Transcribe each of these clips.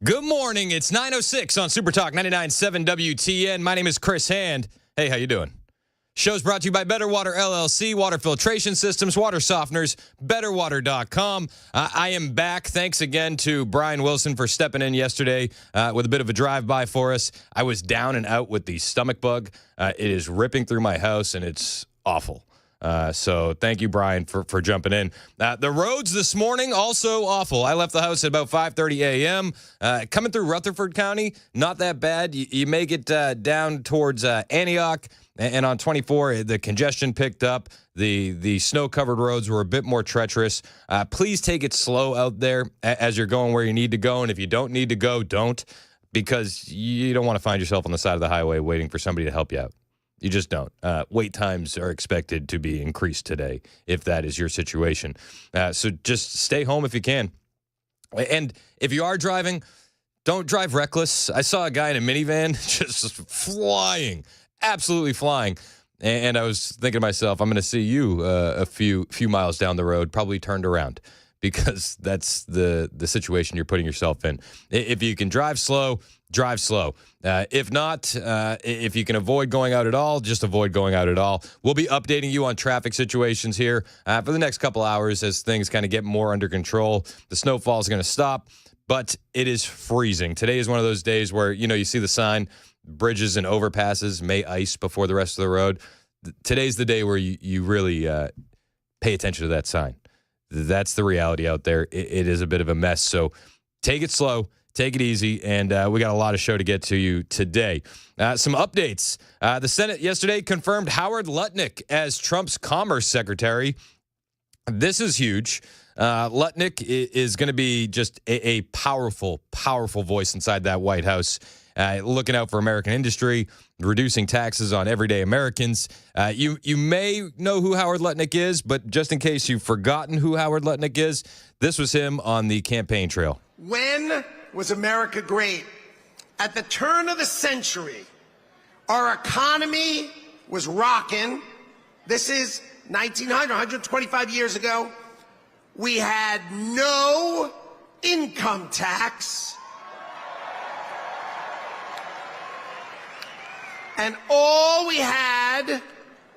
Good morning. It's 9:06 on Super Talk 99.7 WTN. My name is Chris Hand. Hey, how you doing? Show's brought to you by Better Water LLC, water filtration systems, water softeners, betterwater.com. I am back. Thanks again to Brian Wilson for stepping in yesterday with a bit of a drive-by for us. I was down and out with the stomach bug. It is ripping through my house, and it's awful. So thank you, Brian, for jumping in. The roads this morning, also awful. I left the house at about 5:30 a.m. Coming through Rutherford County, not that bad. You make it down towards Antioch, and on 24, the congestion picked up. The snow-covered roads were a bit more treacherous. Please take it slow out there as you're going where you need to go, and if you don't need to go, don't, because you don't want to find yourself on the side of the highway waiting for somebody to help you out. You just don't. Wait times are expected to be increased today if that is your situation. So just stay home if you can. And if you are driving, don't drive reckless. I saw a guy in a minivan just flying, absolutely flying. And I was thinking to myself, I'm going to see you a few miles down the road, probably turned around, because that's the situation you're putting yourself in. If you can drive slow, drive slow. If not, if you can avoid going out at all, just avoid going out at all. We'll be updating you on traffic situations here for the next couple hours as things kind of get more under control. The snowfall is going to stop, but it is freezing. Today is one of those days where, you see the sign, bridges and overpasses may ice before the rest of the road. Today's the day where you really pay attention to that sign. That's the reality out there. It is a bit of a mess, so take it slow. Take it easy, and we got a lot of show to get to you today. Some updates. The Senate yesterday confirmed Howard Lutnick as Trump's Commerce Secretary. This is huge. Lutnick is going to be just a powerful, powerful voice inside that White House, looking out for American industry, reducing taxes on everyday Americans. You may know who Howard Lutnick is, but just in case you've forgotten who Howard Lutnick is, this was him on the campaign trail. When was America great? At the turn of the century, our economy was rocking. This is 1900, 125 years ago. We had no income tax. And all we had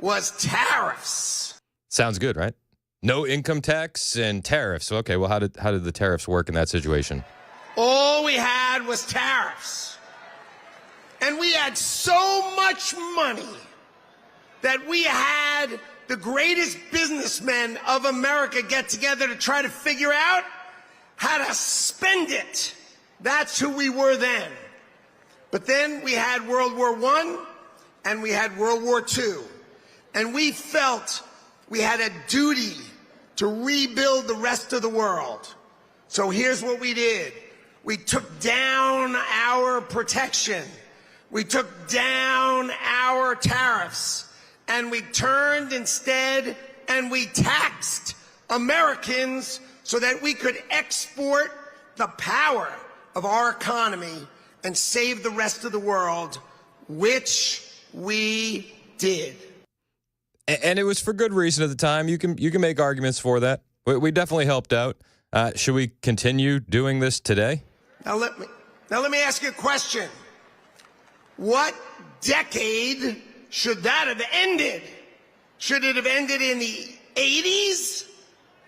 was tariffs. Sounds good, right? No income tax and tariffs. Okay, well, how did the tariffs work in that situation? All we had was tariffs. And we had so much money that we had the greatest businessmen of America get together to try to figure out how to spend it. That's who we were then. But then we had World War I and we had World War II. And we felt we had a duty to rebuild the rest of the world. So here's what we did. We took down our protection. We took down our tariffs. And we turned instead and we taxed Americans so that we could export the power of our economy and save the rest of the world, which we did. And it was for good reason at the time. You can make arguments for that. We definitely helped out. Should we continue doing this today? Now let me ask you a question. What decade should that have ended? Should it have ended in the 80s?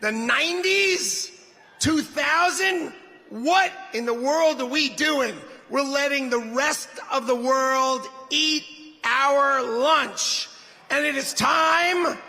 The 90s? 2000? What in the world are we doing? We're letting the rest of the world eat our lunch. And it is time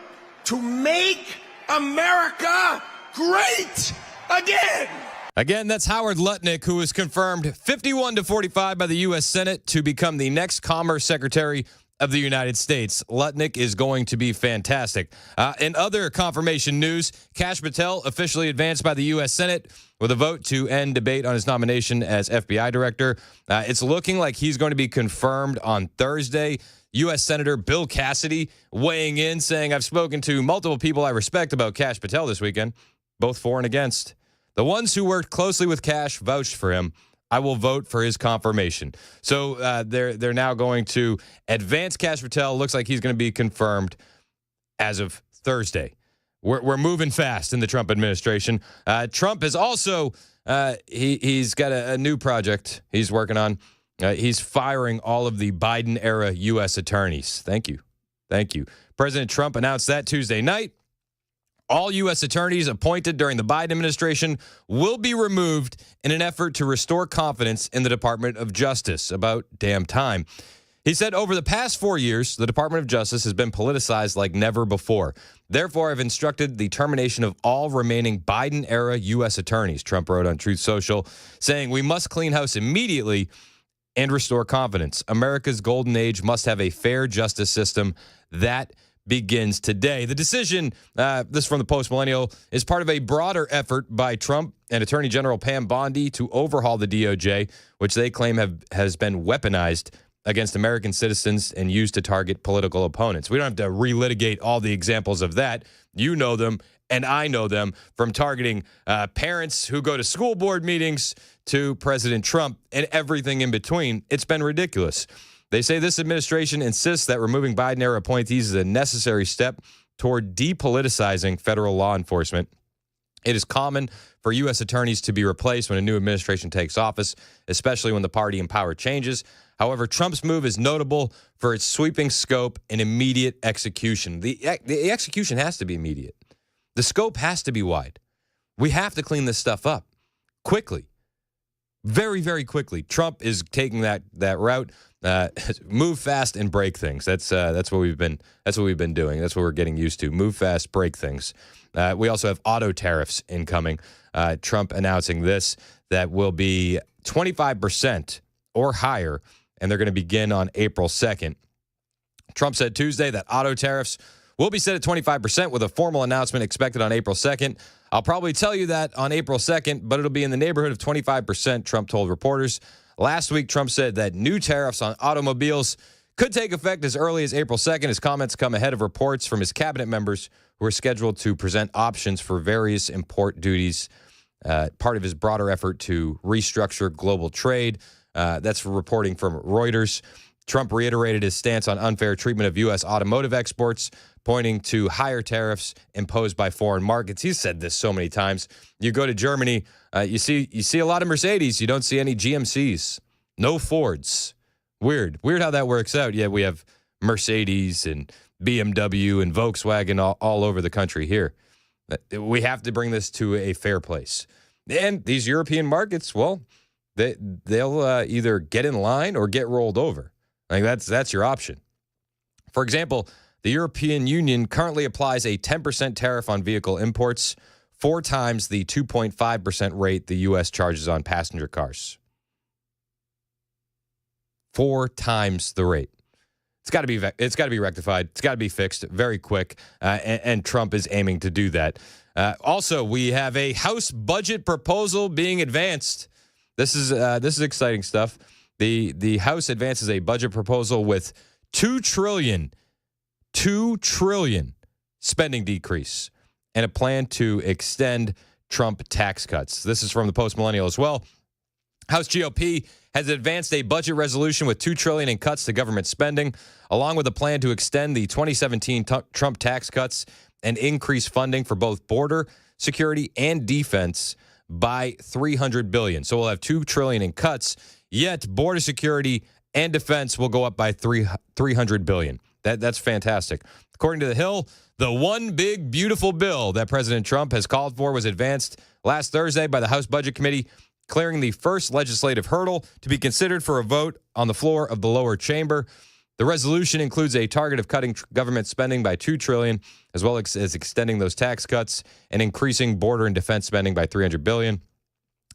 to make America great again. Again, that's Howard Lutnick, who was confirmed 51-45 by the U.S. Senate to become the next Commerce Secretary of the United States. Lutnick is going to be fantastic. In other confirmation news, Kash Patel officially advanced by the U.S. Senate with a vote to end debate on his nomination as FBI director. It's looking like he's going to be confirmed on Thursday. U.S. Senator Bill Cassidy weighing in, saying, I've spoken to multiple people I respect about Kash Patel this weekend, both for and against. The ones who worked closely with Kash vouched for him. I will vote for his confirmation. So they're now going to advance Kash Patel. Looks like he's going to be confirmed as of Thursday, We're moving fast in the Trump administration. Trump has also he's got a new project he's working on. He's firing all of the Biden-era U.S. attorneys. Thank you. President Trump announced that Tuesday night. All U.S. attorneys appointed during the Biden administration will be removed in an effort to restore confidence in the Department of Justice. About damn time. He said, over the past 4 years, the Department of Justice has been politicized like never before. Therefore, I've instructed the termination of all remaining Biden-era U.S. attorneys, Trump wrote on Truth Social, saying we must clean house immediately and restore confidence. America's golden age must have a fair justice system that begins today. The decision, this from the Post-Millennial, is part of a broader effort by Trump and Attorney General Pam Bondi to overhaul the DOJ, which they claim has been weaponized against American citizens and used to target political opponents. We don't have to relitigate all the examples of that. You know them, and I know them, from targeting parents who go to school board meetings to President Trump and everything in between. It's been ridiculous. They say this administration insists that removing Biden-era appointees is a necessary step toward depoliticizing federal law enforcement. It is common for U.S. attorneys to be replaced when a new administration takes office, especially when the party in power changes. However, Trump's move is notable for its sweeping scope and immediate execution. The execution has to be immediate. The scope has to be wide. We have to clean this stuff up quickly, very, very quickly. Trump is taking that route. Move fast and break things. That's what we've been doing. That's what we're getting used to. Move fast, break things. We also have auto tariffs incoming. Trump announcing this, that will be 25% or higher, and they're going to begin on April 2nd. Trump said Tuesday that auto tariffs will be set at 25% with a formal announcement expected on April 2nd. I'll probably tell you that on April 2nd, but it'll be in the neighborhood of 25%, Trump told reporters. Last week, Trump said that new tariffs on automobiles could take effect as early as April 2nd. His comments come ahead of reports from his cabinet members who are scheduled to present options for various import duties, part of his broader effort to restructure global trade. That's reporting from Reuters. Trump reiterated his stance on unfair treatment of U.S. automotive exports, pointing to higher tariffs imposed by foreign markets. He's said this so many times. You go to Germany, you see a lot of Mercedes. You don't see any GMCs, no Fords. Weird how that works out. Yeah, we have Mercedes and BMW and Volkswagen all over the country here. We have to bring this to a fair place. And these European markets, well, they'll either get in line or get rolled over. Like that's your option. For example, the European Union currently applies a 10% tariff on vehicle imports, 4 times the 2.5% rate the U.S. charges on passenger cars. 4 times the rate. It's got to be rectified. It's got to be fixed very quick, and Trump is aiming to do that. Also, we have a House budget proposal being advanced. This is exciting stuff. The House advances a budget proposal with $2 trillion spending decrease and a plan to extend Trump tax cuts. This is from the Post-Millennial as well. House GOP has advanced a budget resolution with $2 trillion in cuts to government spending, along with a plan to extend the 2017 Trump tax cuts and increase funding for both border security and defense by $300 billion. So we'll have $2 trillion in cuts, yet border security and defense will go up by $300 billion. That's fantastic. According to The Hill, the one big, beautiful bill that President Trump has called for was advanced last Thursday by the House Budget Committee, clearing the first legislative hurdle to be considered for a vote on the floor of the lower chamber. The resolution includes a target of cutting government spending by $2 trillion, as well as extending those tax cuts and increasing border and defense spending by $300 billion.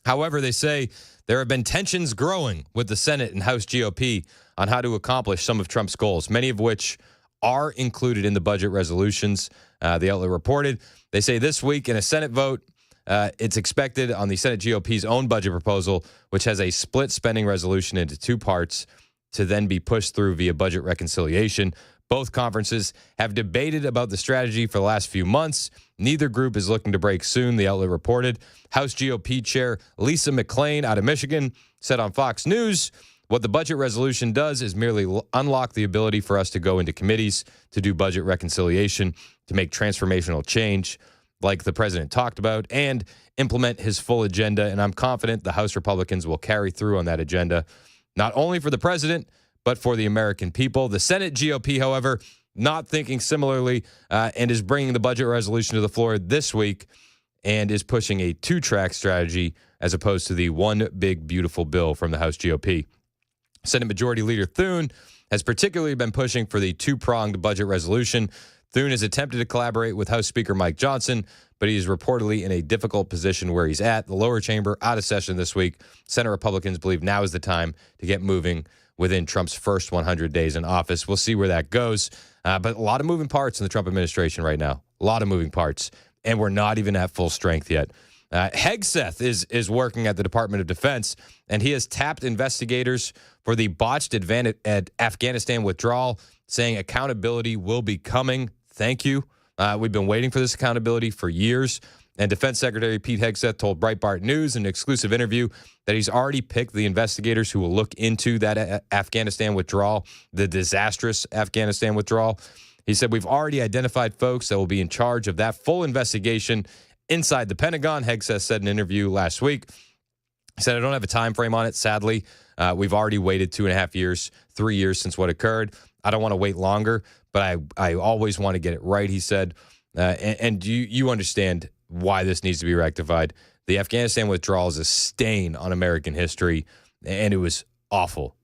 However, they say there have been tensions growing with the Senate and House GOP on how to accomplish some of Trump's goals, many of which are included in the budget resolutions, the outlet reported. They say this week in a Senate vote, it's expected on the Senate GOP's own budget proposal, which has a split spending resolution into 2 parts to then be pushed through via budget reconciliation. Both conferences have debated about the strategy for the last few months. Neither group is looking to break soon, the outlet reported. House GOP Chair Lisa McClain out of Michigan said on Fox News, What the budget resolution does is merely unlock the ability for us to go into committees to do budget reconciliation, to make transformational change like the president talked about, and implement his full agenda. And I'm confident the House Republicans will carry through on that agenda, not only for the president, but for the American people. The Senate GOP, however, not thinking similarly and is bringing the budget resolution to the floor this week and is pushing a two-track strategy as opposed to the one big, beautiful bill from the House GOP. Senate Majority Leader Thune has particularly been pushing for the two-pronged budget resolution. Thune has attempted to collaborate with House Speaker Mike Johnson, but he is reportedly in a difficult position where he's at. The lower chamber out of session this week. Senate Republicans believe now is the time to get moving within Trump's first 100 days in office. We'll see where that goes. But a lot of moving parts in the Trump administration right now. A lot of moving parts. And we're not even at full strength yet. Hegseth is working at the Department of Defense, and he has tapped investigators for the botched Afghanistan withdrawal, saying accountability will be coming. Thank you. We've been waiting for this accountability for years. And Defense Secretary Pete Hegseth told Breitbart News in an exclusive interview that he's already picked the investigators who will look into that Afghanistan withdrawal, the disastrous Afghanistan withdrawal. He said, we've already identified folks that will be in charge of that full investigation inside the Pentagon. Hegseth said in an interview last week. He said, I don't have a time frame on it, sadly. We've already waited 2.5 years, 3 years since what occurred. I don't want to wait longer, but I always want to get it right, he said. And you understand why this needs to be rectified. The Afghanistan withdrawal is a stain on American history, and it was awful,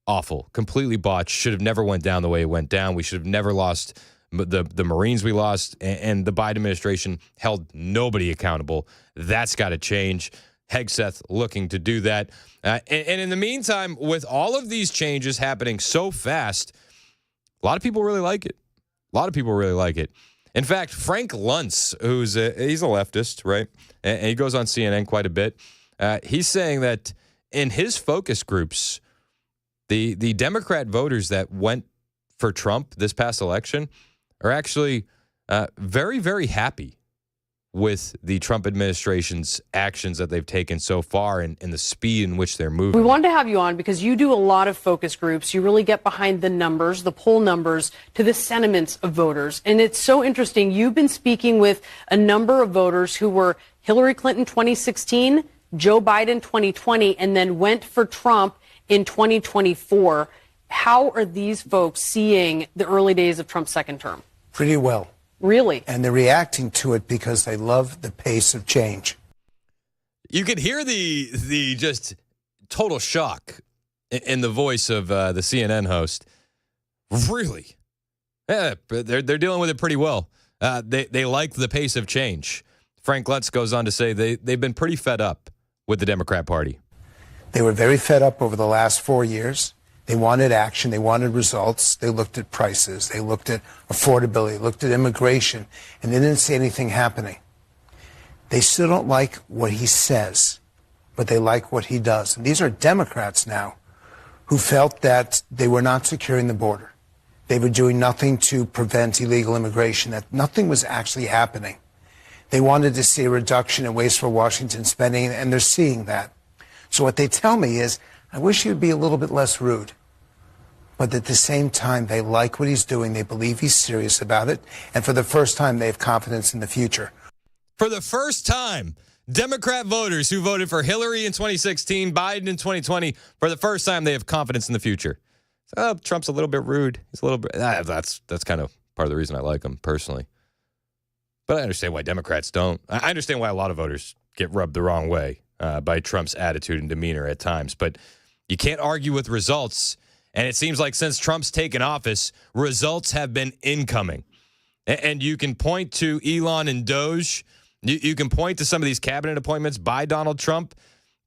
awful, completely botched. Should have never went down the way it went down. We should have never lost the Marines we lost, and the Biden administration held nobody accountable. That's got to change. Hegseth looking to do that. And in the meantime, with all of these changes happening so fast, a lot of people really like it. A lot of people really like it. In fact, Frank Luntz, he's a leftist, right? And he goes on CNN quite a bit. He's saying that in his focus groups, the Democrat voters that went for Trump this past election are actually very, very happy with the Trump administration's actions that they've taken so far and the speed in which they're moving. We wanted to have you on because you do a lot of focus groups. You really get behind the numbers, the poll numbers, to the sentiments of voters. And it's so interesting. You've been speaking with a number of voters who were Hillary Clinton 2016, Joe Biden 2020, and then went for Trump in 2024. How are these folks seeing the early days of Trump's second term? Pretty well. Really? And they're reacting to it because they love the pace of change. You could hear the just total shock in the voice of the CNN host. Really? Yeah, they're dealing with it pretty well. They like the pace of change. Frank Luntz goes on to say they've been pretty fed up with the Democrat Party. They were very fed up over the last 4 years. They wanted action. They wanted results. They looked at prices. They looked at affordability, looked at immigration, and they didn't see anything happening. They still don't like what he says, but they like what he does. And these are Democrats now who felt that they were not securing the border. They were doing nothing to prevent illegal immigration, that nothing was actually happening. They wanted to see a reduction in wasteful Washington spending, and they're seeing that. So what they tell me is, I wish you'd be a little bit less rude. But at the same time, they like what he's doing. They believe he's serious about it. And for the first time, they have confidence in the future. For the first time, Democrat voters who voted for Hillary in 2016, Biden in 2020, for the first time, they have confidence in the future. So, Trump's a little bit rude. He's a little bit. That's kind of part of the reason I like him personally. But I understand why Democrats don't. I understand why a lot of voters get rubbed the wrong way by Trump's attitude and demeanor at times. But you can't argue with results. And it seems like since Trump's taken office, results have been incoming. And you can point to Elon and DOGE. You can point to some of these cabinet appointments by Donald Trump,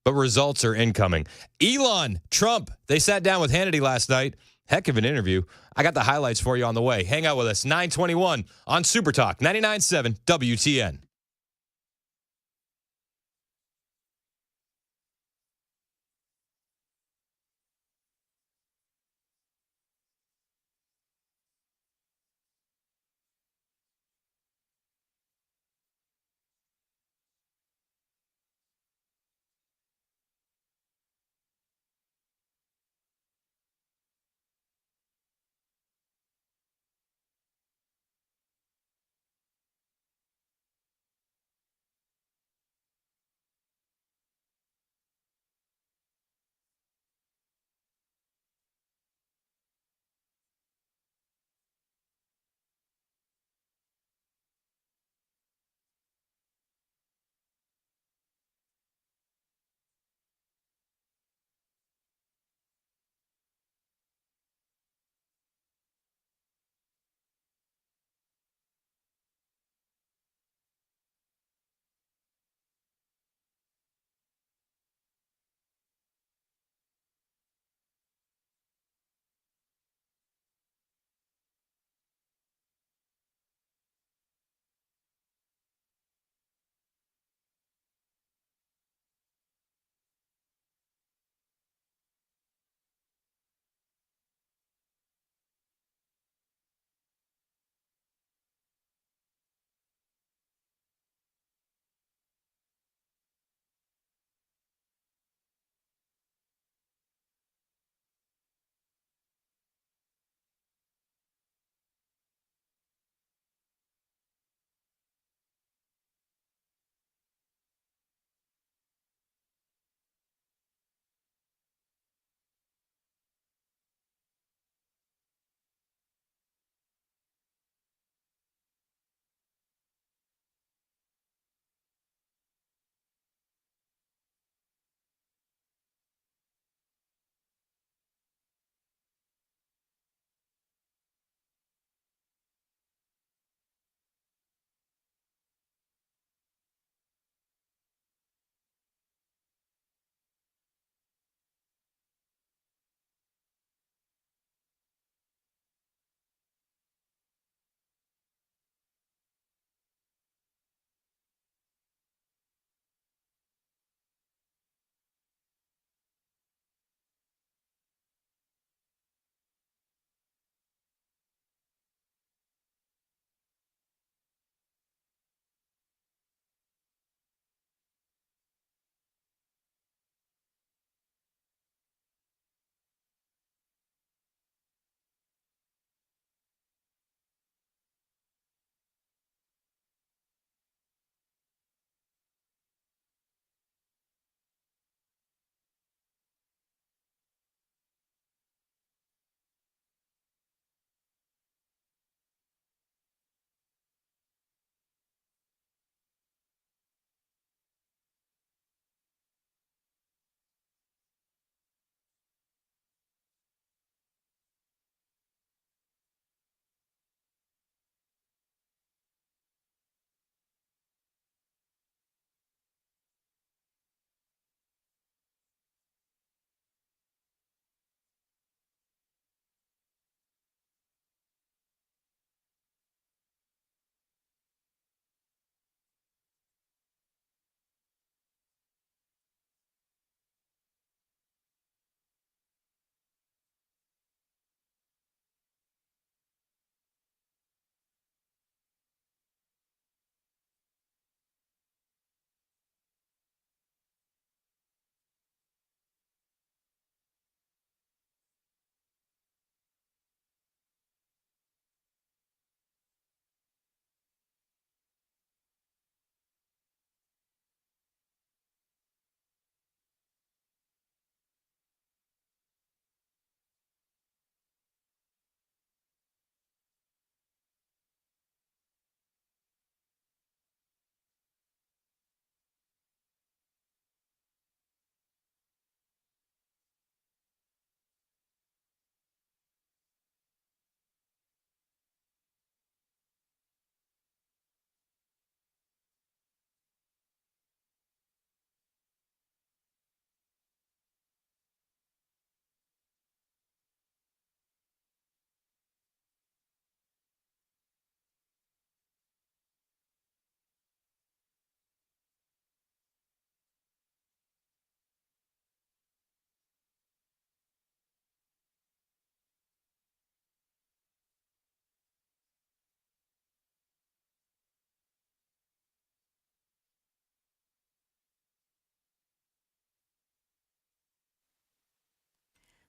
but results are incoming. Elon, Trump, they sat down with Hannity last night. Heck of an interview. I got the highlights for you on the way. Hang out with us, 921 on Super Talk, 99.7 WTN.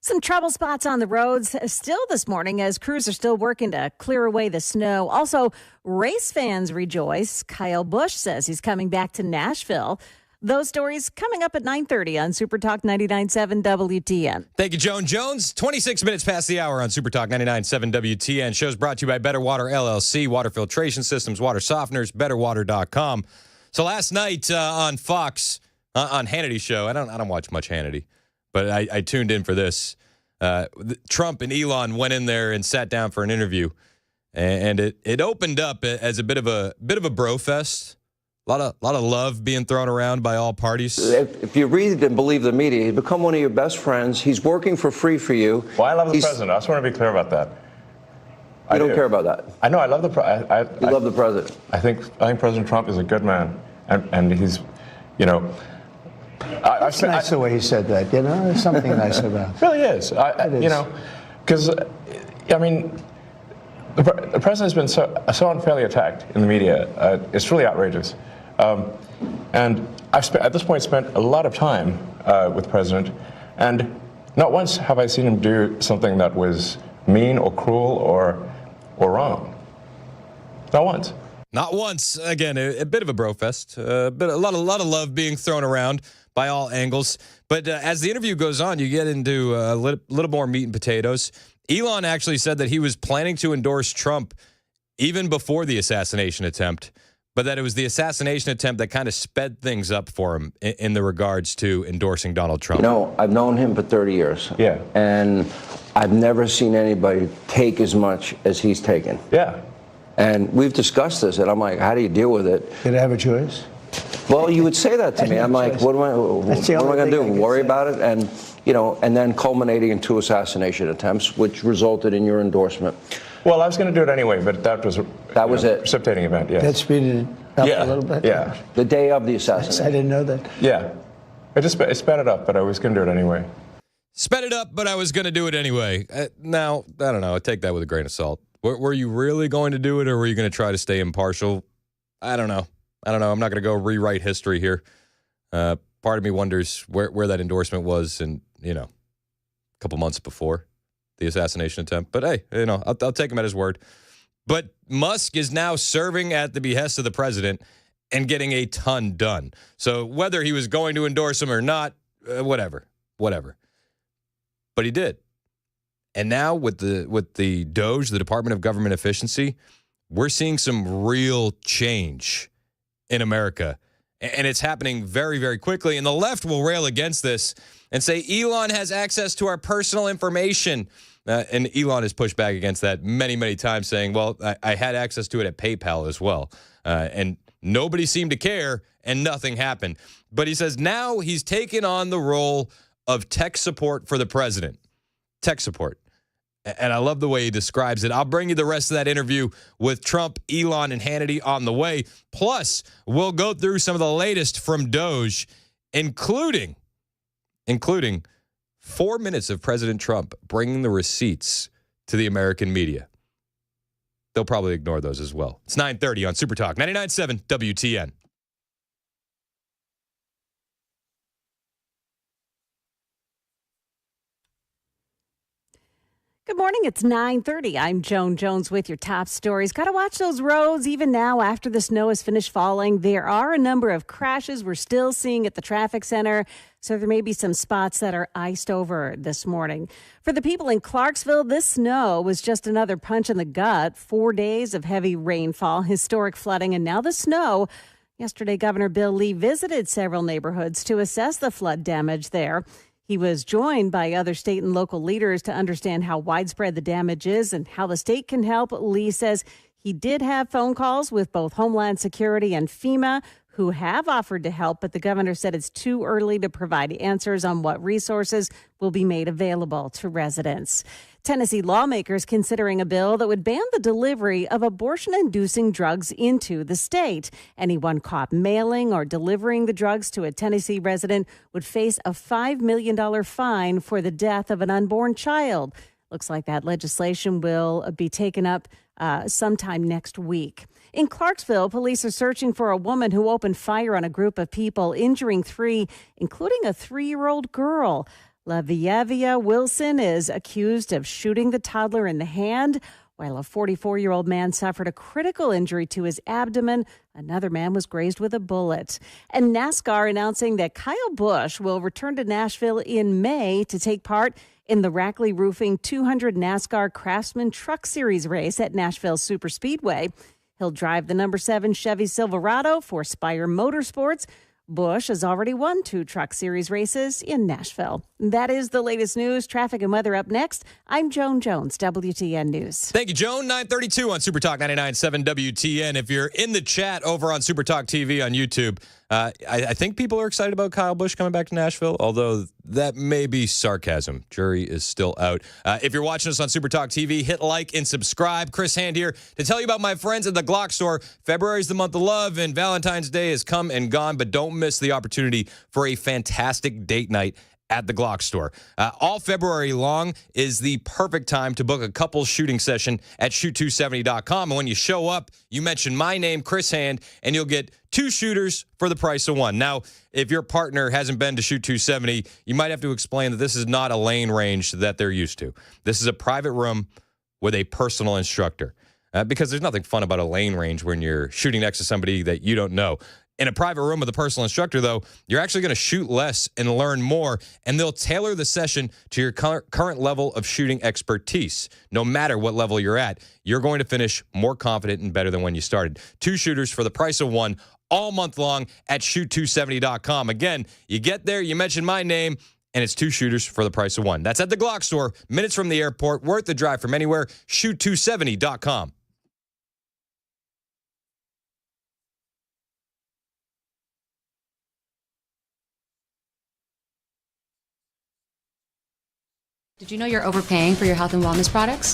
Some trouble spots on the roads still this morning as crews are still working to clear away the snow. Also, race fans rejoice. Kyle Busch says he's coming back to Nashville. Those stories coming up at 9:30 on Super Talk 99.7 WTN. Thank you, Joan Jones. 26 minutes past the hour on Super Talk 99.7 WTN. Show's brought to you by Better Water LLC, water filtration systems, water softeners, betterwater.com. So last night on Fox, on Hannity's show, I don't watch much Hannity, but I tuned in for this. Trump and Elon went in there and sat down for an interview, and it opened up as a bit of a bro fest. A lot of love being thrown around by all parties. If you read and believe the media, he's become one of your best friends. He's working for free for you. Well, I love the president. I just want to be clear about that. You don't care about that. I know. I love the president. You love the president. I think President Trump is a good man, and he's, you know. It's nice the way he said that. You know, there's something nice about it. Really is. You know, because I mean, the president's been so unfairly attacked in the media. It's really outrageous. And I've at this point spent a lot of time with the president, and not once have I seen him do something that was mean or cruel or wrong. Not once. Not once. Again, a bit of a bro fest. A lot of love being thrown around by all angles. But as the interview goes on, you get into a little more meat and potatoes. Elon actually said that he was planning to endorse Trump even before the assassination attempt, but that it was the assassination attempt that kind of sped things up for him in the regards to endorsing Donald Trump. No, I've known him for 30 years. Yeah. And I've never seen anybody take as much as he's taken. Yeah. And we've discussed this, and I'm like, how do you deal with it? Did I have a choice? Well, you would say that to me. I'm like, what am I going to do? Worry about it? And, you know, and then culminating in 2 assassination attempts, which resulted in your endorsement. Well, I was going to do it anyway, but that was it. Precipitating event, yes. That speeded it up a little bit? Yeah. The day of the assassination. I didn't know that. Yeah. It sped it up, but I was going to do it anyway. Sped it up, but I was going to do it anyway. Now, I don't know. I take that with a grain of salt. Were you really going to do it, or were you going to try to stay impartial? I don't know. I'm not going to go rewrite history here. Part of me wonders where that endorsement was in, a couple months before the assassination attempt. But hey, I'll take him at his word. But Musk is now serving at the behest of the president and getting a ton done. So whether he was going to endorse him or not, whatever. But he did. And now with the DOGE, the Department of Government Efficiency, we're seeing some real change in America. And it's happening very, very quickly. And the left will rail against this and say Elon has access to our personal information. And Elon has pushed back against that many, many times, saying, well, I had access to it at PayPal as well. And nobody seemed to care, and nothing happened. But he says now he's taken on the role of tech support for the president. Tech support. And I love the way he describes it. I'll bring you the rest of that interview with Trump, Elon, and Hannity on the way. Plus, we'll go through some of the latest from DOGE, including 4 minutes of President Trump bringing the receipts to the American media. They'll probably ignore those as well. It's 9:30 on Super Talk 99.7 WTN. Good morning. It's 9:30. I'm Joan Jones with your top stories. Got to watch those roads even now after the snow has finished falling. There are a number of crashes we're still seeing at the traffic center, so there may be some spots that are iced over this morning. For the people in Clarksville, this snow was just another punch in the gut. 4 days of heavy rainfall, historic flooding, and now the snow. Yesterday, Governor Bill Lee visited several neighborhoods to assess the flood damage there. He was joined by other state and local leaders to understand how widespread the damage is and how the state can help. Lee says he did have phone calls with both Homeland Security and FEMA, who have offered to help, but the governor said it's too early to provide answers on what resources will be made available to residents. Tennessee lawmakers considering a bill that would ban the delivery of abortion-inducing drugs into the state. Anyone caught mailing or delivering the drugs to a Tennessee resident would face a $5 million fine for the death of an unborn child. Looks like that legislation will be taken up sometime next week. In Clarksville, police are searching for a woman who opened fire on a group of people, injuring 3, including a 3-year-old girl. Lavievia Wilson is accused of shooting the toddler in the hand, while a 44-year-old man suffered a critical injury to his abdomen. Another man was grazed with a bullet. And NASCAR announcing that Kyle Busch will return to Nashville in May to take part in the Rackley Roofing 200 NASCAR Craftsman Truck Series race at Nashville Superspeedway. He'll drive the number 7 Chevy Silverado for Spire Motorsports. Busch has already won 2 Truck Series races in Nashville. That is the latest news, traffic, and weather. Up next, I'm Joan Jones, WTN News. Thank you, Joan. 9:32 on Super Talk 99.7 WTN. If you're in the chat over on Super Talk TV on YouTube, I think people are excited about Kyle Busch coming back to Nashville, although that may be sarcasm. Jury is still out. If you're watching us on Super Talk TV, hit like and subscribe. Chris Hand here to tell you about my friends at the Glock Store. February is the month of love, and Valentine's Day has come and gone, but don't miss the opportunity for a fantastic date night at the Glock Store. All February long is the perfect time to book a couples shooting session at shoot270.com. And when you show up, you mention my name, Chris Hand, and you'll get 2 shooters for the price of 1. Now, if your partner hasn't been to Shoot 270, you might have to explain that this is not a lane range that they're used to. This is a private room with a personal instructor. Because there's nothing fun about a lane range when you're shooting next to somebody that you don't know. In a private room with a personal instructor, though, you're actually going to shoot less and learn more, and they'll tailor the session to your current level of shooting expertise. No matter what level you're at, you're going to finish more confident and better than when you started. 2 shooters for the price of 1 all month long at shoot270.com. Again, you get there, you mention my name, and it's 2 shooters for the price of 1. That's at the Glock Store, minutes from the airport, worth the drive from anywhere, shoot270.com. Did you know you're overpaying for your health and wellness products?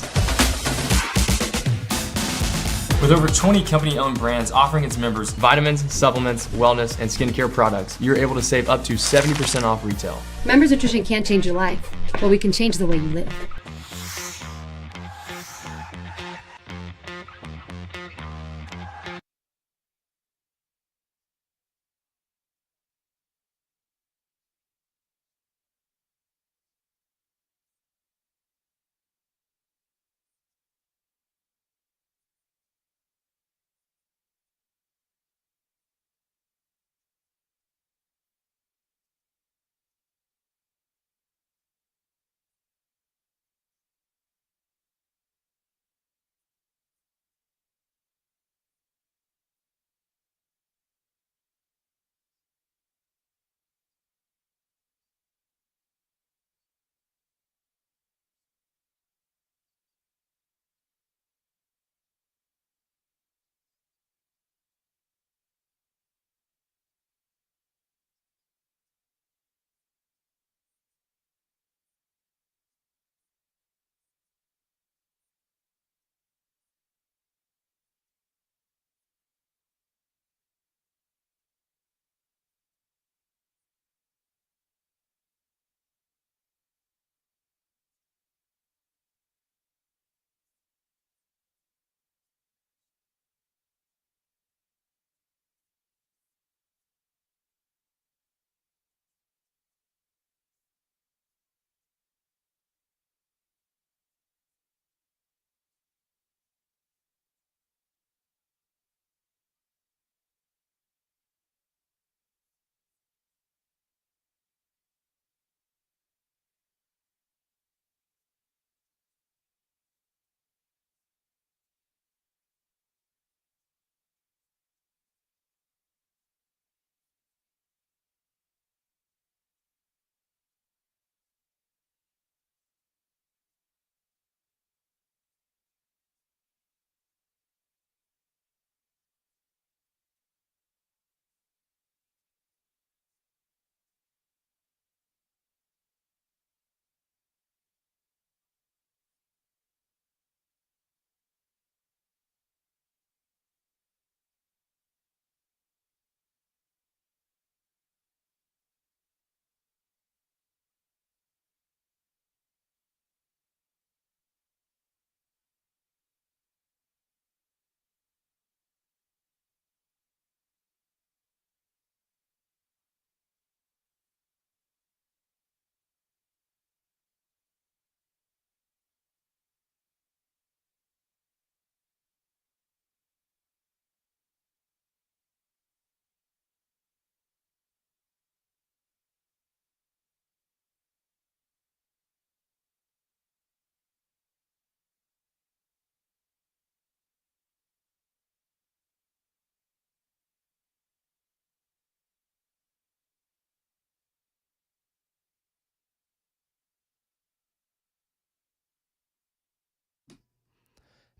With over 20 company-owned brands offering its members vitamins, supplements, wellness, and skincare products, you're able to save up to 70% off retail. Members Nutrition can't change your life, but we can change the way you live.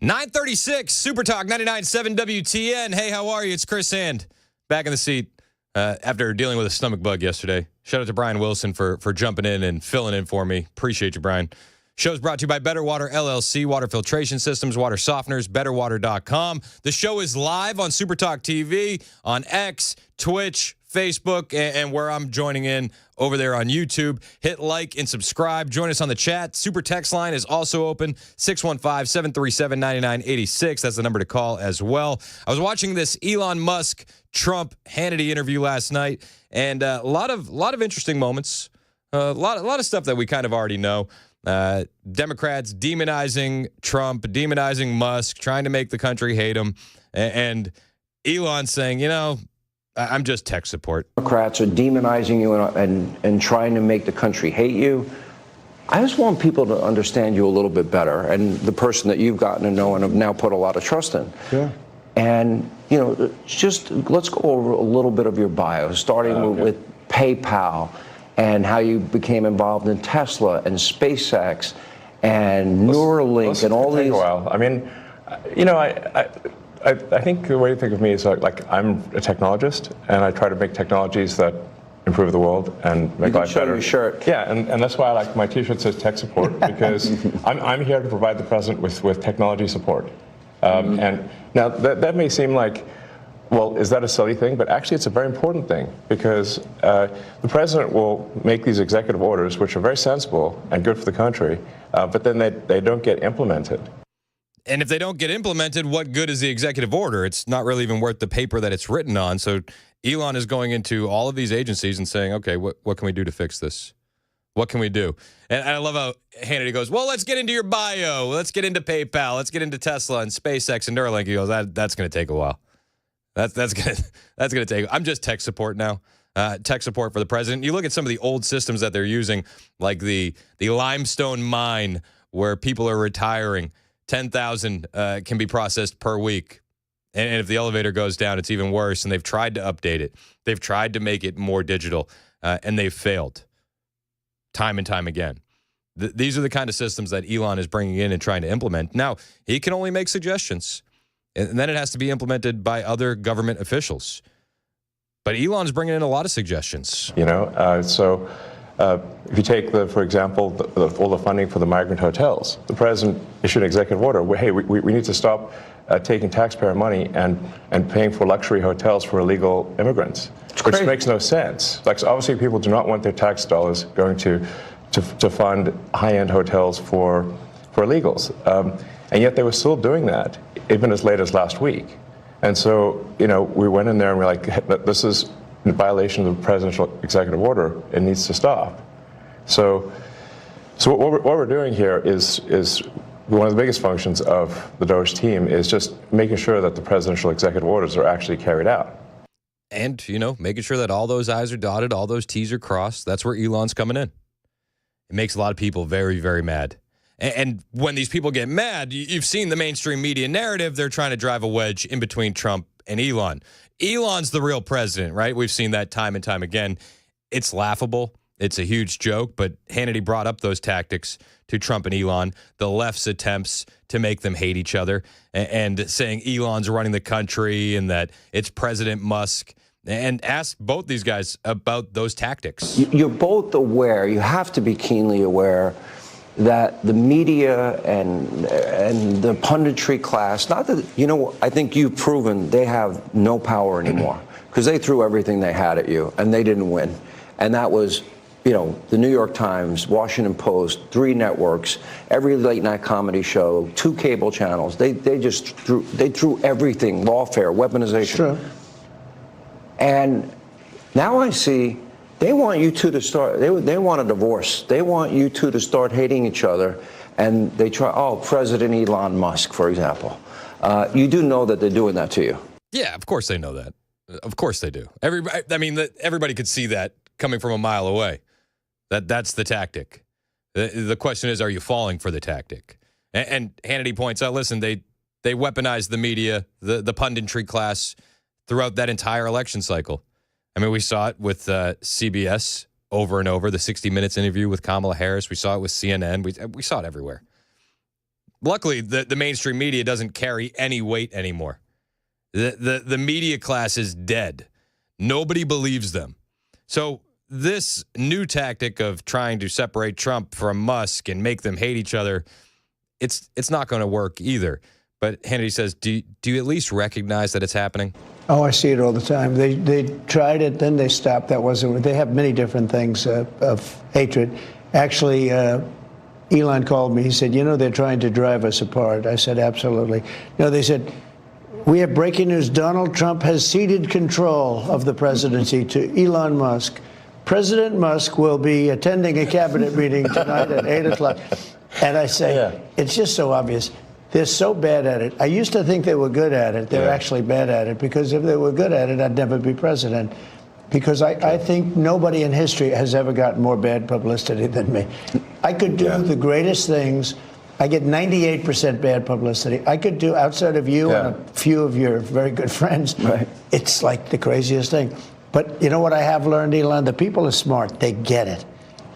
936 Super Talk 99.7 WTN. Hey, how are you? It's Chris Hand back in the seat after dealing with a stomach bug yesterday. Shout out to Brian Wilson for jumping in and filling in for me. Appreciate you, Brian. Show's brought to you by Better Water LLC, water filtration systems, water softeners, betterwater.com. The show is live on Super Talk TV, on X, Twitch, Facebook, and where I'm joining in over there on YouTube. Hit like and subscribe. Join us on the chat. Super text line is also open, 615-737-9986. That's the number to call as well. I was watching this Elon Musk Trump Hannity interview last night, and a lot of interesting moments. A lot of stuff that we kind of already know. Democrats demonizing Trump, demonizing Musk, trying to make the country hate him, and Elon saying, I'm just tech support. Democrats are demonizing you and trying to make the country hate you. I just want people to understand you a little bit better, and the person that you've gotten to know and have now put a lot of trust in. Yeah. And, just let's go over a little bit of your bio, starting with PayPal and how you became involved in Tesla and SpaceX and Neuralink and all these. A while. I mean, I think the way to think of me is like I'm a technologist, and I try to make technologies that improve the world and make life better. Your shirt. Yeah, and that's why my T-shirt says tech support, because I'm here to provide the president with technology support. And now that may seem like, well, is that a silly thing? But actually, it's a very important thing, because the president will make these executive orders, which are very sensible and good for the country, but then they don't get implemented. And if they don't get implemented, what good is the executive order? It's not really even worth the paper that it's written on. So Elon is going into all of these agencies and saying, okay, what can we do to fix this? What can we do? And I love how Hannity goes, well, let's get into your bio. Let's get into PayPal. Let's get into Tesla and SpaceX and Neuralink. He goes, that's going to take a while. That's gonna take. I'm just tech support now. Tech support for the president. You look at some of the old systems that they're using, like the limestone mine, where people are retiring. 10,000 can be processed per week, and if the elevator goes down, it's even worse. And they've tried to update it. They've tried to make it more digital, and they've failed time and time again. These are the kind of systems that Elon is bringing in and trying to implement. Now, he can only make suggestions. And then it has to be implemented by other government officials. But Elon's bringing in a lot of suggestions. So if you take, for example, all the funding for the migrant hotels, the president issued an executive order. Hey, we need to stop taking taxpayer money and paying for luxury hotels for illegal immigrants, which makes no sense. Like, so obviously, people do not want their tax dollars going to fund high-end hotels for illegals. And yet they were still doing that, even as late as last week. And so, we went in there and we're like, this is in violation of the presidential executive order. It needs to stop. So what we're doing here is one of the biggest functions of the DOGE team is just making sure that the presidential executive orders are actually carried out. And, making sure that all those I's are dotted, all those T's are crossed. That's where Elon's coming in. It makes a lot of people very, very mad. And when these people get mad, you've seen the mainstream media narrative. They're trying to drive a wedge in between Trump and Elon. Elon's the real president, right? We've seen that time and time again. It's laughable. It's a huge joke. But Hannity brought up those tactics to Trump and Elon, the left's attempts to make them hate each other, and saying Elon's running the country and that it's President Musk. And ask both these guys about those tactics. You're both aware, you have to be keenly aware, that the media and the punditry class, not that, I think you've proven they have no power anymore, because they threw everything they had at you and they didn't win. And that was, the New York Times, Washington Post, 3 networks, every late night comedy show, 2 cable channels. They threw everything, lawfare, weaponization. Sure. And now I see they want you two to start, they want a divorce. They want you two to start hating each other. And they try, President Elon Musk, for example. You do know that they're doing that to you. Yeah, of course they know that. Of course they do. Everybody could see that coming from a mile away. That's the tactic. The question is, are you falling for the tactic? And Hannity points out, listen, they weaponized the media, the punditry class throughout that entire election cycle. I mean, we saw it with CBS over and over, the 60 Minutes interview with Kamala Harris. We saw it with CNN. We saw it everywhere. luckily, the mainstream media doesn't carry any weight anymore. The media class is dead. Nobody believes them. So this new tactic of trying to separate Trump from Musk and make them hate each other, it's not going to work either. But Hannity says, do you at least recognize that it's happening? Oh, I see it all the time. They tried it, then they stopped. That wasn't. They have many different things of hatred. Actually, Elon called me. He said, they're trying to drive us apart. I said, absolutely. They said, we have breaking news. Donald Trump has ceded control of the presidency to Elon Musk. President Musk will be attending a cabinet meeting tonight at 8 o'clock. And I say, It's just so obvious. They're so bad at it. I used to think they were good at it. They're actually bad at it, because if they were good at it, I'd never be president. Because I think nobody in history has ever gotten more bad publicity than me. I could do the greatest things. I get 98% bad publicity. I could do, outside of you and a few of your very good friends, it's like the craziest thing. But you know what I have learned, Elon? The people are smart. They get it.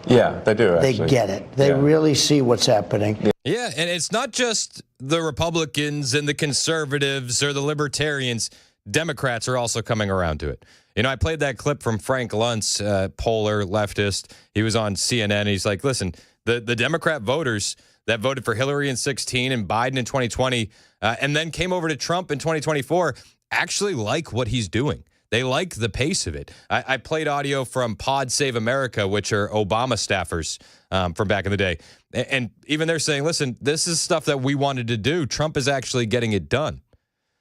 Yeah, they do, actually. They get it. They really see what's happening. Yeah, and it's not just the Republicans and the conservatives or the libertarians. Democrats are also coming around to it. I played that clip from Frank Luntz, polar leftist. He was on CNN. He's like, listen, the Democrat voters that voted for Hillary in 2016 and Biden in 2020 and then came over to Trump in 2024 actually like what he's doing. They like the pace of it. I played audio from Pod Save America, which are Obama staffers from back in the day. And even they're saying, listen, this is stuff that we wanted to do. Trump is actually getting it done.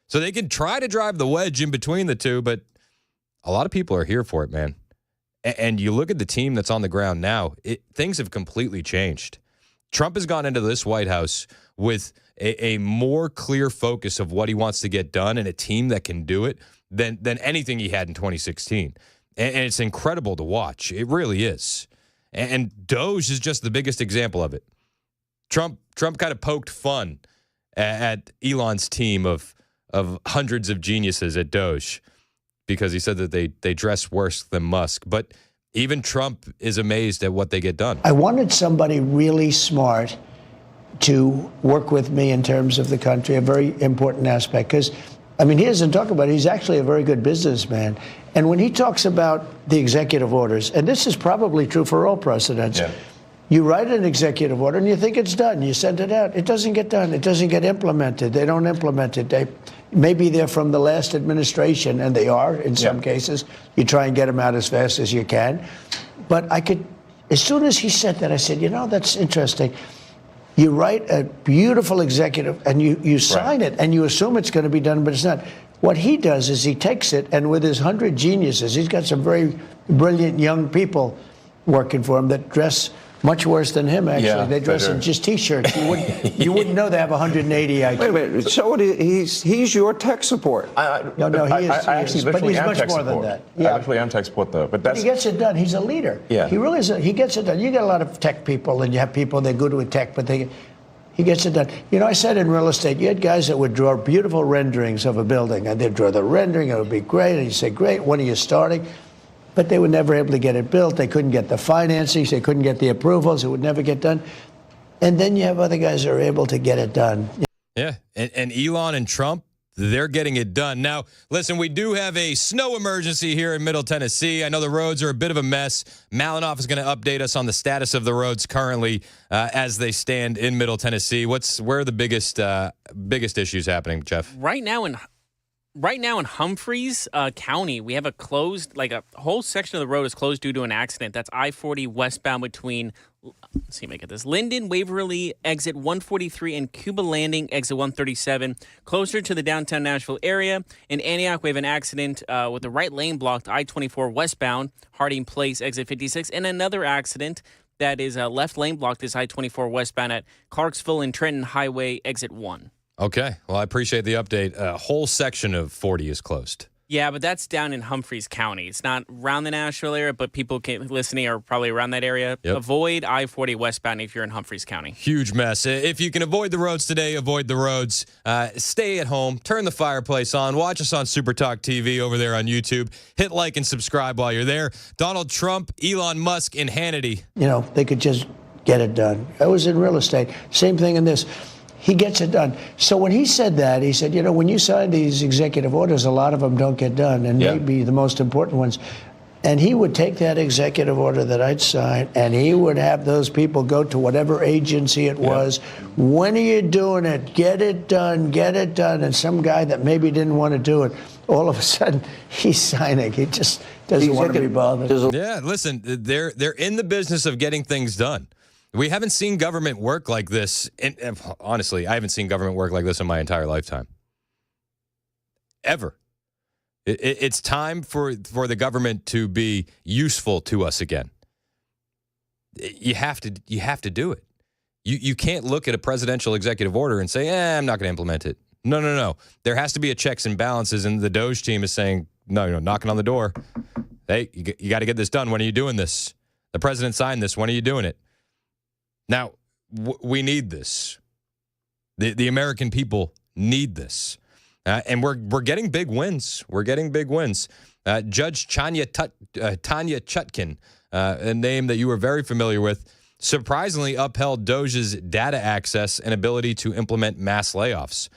So they can try to drive the wedge in between the two, but a lot of people are here for it, man. And you look at the team that's on the ground now, things have completely changed. Trump has gone into this White House with a more clear focus of what he wants to get done and a team that can do it than anything he had in 2016. And it's incredible to watch. It really is. And DOGE is just the biggest example of it. Trump kind of poked fun at Elon's team of hundreds of geniuses at DOGE because he said that they dress worse than Musk. But even Trump is amazed at what they get done. I wanted somebody really smart to work with me in terms of the country, a very important aspect. Because, he doesn't talk about it. He's actually a very good businessman. And when he talks about the executive orders, and this is probably true for all presidents, you write an executive order and you think it's done. You send it out. It doesn't get done. It doesn't get implemented. They don't implement it. Maybe they're from the last administration, and they are in some cases. You try and get them out as fast as you can. But as soon as he said that, I said, that's interesting. You write a beautiful executive, and you sign it, and you assume it's going to be done, but it's not. What he does is he takes it, and with his 100 geniuses, he's got some very brilliant young people working for him that dress much worse than him, actually. Yeah, they dress in just T-shirts. You wouldn't know they have 180 IQ. Wait a minute. So he's your tech support. No, he is. I actually literally am tech more support. than that. I literally am tech support, though. But he gets it done. He's a leader. Yeah. He really is. He gets it done. You get a lot of tech people, and you have people that are good with tech, but he gets it done. I said in real estate, you had guys that would draw beautiful renderings of a building, and they'd draw the rendering. It would be great. And you say, great, when are you starting? But they were never able to get it built. They couldn't get the financing. They couldn't get the approvals. It would never get done. And then you have other guys that are able to get it done. Yeah, and Elon and Trump, they're getting it done. Now, listen, we do have a snow emergency here in Middle Tennessee. I know the roads are a bit of a mess. Malinoff is going to update us on the status of the roads currently as they stand in Middle Tennessee. Where are the biggest issues happening, Jeff? Right now in Humphreys County, we have a whole section of the road is closed due to an accident. That's I-40 westbound between, let's see, make it this, Linden, Waverly, exit 143, and Cuba Landing, exit 137. Closer to the downtown Nashville area. In Antioch, we have an accident with the right lane blocked, I-24 westbound, Harding Place, exit 56, and another accident that is left lane blocked is I-24 westbound at Clarksville and Trenton Highway, exit 1. Okay. Well, I appreciate the update. A whole section of 40 is closed. Yeah, but that's down in Humphreys County. It's not around the Nashville area, but people listening are probably around that area. Yep. Avoid I-40 westbound if you're in Humphreys County. Huge mess. If you can avoid the roads today, avoid the roads. Stay at home. Turn the fireplace on. Watch us on Super Talk TV over there on YouTube. Hit like and subscribe while you're there. Donald Trump, Elon Musk, and Hannity. They could just get it done. I was in real estate. Same thing in this. he gets it done. So when he said that, he said, when you sign these executive orders, a lot of them don't get done, and maybe the most important ones. And he would take that executive order that I'd sign, and he would have those people go to whatever agency it was. When are you doing it? Get it done, get it done. And some guy that maybe didn't want to do it, all of a sudden, he's signing. He just doesn't want to be bothered. Yeah, listen, they're in the business of getting things done. We haven't seen government work like this. And honestly, I haven't seen government work like this in my entire lifetime. Ever. It's time for the government to be useful to us again. You have to do it. You can't look at a presidential executive order and say, I'm not going to implement it. No. There has to be a checks and balances, and the DOGE team is saying, no, knocking on the door. Hey, you got to get this done. When are you doing this? The president signed this. When are you doing it? Now, we need this. The American people need this. And we're getting big wins. We're getting big wins. Judge Tanya Chutkin, a name that you were very familiar with, surprisingly upheld DOGE's data access and ability to implement mass layoffs.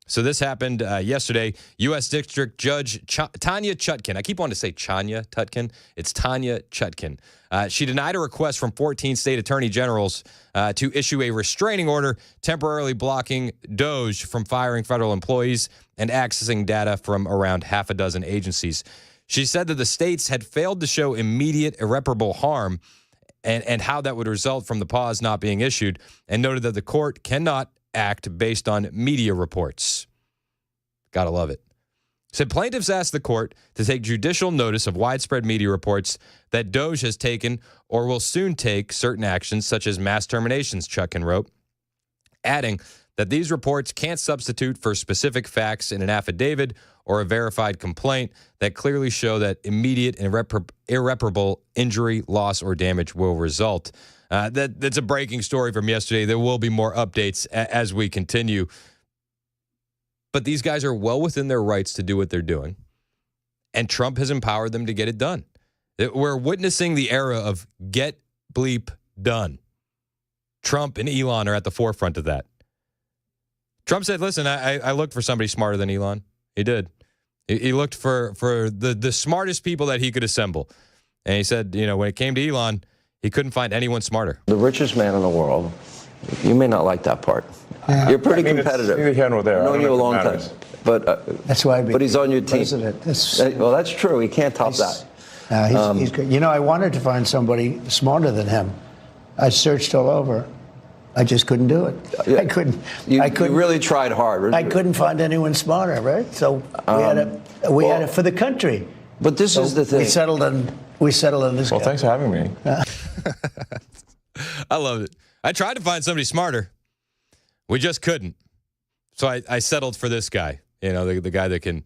So this happened yesterday. U.S. District Judge Tanya Chutkin. I keep wanting to say Chanya Tutkin. It's Tanya Chutkin. She denied a request from 14 state attorney generals to issue a restraining order temporarily blocking DOGE from firing federal employees and accessing data from around half a dozen agencies. She said that the states had failed to show immediate irreparable harm and how that would result from the pause not being issued, and noted that the court cannot act based on media reports. Gotta love it. Said plaintiffs asked the court to take judicial notice of widespread media reports that DOGE has taken or will soon take certain actions such as mass terminations, Chutkin wrote, adding that these reports can't substitute for specific facts in an affidavit or a verified complaint that clearly show that immediate and irreparable injury, loss, or damage will result. That's a breaking story from yesterday. There will be more updates as we continue. But these guys are well within their rights to do what they're doing. And Trump has empowered them to get it done. We're witnessing the era of get bleep done. Trump and Elon are at the forefront of that. Trump said, listen, I looked for somebody smarter than Elon. He did. He looked for the smartest people that he could assemble. And he said, when it came to Elon, he couldn't find anyone smarter. The richest man in the world. You may not like that part. You're pretty competitive. It's here nor there. I've known you a long time. But that's why. But he's on your team. Well, that's true. He can't top that. He's good. I wanted to find somebody smarter than him. I searched all over. I just couldn't do it. Yeah. I couldn't. You really tried hard. I couldn't find anyone smarter, right? So we had it for the country. But this is the thing. We settled on this. Well, guy. thanks for having me. I love it. I tried to find somebody smarter. We just couldn't. So I settled for this guy. The guy that can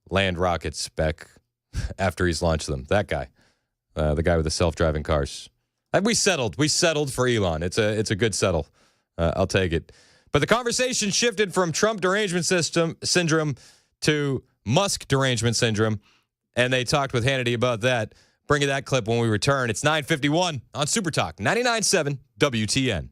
land rockets back after he's launched them. That guy. The guy with the self-driving cars. We settled. We settled for Elon. It's a good settle. I'll take it. But the conversation shifted from Trump derangement syndrome to Musk derangement syndrome, and they talked with Hannity about that. Bring you that clip when we return. It's 9:51 on Super Talk 99.7 WTN.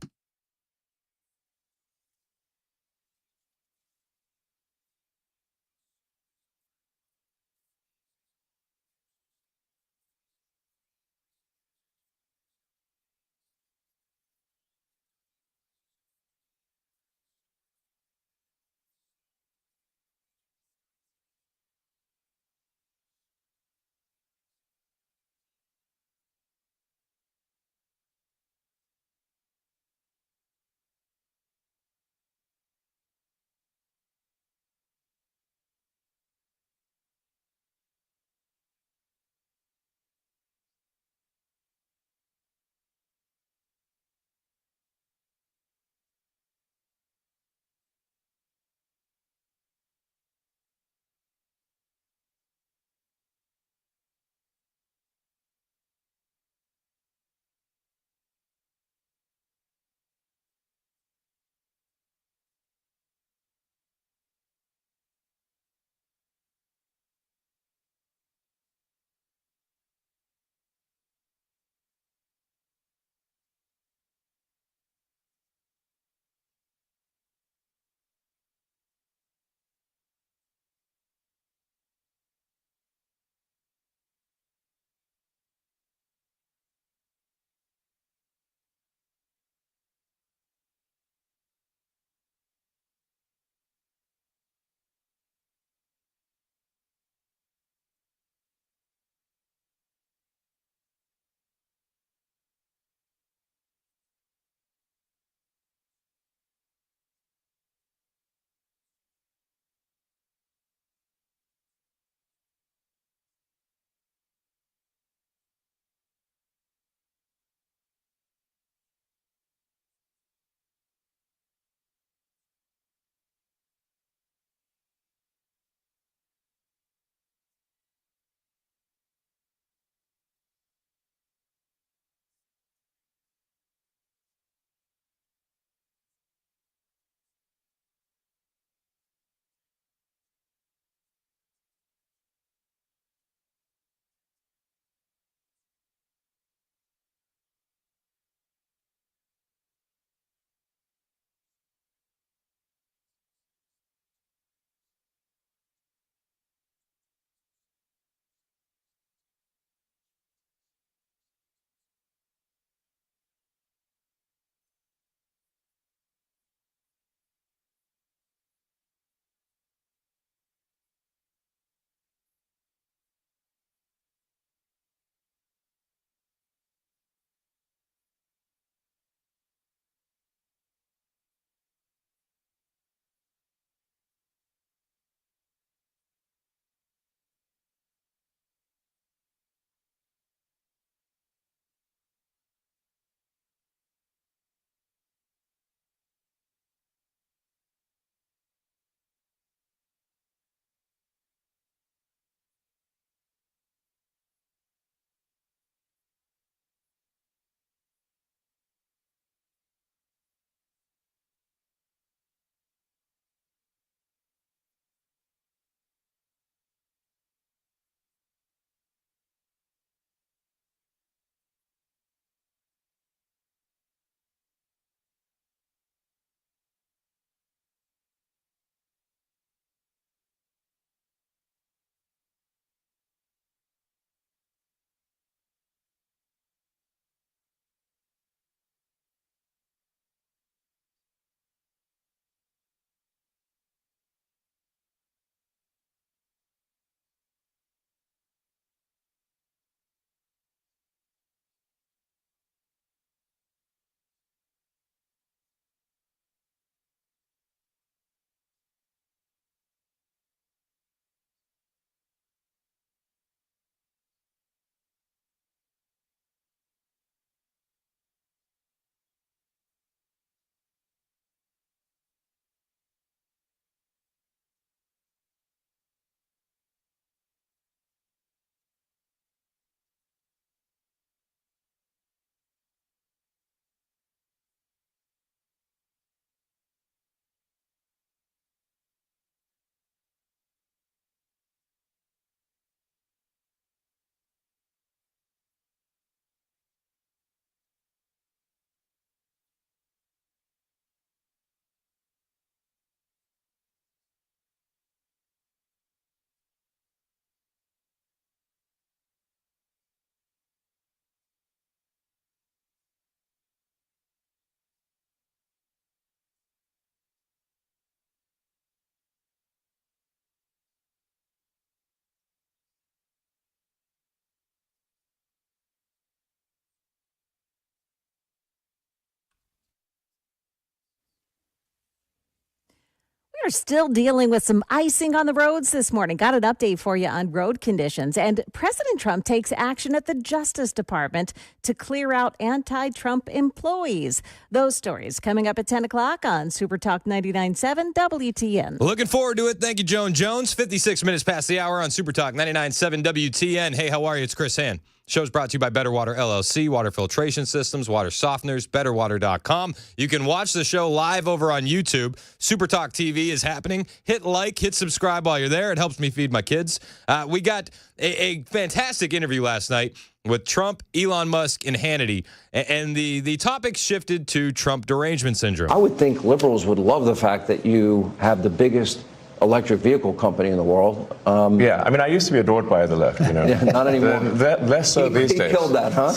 are still dealing with some icing on the roads this morning. Got an update for you on road conditions. And President Trump takes action at the Justice Department to clear out anti-Trump employees. Those stories coming up at 10 o'clock on Super Talk 99.7 WTN. Looking forward to it. Thank you, Joan Jones. 56 minutes past the hour on Super Talk 99.7 WTN. Hey, how are you? It's Chris Hand. Show's brought to you by Better Water LLC, water filtration systems, water softeners, betterwater.com. You can watch the show live over on YouTube. Super Talk TV is happening. Hit like, hit subscribe while you're there. It helps me feed my kids. We got a fantastic interview last night with Trump, Elon Musk, and Hannity. And the topic shifted to Trump derangement syndrome. I would think liberals would love the fact that you have the biggest electric vehicle company in the world. Yeah, I mean, I used to be adored by the left, you know. Yeah, not anymore. Less so these days. He killed that, huh?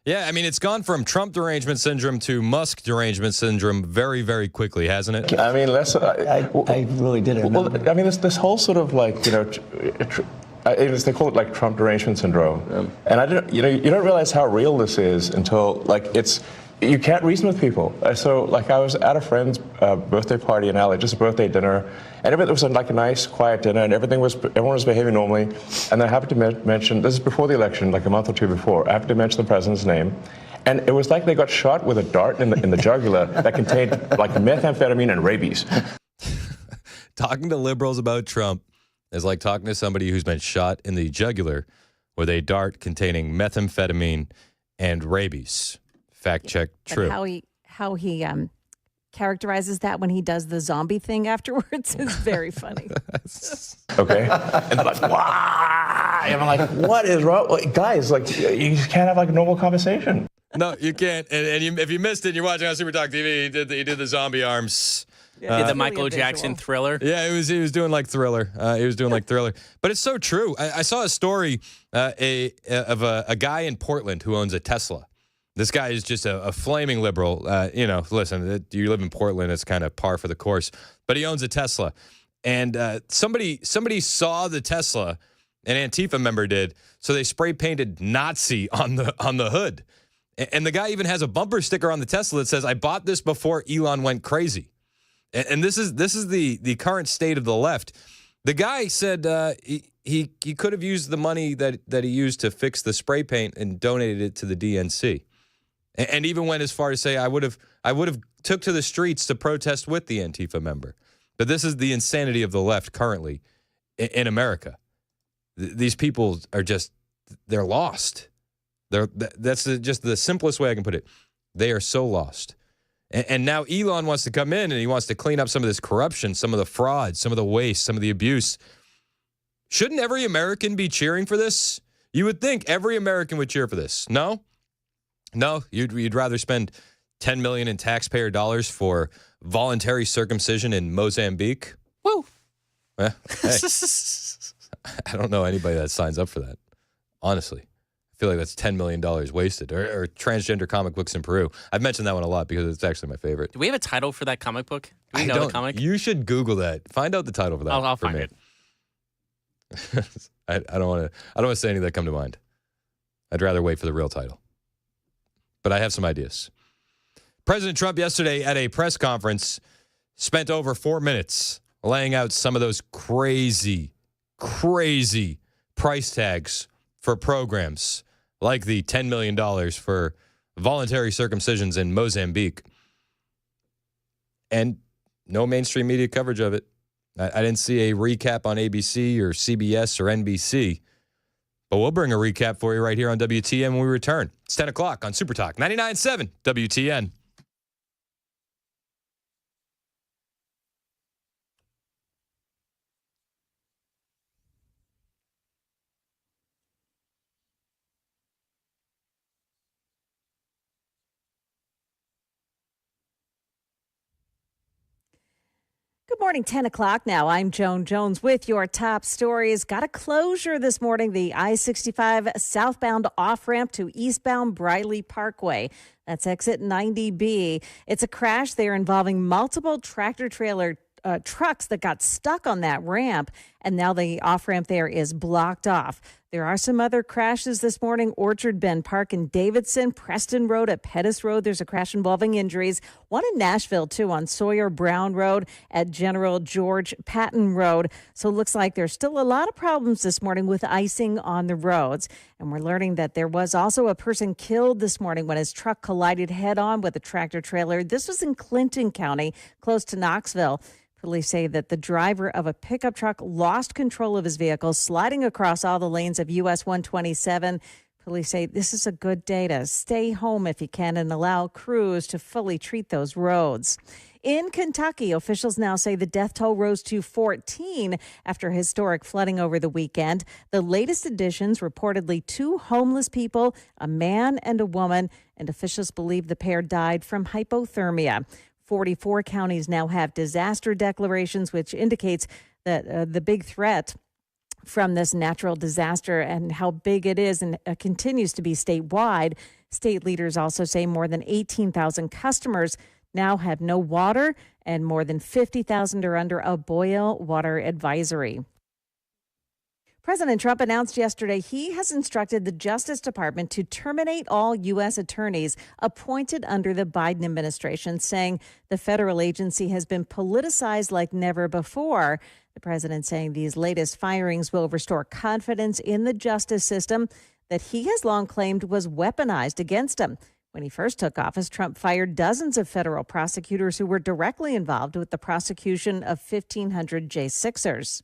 Yeah, I mean, it's gone from Trump derangement syndrome to Musk derangement syndrome very, very quickly, hasn't it? I mean, less. I really didn't. Well, I mean, this whole sort of like, you know, they call it like Trump derangement syndrome, and I don't, you know, you don't realize how real this is until like you can't reason with people. So like I was at a friend's birthday party in LA, just a birthday dinner, and it was like a nice, quiet dinner, and everyone was behaving normally. And I happened to mention, this is before the election, like a month or two before, I happened to mention the president's name. And it was like they got shot with a dart in the jugular that contained like methamphetamine and rabies. Talking to liberals about Trump is like talking to somebody who's been shot in the jugular with a dart containing methamphetamine and rabies. Fact check, true. But how he characterizes that when he does the zombie thing afterwards is very funny. Okay. And they're like, why? And I'm like, what is wrong? Like, guys, like, you just can't have like a normal conversation. No, you can't. And if you missed it, you're watching on Super Talk TV. He did the zombie arms. Yeah, the Michael Jackson Thriller. Yeah, he was doing like Thriller. But it's so true. I saw a story of a guy in Portland who owns a Tesla. This guy is just a flaming liberal. Listen, you live in Portland, it's kind of par for the course. But he owns a Tesla. And somebody saw the Tesla, an Antifa member did, so they spray painted Nazi on the hood. And the guy even has a bumper sticker on the Tesla that says, "I bought this before Elon went crazy." And this is the current state of the left. The guy said he could have used the money that he used to fix the spray paint and donated it to the DNC. And even went as far as say, I would have took to the streets to protest with the Antifa member. But this is the insanity of the left currently in America. These people are they're lost. That's just the simplest way I can put it. They are so lost. And now Elon wants to come in and he wants to clean up some of this corruption, some of the fraud, some of the waste, some of the abuse. Shouldn't every American be cheering for this? You would think every American would cheer for this. No? No, you'd rather spend $10 million in taxpayer dollars for voluntary circumcision in Mozambique? Woo! Hey, I don't know anybody that signs up for that. Honestly, I feel like that's $10 million wasted. Or transgender comic books in Peru. I've mentioned that one a lot because it's actually my favorment. Do we have a title for that comic book? Do we know the comic? You should Google that. Find out the title for that. I'll find it. I don't want to say any that come to mind. I'd rather wait for the real title. But I have some ideas. President Trump yesterday at a press conference spent over 4 minutes laying out some of those crazy price tags for programs like the $10 million for voluntary circumcisions in Mozambique. And no mainstream media coverage of it. I didn't see a recap on ABC or CBS or NBC. But we'll bring a recap for you right here on WTN when we return. It's 10 o'clock on Super Talk 99.7 WTN. Good morning, 10 o'clock now. I'm Joan Jones with your top stories. Got a closure this morning, the I-65 southbound off-ramp to eastbound Briley Parkway. That's exit 90B. It's a crash there involving multiple tractor-trailer trucks that got stuck on that ramp, and now the off-ramp there is blocked off. There are some other crashes this morning. Orchard Bend Park in Davidson, Preston Road at Pettis Road. There's a crash involving injuries. One in Nashville, too, on Sawyer Brown Road at General George Patton Road. So it looks like there's still a lot of problems this morning with icing on the roads. And we're learning that there was also a person killed this morning when his truck collided head on with a tractor trailer. This was in Clinton County, close to Knoxville. Police say that the driver of a pickup truck lost control of his vehicle, sliding across all the lanes of US 127. Police say this is a good day to stay home if you can and allow crews to fully treat those roads. In Kentucky, officials now say the death toll rose to 14 after historic flooding over the weekend. The latest additions, reportedly 2 homeless people, a man and a woman, and officials believe the pair died from hypothermia. 44 counties now have disaster declarations, which indicates that the big threat from this natural disaster and how big it is and continues to be statewide. State leaders also say more than 18,000 customers now have no water and more than 50,000 are under a boil water advisory. President Trump announced yesterday he has instructed the Justice Department to terminate all U.S. attorneys appointed under the Biden administration, saying the federal agency has been politicized like never before. The president saying these latest firings will restore confidence in the justice system that he has long claimed was weaponized against him. When he first took office, Trump fired dozens of federal prosecutors who were directly involved with the prosecution of 1,500 J6ers.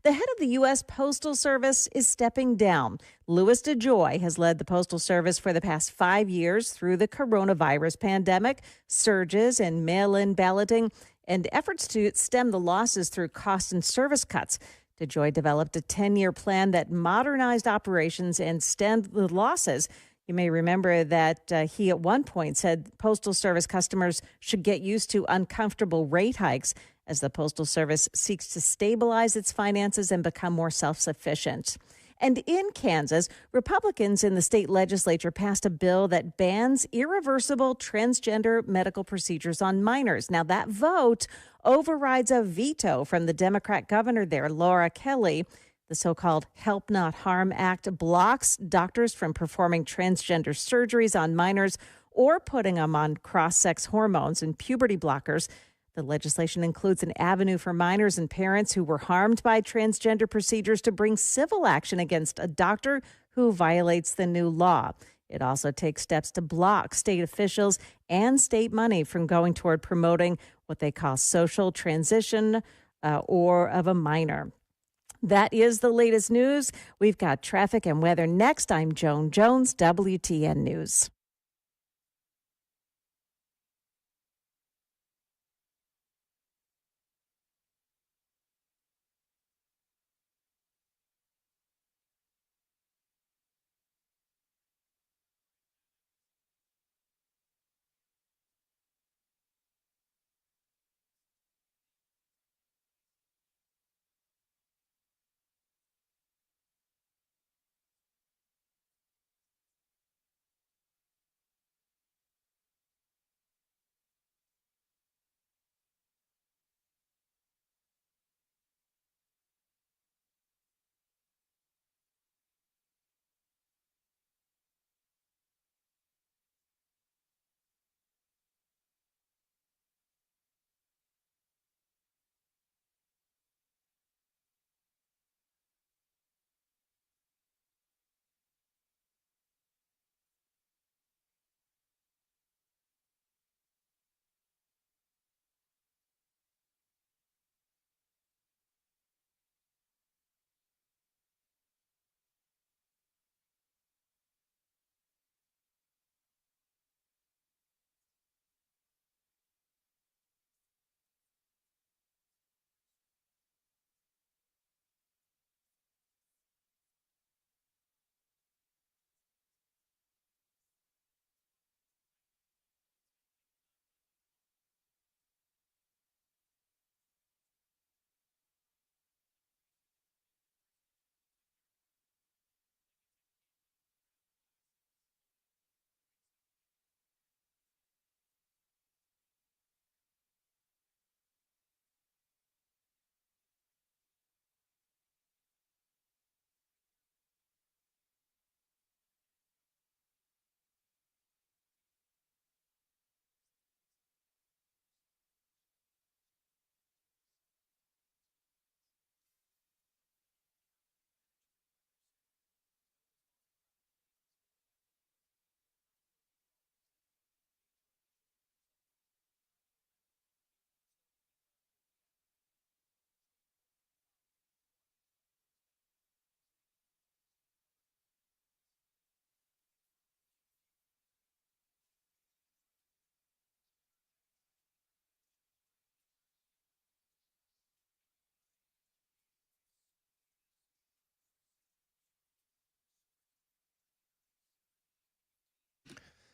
The head of the U.S. Postal Service is stepping down. Louis DeJoy has led the Postal Service for the past 5 years through the coronavirus pandemic, surges in mail-in balloting, and efforts to stem the losses through cost and service cuts. DeJoy developed a 10-year plan that modernized operations and stemmed the losses. You may remember that he at one point said Postal Service customers should get used to uncomfortable rate hikes as the Postal Service seeks to stabilize its finances and become more self-sufficient. And in Kansas, Republicans in the state legislature passed a bill that bans irreversible transgender medical procedures on minors. Now, that vote overrides a veto from the Democrat governor there, Laura Kelly. The so-called Help Not Harm Act blocks doctors from performing transgender surgeries on minors or putting them on cross-sex hormones and puberty blockers. The legislation includes an avenue for minors and parents who were harmed by transgender procedures to bring civil action against a doctor who violates the new law. It also takes steps to block state officials and state money from going toward promoting what they call social transition or of a minor. That is the latest news. We've got traffic and weather next. I'm Joan Jones, WTN News.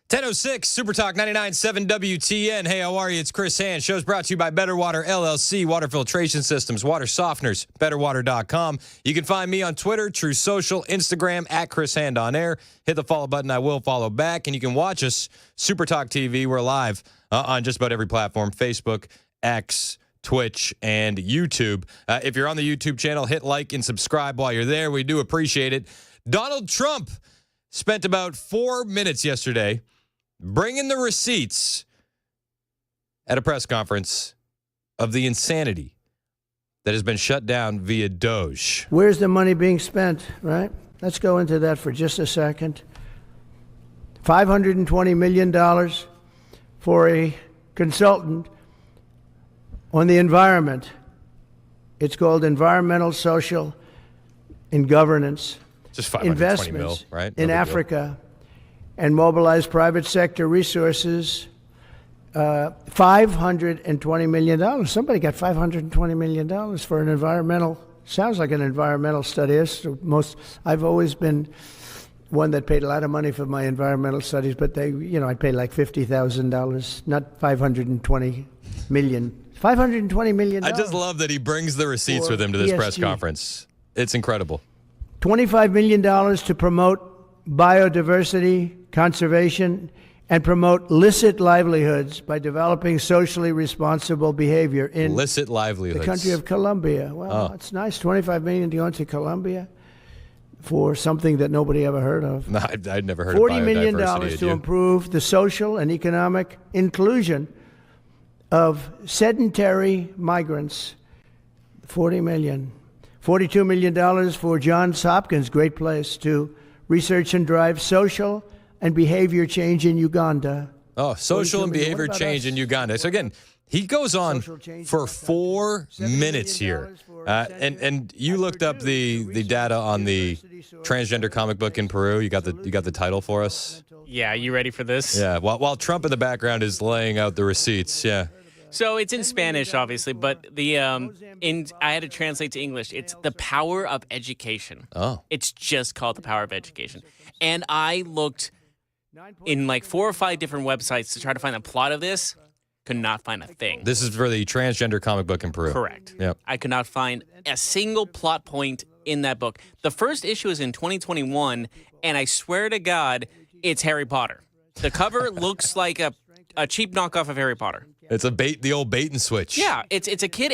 10:06, Super Talk 99.7 WTN. Hey, how are you? It's Chris Hand. Show's brought to you by Better Water LLC, water filtration systems, water softeners, betterwater.com. You can find me on Twitter, True Social, Instagram, at Chris Hand on air. Hit the follow button. I will follow back. And you can watch us, Super Talk TV. We're live on just about every platform, Facebook, X, Twitch, and YouTube. If you're on the YouTube channel, hit like and subscribe while you're there. We do appreciate it. Donald Trump spent about 4 minutes yesterday bringing the receipts at a press conference of the insanity that has been shut down via DOGE. Where's the money being spent, right? Let's go into that for just a second. $520 million for a consultant on the environment. It's called Environmental, Social, and Governance. Just 520 mil, Investments right? in Africa and mobilize private sector resources. $520 million. Somebody got $520 million for an environmental, sounds like an environmental study. I've always been one that paid a lot of money for my environmental studies, but I paid like $50,000, not $520 million. $520 million. I just love that he brings the receipts with him to this press conference. It's incredible. $25 million to promote biodiversity, conservation, and promote licit livelihoods by developing socially responsible behavior in licit livelihoods. The country of Colombia. Well, it's nice. $25 million to go into Colombia for something that nobody ever heard of. No, I'd never heard $40 of million biodiversity. to improve the social and economic inclusion of sedentary migrants. $40 million. $42 million for Johns Hopkins, great place, to research and drive social and behavior change in Uganda. Oh, social and behavior change in Uganda. So again, he goes on for 4 minutes here. And you looked up the data on the transgender comic book in Peru. You got the title for us? Yeah, you ready for this? Yeah, while Trump in the background is laying out the receipts. Yeah. So it's in Spanish, obviously, but I had to translate to English. It's The Power of Education. Oh. It's just called The Power of Education. And I looked in like 4 or 5 different websites to try to find the plot of this. Could not find a thing. This is for the transgender comic book in Peru. Correct. Yep. I could not find a single plot point in that book. The first issue is in 2021, and I swear to God, it's Harry Potter. The cover looks like a cheap knockoff of Harry Potter. It's the old bait and switch. Yeah, it's a kid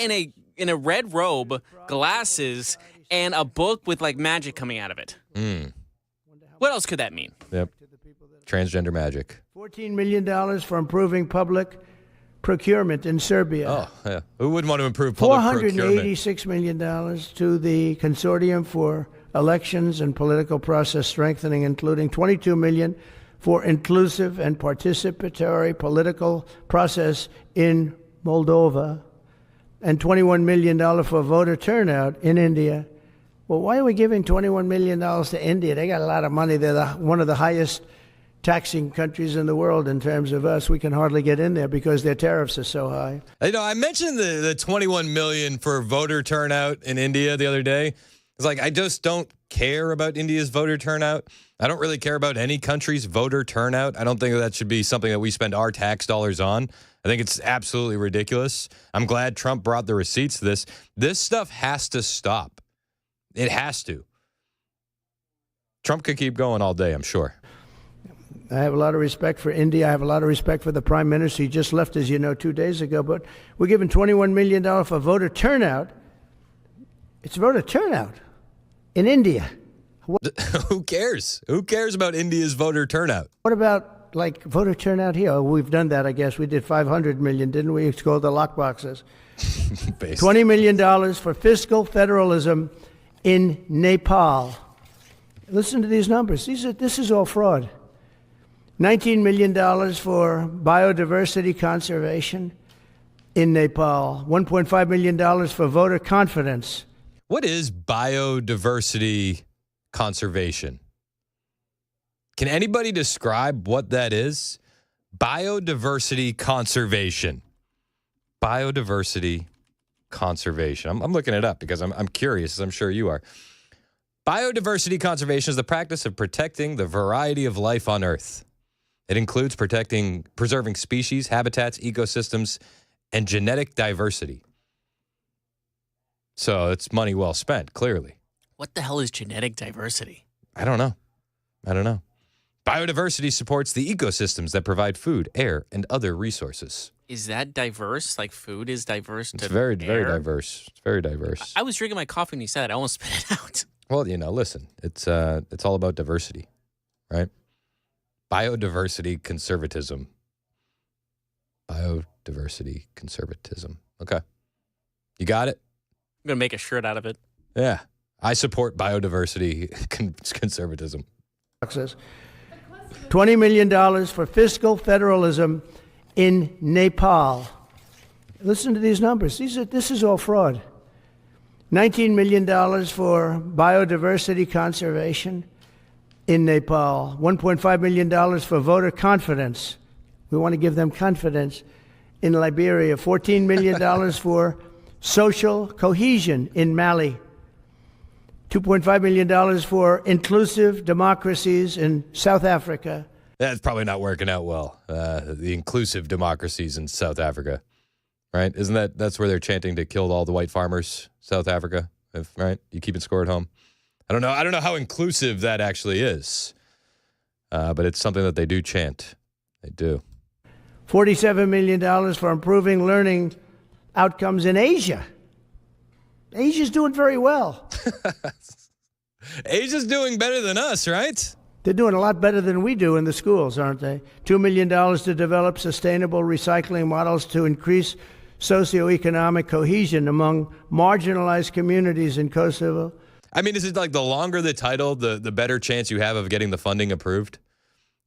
in a red robe, glasses, and a book with like magic coming out of it. What else could that mean? Yep. Transgender magic. $14 million for improving public procurement in Serbia. Oh, yeah. Who wouldn't want to improve public procurement? $486 million to the Consortium for Elections and Political Process Strengthening, including $22 million for inclusive and participatory political process in Moldova, and $21 million for voter turnout in India. Well, why are we giving $21 million to India? They got a lot of money. They're one of the highest taxing countries in the world in terms of us. We can hardly get in there because their tariffs are so high. I mentioned the $21 million for voter turnout in India the other day. It's like, I just don't care about India's voter turnout. I don't really care about any country's voter turnout. I don't think that should be something that we spend our tax dollars on. I think it's absolutely ridiculous. I'm glad Trump brought the receipts to this. This stuff has to stop. It has to. Trump could keep going all day, I'm sure. I have a lot of respect for India. I have a lot of respect for the Prime Minister. He just left, as you know, 2 days ago. But we're giving $21 million for voter turnout. It's voter turnout in India. Who cares? Who cares about India's voter turnout? What about, like, voter turnout here? Oh, we've done that, I guess. We did $500 million, didn't we? It's called the lockboxes. $20 million for fiscal federalism in Nepal. Listen to these numbers. This is all fraud. $19 million for biodiversity conservation in Nepal. $1.5 million for voter confidence. What is biodiversity conservation? Can anybody describe what that is? Biodiversity conservation. Biodiversity conservation. I'm looking it up because I'm curious, as I'm sure you are. Biodiversity conservation is the practice of protecting the variety of life on Earth. It includes preserving species, habitats, ecosystems, and genetic diversity. So it's money well spent, clearly. What the hell is genetic diversity? I don't know. Biodiversity supports the ecosystems that provide food, air, and other resources. Is that diverse? Like food is diverse It's to very air? diverse. It's very diverse. I was drinking my coffee when you said that. I almost spit it out. Well, listen, it's all about diversity, right? Biodiversity conservatism. Biodiversity conservatism. Okay. You got it? I'm going to make a shirt out of it. Yeah. I support biodiversity conservatism. $20 million for fiscal federalism in Nepal. Listen to these numbers. This is all fraud. $19 million for biodiversity conservation in Nepal. $1.5 million for voter confidence. We want to give them confidence in Liberia. $14 million for social cohesion in Mali. $2.5 million for inclusive democracies in South Africa. That's probably not working out well. The inclusive democracies in South Africa, right? That's where they're chanting to kill all the white farmers, South Africa, right? You keeping score at home? I don't know how inclusive that actually is, but it's something that they do chant. They do. $47 million for improving learning outcomes in Asia. Asia's doing very well. Asia's doing better than us, right? They're doing a lot better than we do in the schools, aren't they? $2 million to develop sustainable recycling models to increase socioeconomic cohesion among marginalized communities in Kosovo. I mean, is it like the longer the title, the better chance you have of getting the funding approved?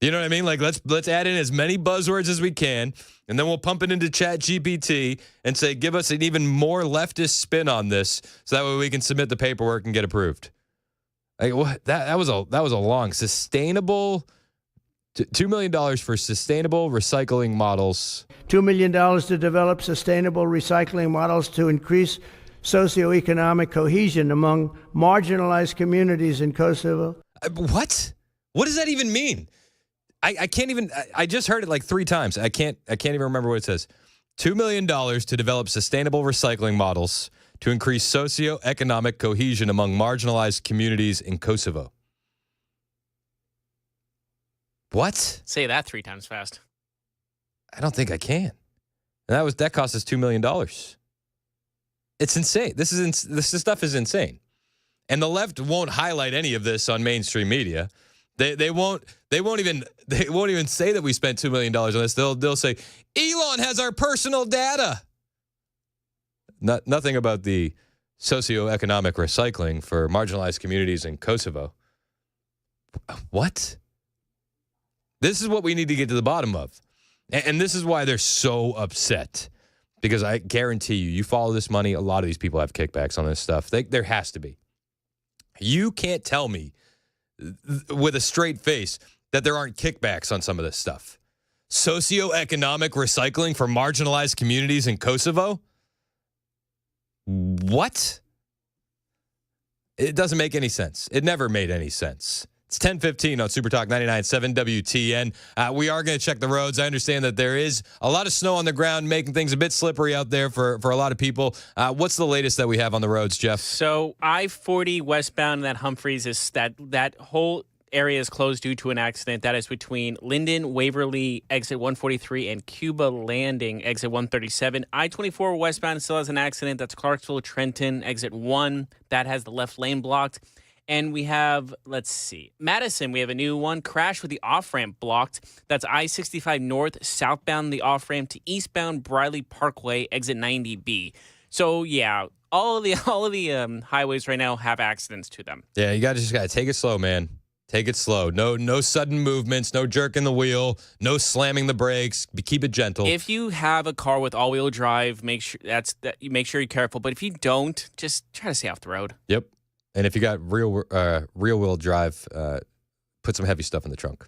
You know what I mean? Like, let's add in as many buzzwords as we can, and then we'll pump it into ChatGPT and say, give us an even more leftist spin on this, so that way we can submit the paperwork and get approved. Like, what? That was a long sustainable $2 million for sustainable recycling models. $2 million to develop sustainable recycling models to increase socioeconomic cohesion among marginalized communities in Kosovo. What? What does that even mean? I can't even. I just heard it like 3 times. I can't even remember what it says. $2 million to develop sustainable recycling models to increase socioeconomic cohesion among marginalized communities in Kosovo. What? Say that 3 times fast. I don't think I can. And that cost us $2 million. It's insane. This stuff is insane. And the left won't highlight any of this on mainstream media. They won't even say that we spent $2 million on this. They'll say Elon has our personal data. Nothing about the socioeconomic recycling for marginalized communities in Kosovo. What? This is what we need to get to the bottom of. And this is why they're so upset. Because I guarantee you follow this money, a lot of these people have kickbacks on this stuff. There has to be. You can't tell me with a straight face that there aren't kickbacks on some of this stuff. Socioeconomic recycling for marginalized communities in Kosovo? What? It doesn't make any sense. It never made any sense. It's 10:15 on Super Talk 99.7 WTN. We are going to check the roads. I understand that there is a lot of snow on the ground, making things a bit slippery out there for a lot of people. What's the latest that we have on the roads, Jeff? So I-40 westbound at Humphreys is that whole area is closed due to an accident. That is between Linden, Waverly, exit 143, and Cuba Landing, exit 137. I-24 westbound still has an accident. That's Clarksville, Trenton, exit 1. That has the left lane blocked. And we have, let's see, Madison, we have a new one. Crash with the off-ramp blocked. That's I-65 north, southbound the off-ramp to eastbound Briley Parkway, exit 90B. So, yeah, all of the highways right now have accidents to them. Yeah, you just got to take it slow, man. Take it slow. No sudden movements, no jerking the wheel, no slamming the brakes. Keep it gentle. If you have a car with all-wheel drive, make sure you're careful. But if you don't, just try to stay off the road. Yep. And if you got rear-wheel drive, put some heavy stuff in the trunk.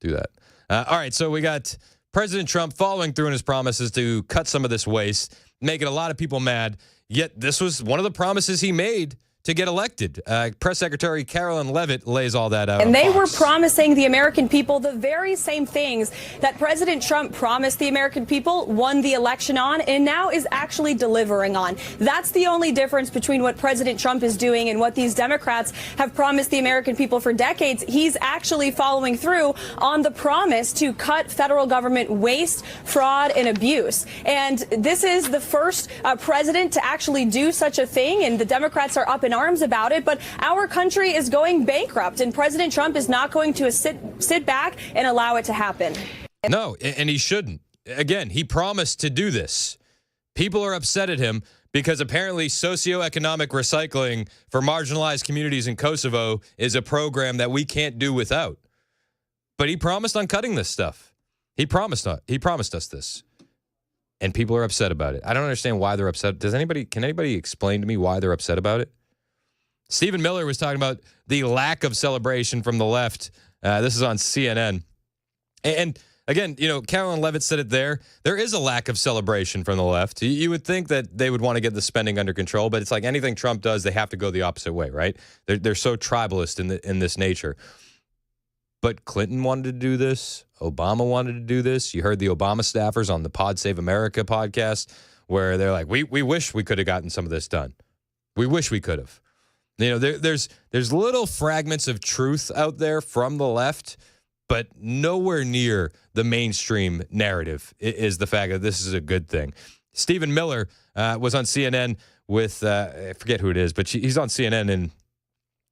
Do that. All right, so we got President Trump following through on his promises to cut some of this waste, making a lot of people mad. Yet this was one of the promises he made to get elected. Press Secretary Carolyn Leavitt lays all that out. And they were Fox. promising the American people the very same things that President Trump promised the American people, won the election on, and now is actually delivering on. That's the only difference between what President Trump is doing and what these Democrats have promised the American people for decades. He's actually following through on the promise to cut federal government waste, fraud, and abuse. And this is the first president to actually do such a thing, and the Democrats are up in arms about it. But our country is going bankrupt, and President Trump is not going to sit back and allow it to happen. No, and he shouldn't. Again, he promised to do this. People are upset at him because apparently socioeconomic recycling for marginalized communities in Kosovo is a program that we can't do without. But he promised on cutting this stuff. He promised us this. And people are upset about it. I don't understand why they're upset. Can anybody explain to me why they're upset about it? Stephen Miller was talking about the lack of celebration from the left. This is on CNN. And again, Carolyn Leavitt said it there. There is a lack of celebration from the left. You would think that they would want to get the spending under control, but it's like anything Trump does, they have to go the opposite way, right? They're so tribalist in this nature. But Clinton wanted to do this. Obama wanted to do this. You heard the Obama staffers on the Pod Save America podcast where they're like, we wish we could have gotten some of this done. We wish we could have. There's little fragments of truth out there from the left, but nowhere near the mainstream narrative is the fact that this is a good thing. Stephen Miller was on CNN with, I forget who it is, but he's on CNN, and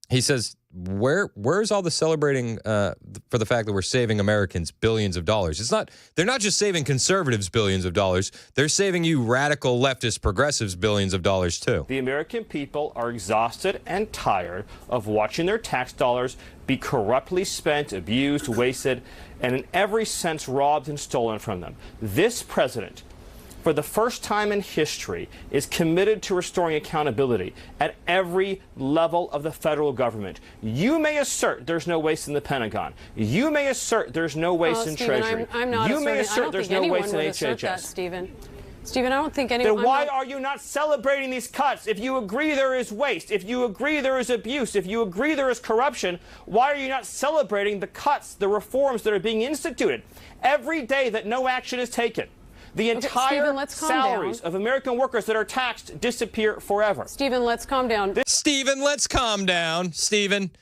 he says, where's all the celebrating for the fact that we're saving Americans billions of dollars? They're not just saving conservatives billions of dollars. They're saving you radical leftist progressives billions of dollars too. The American people are exhausted and tired of watching their tax dollars be corruptly spent, abused, wasted, and in every sense robbed and stolen from them. This president, for the first time in history, is committed to restoring accountability at every level of the federal government. You may assert there's no waste in the Pentagon. You may assert there's no waste in Stephen, Treasury. I'm not you may asserting, assert there's no waste in HHS. Stephen, I don't think anyone... Then why are you not celebrating these cuts? If you agree there is waste, if you agree there is abuse, if you agree there is corruption, why are you not celebrating the cuts, the reforms that are being instituted? Every day that no action is taken, the entire salaries of American workers that are taxed disappear forever. Stephen, let's calm down. Stephen, let's calm down. Stephen.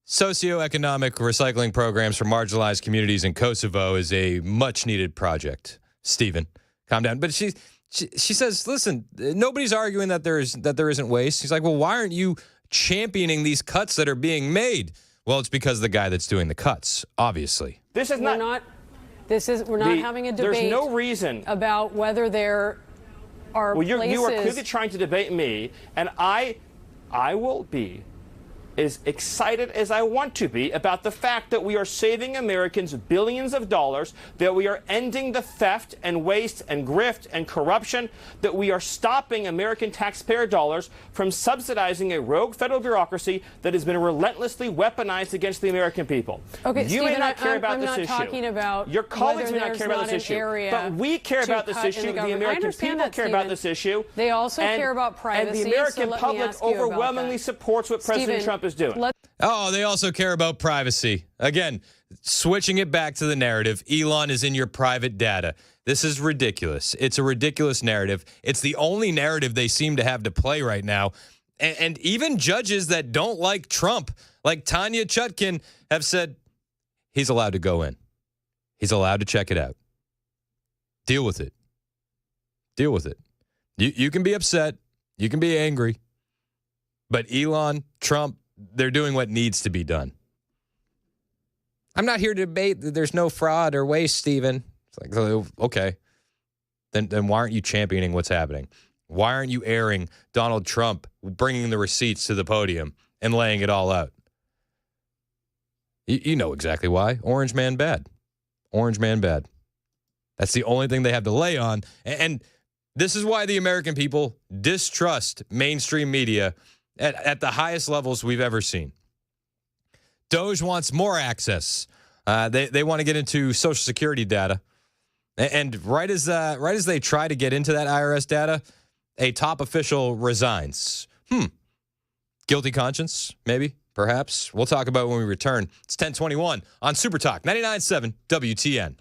Socioeconomic recycling programs for marginalized communities in Kosovo is a much-needed project. Stephen, calm down. But she says, listen, nobody's arguing that there isn't waste. She's like, well, why aren't you championing these cuts that are being made? Well, it's because of the guy that's doing the cuts, obviously. We're not having a debate. There's no reason about whether there are places. You are clearly trying to debate me, and I will be as excited as I want to be about the fact that we are saving Americans billions of dollars, that we are ending the theft and waste and grift and corruption, that we are stopping American taxpayer dollars from subsidizing a rogue federal bureaucracy that has been relentlessly weaponized against the American people. Okay, you may Stephen, not care about I'm this not issue. Talking about your colleagues may not care about this issue. But we care about this issue. The American people care about this issue. They also care about privacy. And the American public overwhelmingly supports what President Trump is doing. They also care about privacy. Again, switching it back to the narrative, Elon is in your private data. This is ridiculous. It's a ridiculous narrative. It's the only narrative they seem to have to play right now. And even judges that don't like Trump, like Tanya Chutkin, have said he's allowed to go in. He's allowed to check it out. Deal with it. Deal with it. You can be upset. You can be angry. But Elon, Trump, they're doing what needs to be done. I'm not here to debate that there's no fraud or waste, Stephen. It's like, okay. Then why aren't you championing what's happening? Why aren't you airing Donald Trump bringing the receipts to the podium and laying it all out? You know exactly why. Orange man bad. Orange man bad. That's the only thing they have to lay on. And this is why the American people distrust mainstream media at the highest levels we've ever seen. DOGE wants more access. They want to get into Social Security data. And right as they try to get into that IRS data, a top official resigns. Guilty conscience, maybe, perhaps. We'll talk about it when we return. It's 10:21 on Super Talk 99.7 WTN.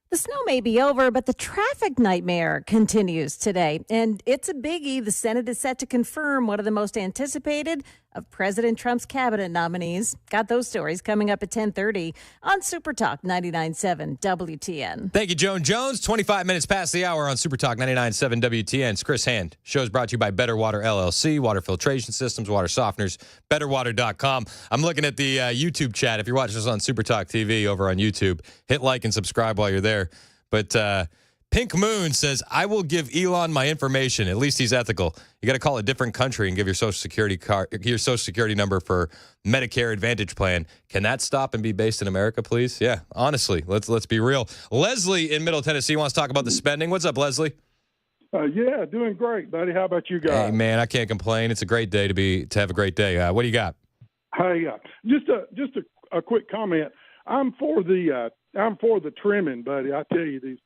The snow may be over, but the traffic nightmare continues today. And it's a biggie. The Senate is set to confirm one of the most anticipated of President Trump's cabinet nominees. Got those stories coming up at 10:30 on Super Talk 99.7 WTN. Thank you, Joan Jones. 25 minutes past the hour on Super Talk 99.7 WTN. It's Chris Hand. Show's brought to you by Better Water LLC, water filtration systems, water softeners, betterwater.com. I'm looking at the YouTube chat. If you're watching us on Super Talk TV over on YouTube, hit like and subscribe while you're there. But Pink Moon says, I will give Elon my information. At least he's ethical. You got to call a different country and give your Social Security your Social Security number for Medicare Advantage plan. Can that stop and be based in America, please? Yeah, honestly, let's be real. Leslie in Middle Tennessee wants to talk about the spending. What's up, Leslie? Yeah, doing great, buddy. How about you guys? Hey, man, I can't complain. It's a great day to have a great day. What do you got? Hey, just a quick comment. I'm for the trimming, buddy. I tell you, these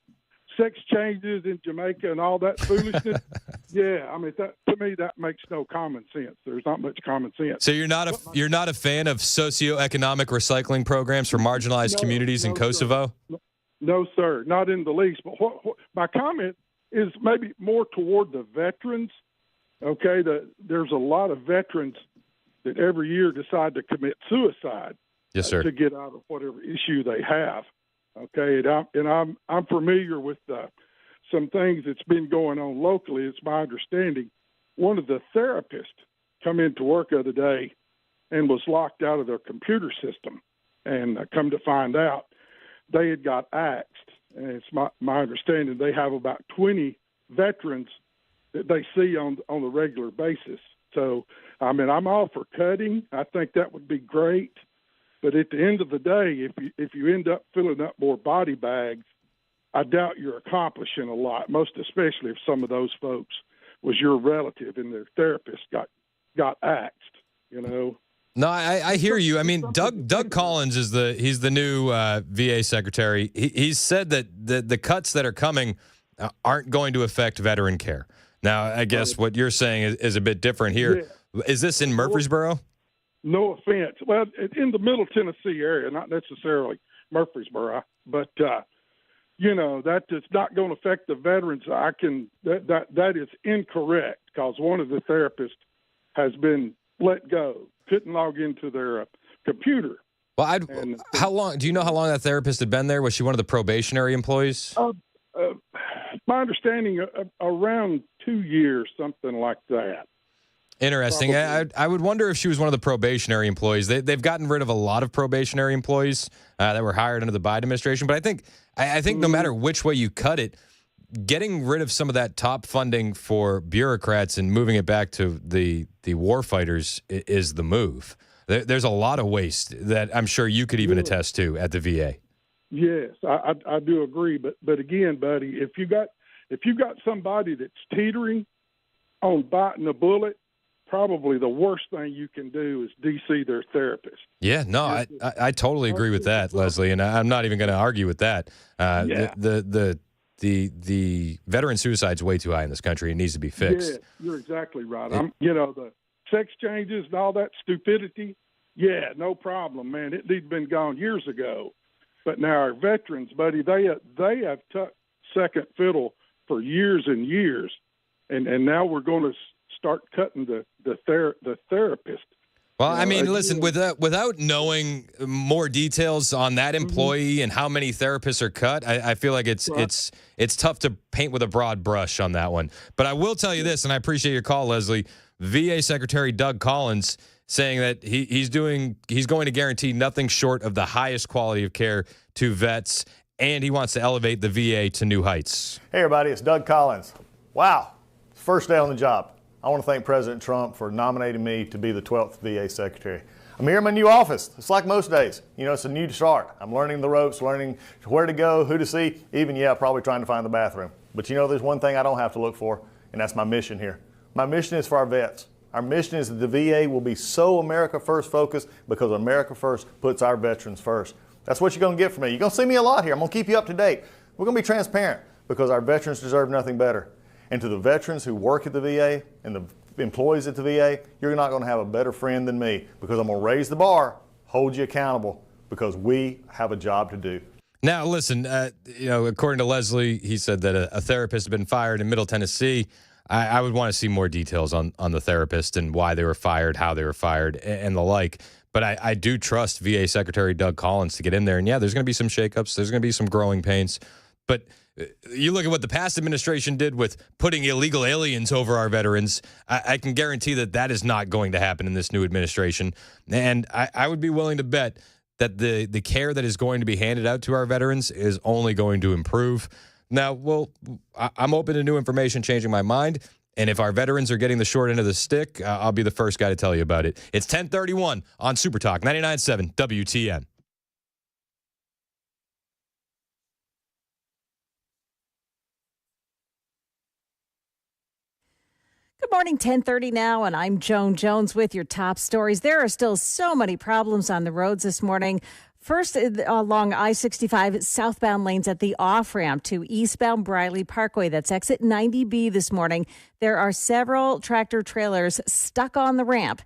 sex changes in Jamaica and all that foolishness. Yeah, I mean, that, to me, that makes no common sense. There's not much common sense. So you're not a fan of socioeconomic recycling programs for marginalized communities in Kosovo? No, sir, not in the least. But what my comment is maybe more toward the veterans. Okay, there's a lot of veterans that every year decide to commit suicide. Yes, sir. To get out of whatever issue they have. Okay, and I'm familiar with some things that's been going on locally. It's my understanding one of the therapists come into work the other day and was locked out of their computer system, and come to find out they had got axed. And it's my understanding they have about 20 veterans that they see on a regular basis. So, I mean, I'm all for cutting. I think that would be great. But at the end of the day, if you end up filling up more body bags, I doubt you're accomplishing a lot, most especially if some of those folks was your relative and their therapist got axed, you know. No, I hear you. I mean, Doug Collins is he's the new VA secretary. He's said that the cuts that are coming aren't going to affect veteran care. Now, I guess what you're saying is a bit different here. Yeah. Is this in Murfreesboro? No offense. Well, in the Middle Tennessee area, not necessarily Murfreesboro, but you know, that is not going to affect the veterans. That is incorrect, because one of the therapists has been let go, couldn't log into their computer. Well, how long? Do you know how long that therapist had been there? Was she one of the probationary employees? My understanding, around 2 years, something like that. Interesting. I would wonder if she was one of the probationary employees. They've gotten rid of a lot of probationary employees that were hired under the Biden administration. But I think no matter which way you cut it, getting rid of some of that top funding for bureaucrats and moving it back to the war fighters is the move. There's a lot of waste that I'm sure you could even attest to at the VA. Yes, I do agree. But again, buddy, if you got somebody that's teetering on biting a bullet, probably the worst thing you can do is DC their therapist. Yeah, no, I totally agree with that, Leslie, and I'm not even going to argue with that. The veteran suicide is way too high in this country. It needs to be fixed. Yeah, you're exactly right. The sex changes and all that stupidity, yeah, no problem, man. It needs been gone years ago. But now our veterans, buddy, they have took second fiddle for years and years, and now we're going to start cutting the therapist. Well, I mean, listen, without knowing more details on that employee and how many therapists are cut, I feel like it's tough to paint with a broad brush on that one. But I will tell you this, and I appreciate your call, Leslie. VA Secretary Doug Collins saying that he's going to guarantee nothing short of the highest quality of care to vets, and he wants to elevate the VA to new heights. Hey, everybody, it's Doug Collins. Wow, first day on the job. I want to thank President Trump for nominating me to be the 12th VA Secretary. I'm here in my new office. It's like most days. You know, it's a new start. I'm learning the ropes, learning where to go, who to see, even, probably trying to find the bathroom. But there's one thing I don't have to look for, and that's my mission here. My mission is for our vets. Our mission is that the VA will be so America First focused because America First puts our veterans first. That's what you're going to get from me. You're going to see me a lot here. I'm going to keep you up to date. We're going to be transparent because our veterans deserve nothing better. And to the veterans who work at the VA and the employees at the VA, you're not going to have a better friend than me, because I'm going to raise the bar, hold you accountable, because we have a job to do. Now, listen, according to Leslie, he said that a therapist had been fired in Middle Tennessee. I would want to see more details on the therapist and why they were fired, how they were fired, and the like. But I do trust VA Secretary Doug Collins to get in there. And, there's going to be some shakeups. There's going to be some growing pains. But you look at what the past administration did with putting illegal aliens over our veterans. I can guarantee that is not going to happen in this new administration. And I would be willing to bet that the care that is going to be handed out to our veterans is only going to improve. Now, I'm open to new information changing my mind. And if our veterans are getting the short end of the stick, I'll be the first guy to tell you about it. It's 10:31 on Super Talk 99.7 WTN. Good morning, 10:30 now, and I'm Joan Jones with your top stories. There are still so many problems on the roads this morning. First, along I-65 southbound lanes at the off-ramp to eastbound Briley Parkway. That's exit 90B this morning. There are several tractor trailers stuck on the ramp.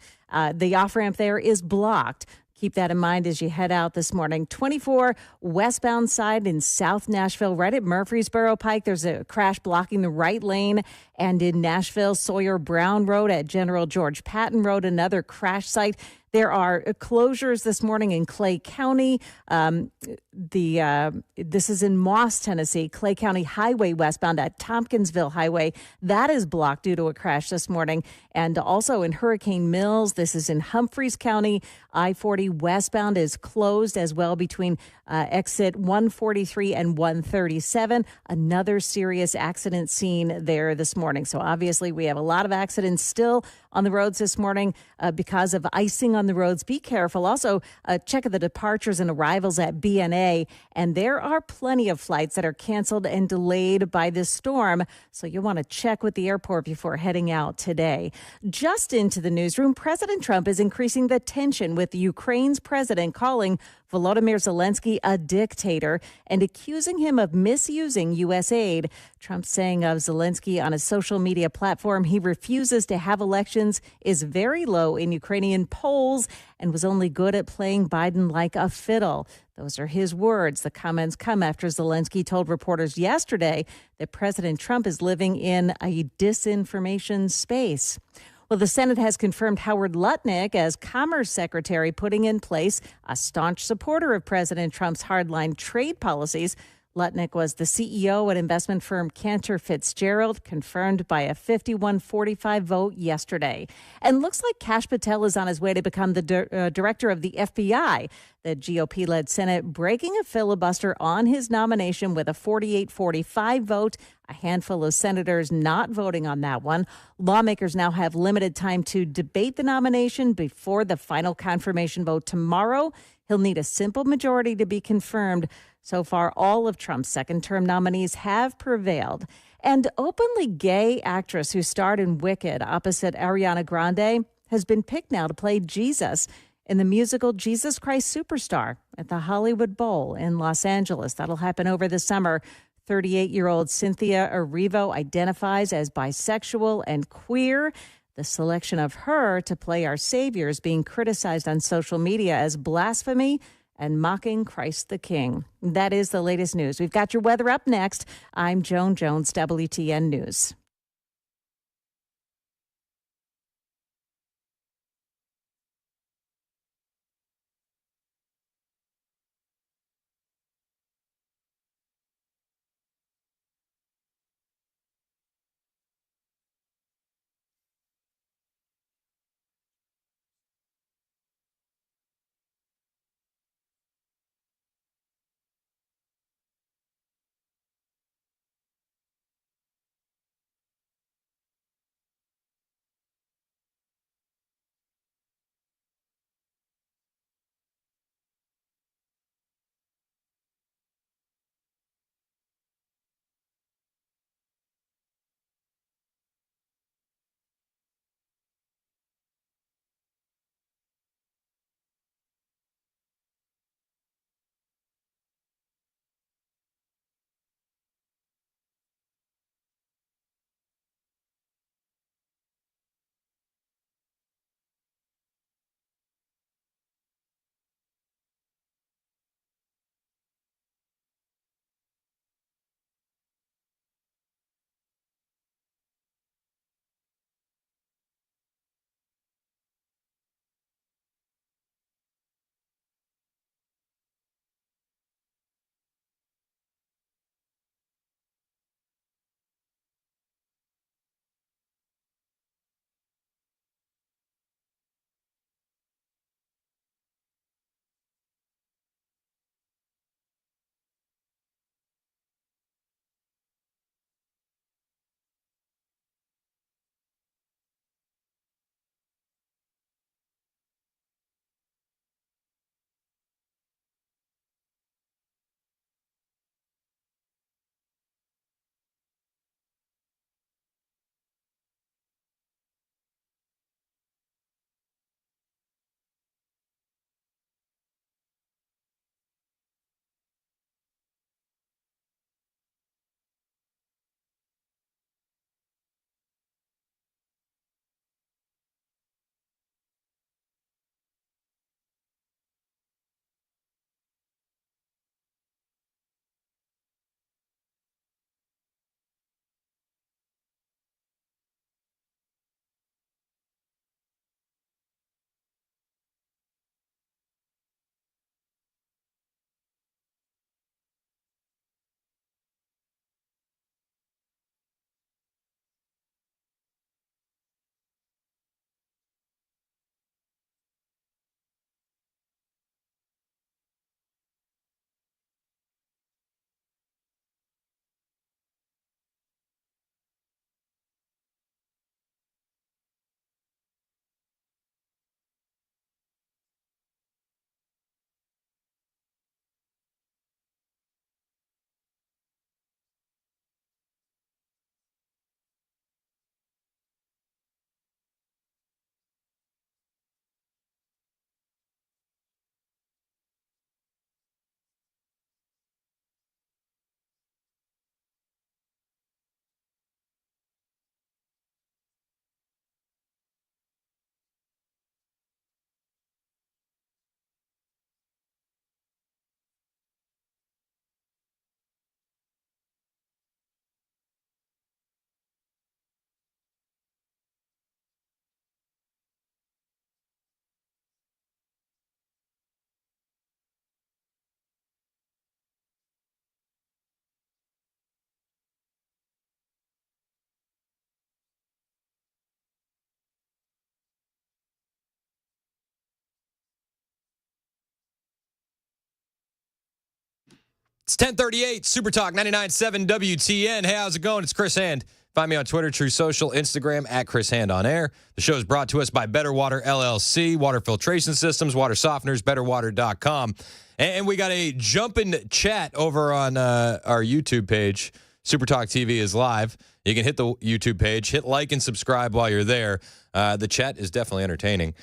The off-ramp there is blocked. Keep that in mind as you head out this morning. 24 westbound side in South Nashville, right at Murfreesboro Pike. There's a crash blocking the right lane. And in Nashville, Sawyer Brown Road at General George Patton Road, another crash site. There are closures this morning in Clay County. This is in Moss, Tennessee. Clay County Highway westbound at Tompkinsville Highway. That is blocked due to a crash this morning. And also in Hurricane Mills, this is in Humphreys County. I-40 westbound is closed as well between exit 143 and 137. Another serious accident scene there this morning. So obviously we have a lot of accidents still on the roads this morning because of icing on the roads. Be careful. Also, check the departures and arrivals at BNA. And there are plenty of flights that are canceled and delayed by this storm. So you'll want to check with the airport before heading out today. Just into the newsroom, President Trump is increasing the tension with Ukraine's president, calling Volodymyr Zelensky a dictator and accusing him of misusing U.S. aid. Trump saying of Zelensky on a social media platform he refuses to have elections, is very low in Ukrainian polls, and was only good at playing Biden like a fiddle. Those are his words. The comments come after Zelensky told reporters yesterday that President Trump is living in a disinformation space. Well, the Senate has confirmed Howard Lutnick as Commerce Secretary, putting in place a staunch supporter of President Trump's hardline trade policies. Lutnick was the CEO at investment firm Cantor Fitzgerald, confirmed by a 51-45 vote yesterday. And looks like Kash Patel is on his way to become the director of the FBI. The GOP-led Senate breaking a filibuster on his nomination with a 48-45 vote. A handful of senators not voting on that one. Lawmakers now have limited time to debate the nomination before the final confirmation vote tomorrow. He'll need a simple majority to be confirmed. So far, all of Trump's second-term nominees have prevailed. And openly gay actress who starred in Wicked opposite Ariana Grande has been picked now to play Jesus in the musical Jesus Christ Superstar at the Hollywood Bowl in Los Angeles. That'll happen over the summer. 38-year-old Cynthia Erivo identifies as bisexual and queer. The selection of her to play our Savior is being criticized on social media as blasphemy and mocking Christ the King. That is the latest news. We've got your weather up next. I'm Joan Jones, WTN News. It's 1038, Super Talk 99.7 WTN. Hey, how's it going? It's Chris Hand. Find me on Twitter, True Social, Instagram, at Chris Hand on Air. The show is brought to us by Better Water LLC, water filtration systems, water softeners, betterwater.com. And we got a jumping chat over on our YouTube page. Super Talk TV is live. You can hit the YouTube page, hit like and subscribe while you're there. The chat is definitely entertaining.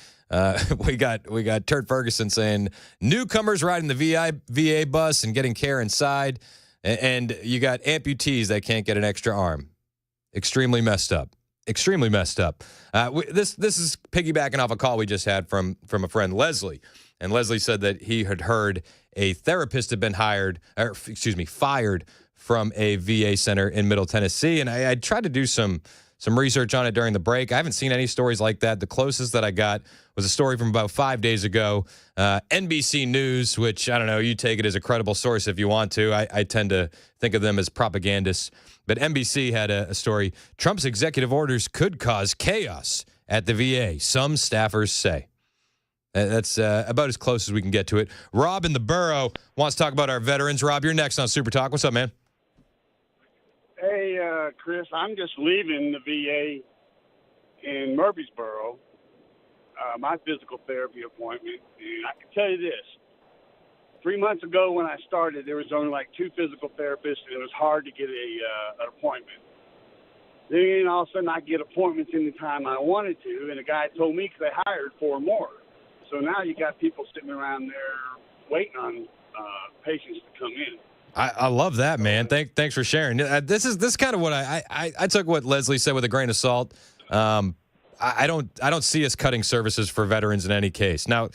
We got Turd Ferguson saying newcomers riding the VA bus and getting care inside, and you got amputees that can't get an extra arm. Extremely messed up. Extremely messed up. This is piggybacking off a call we just had from a friend, Leslie, and Leslie said that he had heard a therapist had been fired from a VA center in Middle Tennessee, and I tried to do some research on it during the break. I haven't seen any stories like that. The closest that I got was a story from about 5 days ago. NBC News, which, I don't know, you take it as a credible source if you want to. I tend to think of them as propagandists. But NBC had a story. Trump's executive orders could cause chaos at the VA, some staffers say. That's about as close as we can get to it. Rob in the borough wants to talk about our veterans. Rob, you're next on Super Talk. What's up, man? Hey, Chris, I'm just leaving the VA in Murfreesboro, my physical therapy appointment, and I can tell you this. 3 months ago when I started, there was only like 2 physical therapists, and it was hard to get an appointment. Then all of a sudden I get appointments anytime I wanted to, and the guy told me because they hired 4 more. So now you got people sitting around there waiting on patients to come in. I love that, man. Thanks for sharing. This is kind of what I took what Leslie said with a grain of salt. I don't see us cutting services for veterans in any case. Now,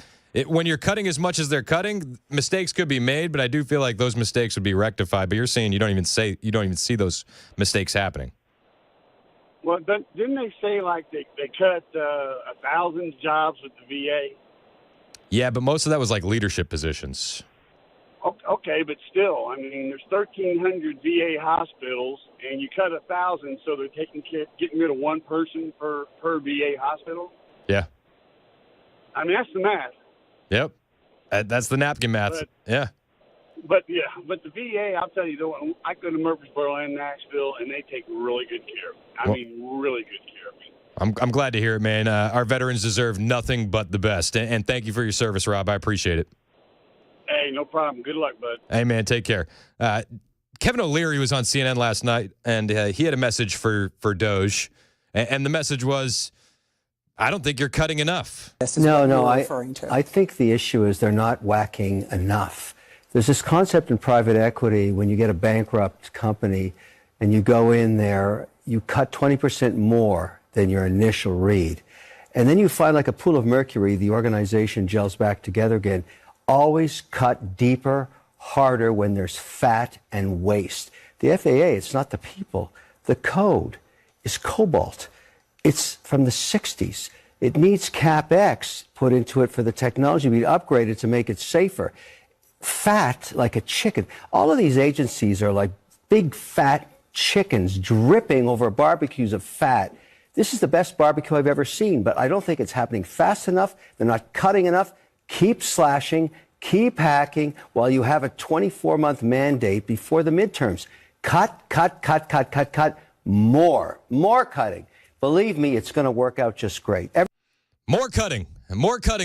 when you're cutting as much as they're cutting, mistakes could be made, but I do feel like those mistakes would be rectified. But you're saying you don't even see those mistakes happening. Well, didn't they say like they cut 1,000 jobs with the VA? Yeah, but most of that was like leadership positions. Okay, but still, I mean, there's 1,300 VA hospitals, and you cut 1,000, so they're getting rid of one person per VA hospital. Yeah. I mean, that's the math. Yep. That's the napkin math. Yeah. But the VA, I'll tell you, though, I go to Murfreesboro and Nashville, and they take really good care of me. I mean, really good care of me. I'm glad to hear it, man. Our veterans deserve nothing but the best. And thank you for your service, Rob. I appreciate it. Hey, no problem. Good luck, bud. Hey, man, take care. Kevin O'Leary was on CNN last night, and he had a message for DOGE. And the message was, I don't think you're cutting enough. No, I think the issue is they're not whacking enough. There's this concept in private equity when you get a bankrupt company and you go in there, you cut 20% more than your initial read. And then you find like a pool of mercury, the organization gels back together again. Always cut deeper, harder when there's fat and waste. The FAA, it's not the people. The code is cobalt. It's from the 60s. It needs CapEx put into it for the technology to be upgraded to make it safer. Fat like a chicken. All of these agencies are like big fat chickens dripping over barbecues of fat. This is the best barbecue I've ever seen, but I don't think it's happening fast enough. They're not cutting enough. Keep slashing, keep hacking while you have a 24-month mandate before the midterms. Cut, more cutting. Believe me, it's going to work out just great. More cutting,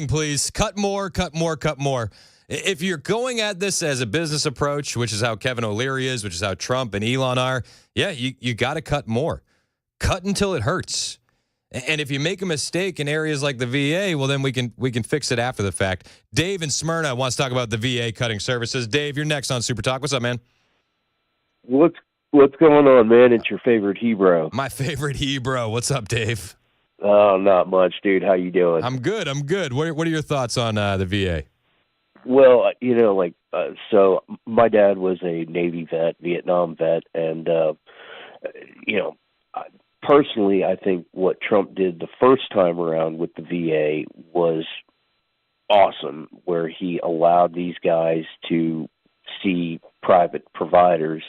please. Cut more. If you're going at this as a business approach, which is how Kevin O'Leary is, which is how Trump and Elon are, yeah, you got to cut more. Cut until it hurts. And if you make a mistake in areas like the VA, well, then we can fix it after the fact. Dave in Smyrna wants to talk about the VA cutting services. Dave, you're next on Super Talk. What's up, man? What's going on, man? It's your favorite Hebrew. My favorite Hebrew. What's up, Dave? Oh, not much, dude. How you doing? I'm good. What are your thoughts on the VA? Well, so my dad was a Navy vet, Vietnam vet, and, personally, I think what Trump did the first time around with the VA was awesome, where he allowed these guys to see private providers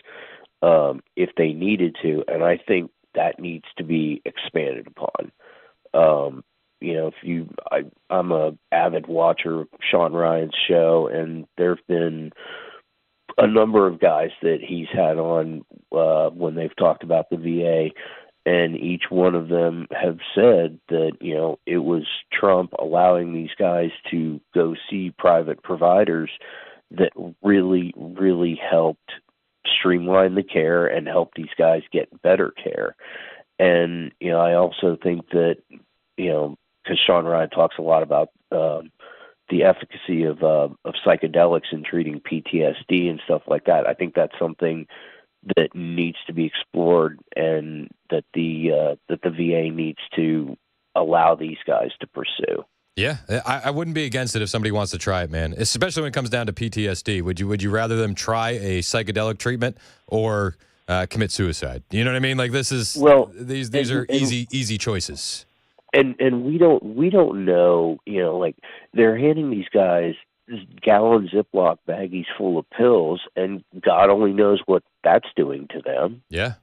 if they needed to, and I think that needs to be expanded upon. I'm a avid watcher of Sean Ryan's show, and there have been a number of guys that he's had on when they've talked about the VA, and each one of them have said that, you know, it was Trump allowing these guys to go see private providers that really, really helped streamline the care and help these guys get better care. And, you know, I also think that, you know, because Sean Ryan talks a lot about the efficacy of psychedelics in treating PTSD and stuff like that. I think that's something that needs to be explored, and that the VA needs to allow these guys to pursue. Yeah, I wouldn't be against it if somebody wants to try it, man. Especially when it comes down to PTSD. Would you rather them try a psychedelic treatment or commit suicide? You know what I mean? Like, this is these are easy choices. And we don't know, you know, like, they're handing these guys gallon Ziploc baggies full of pills, and God only knows what that's doing to them. Yeah.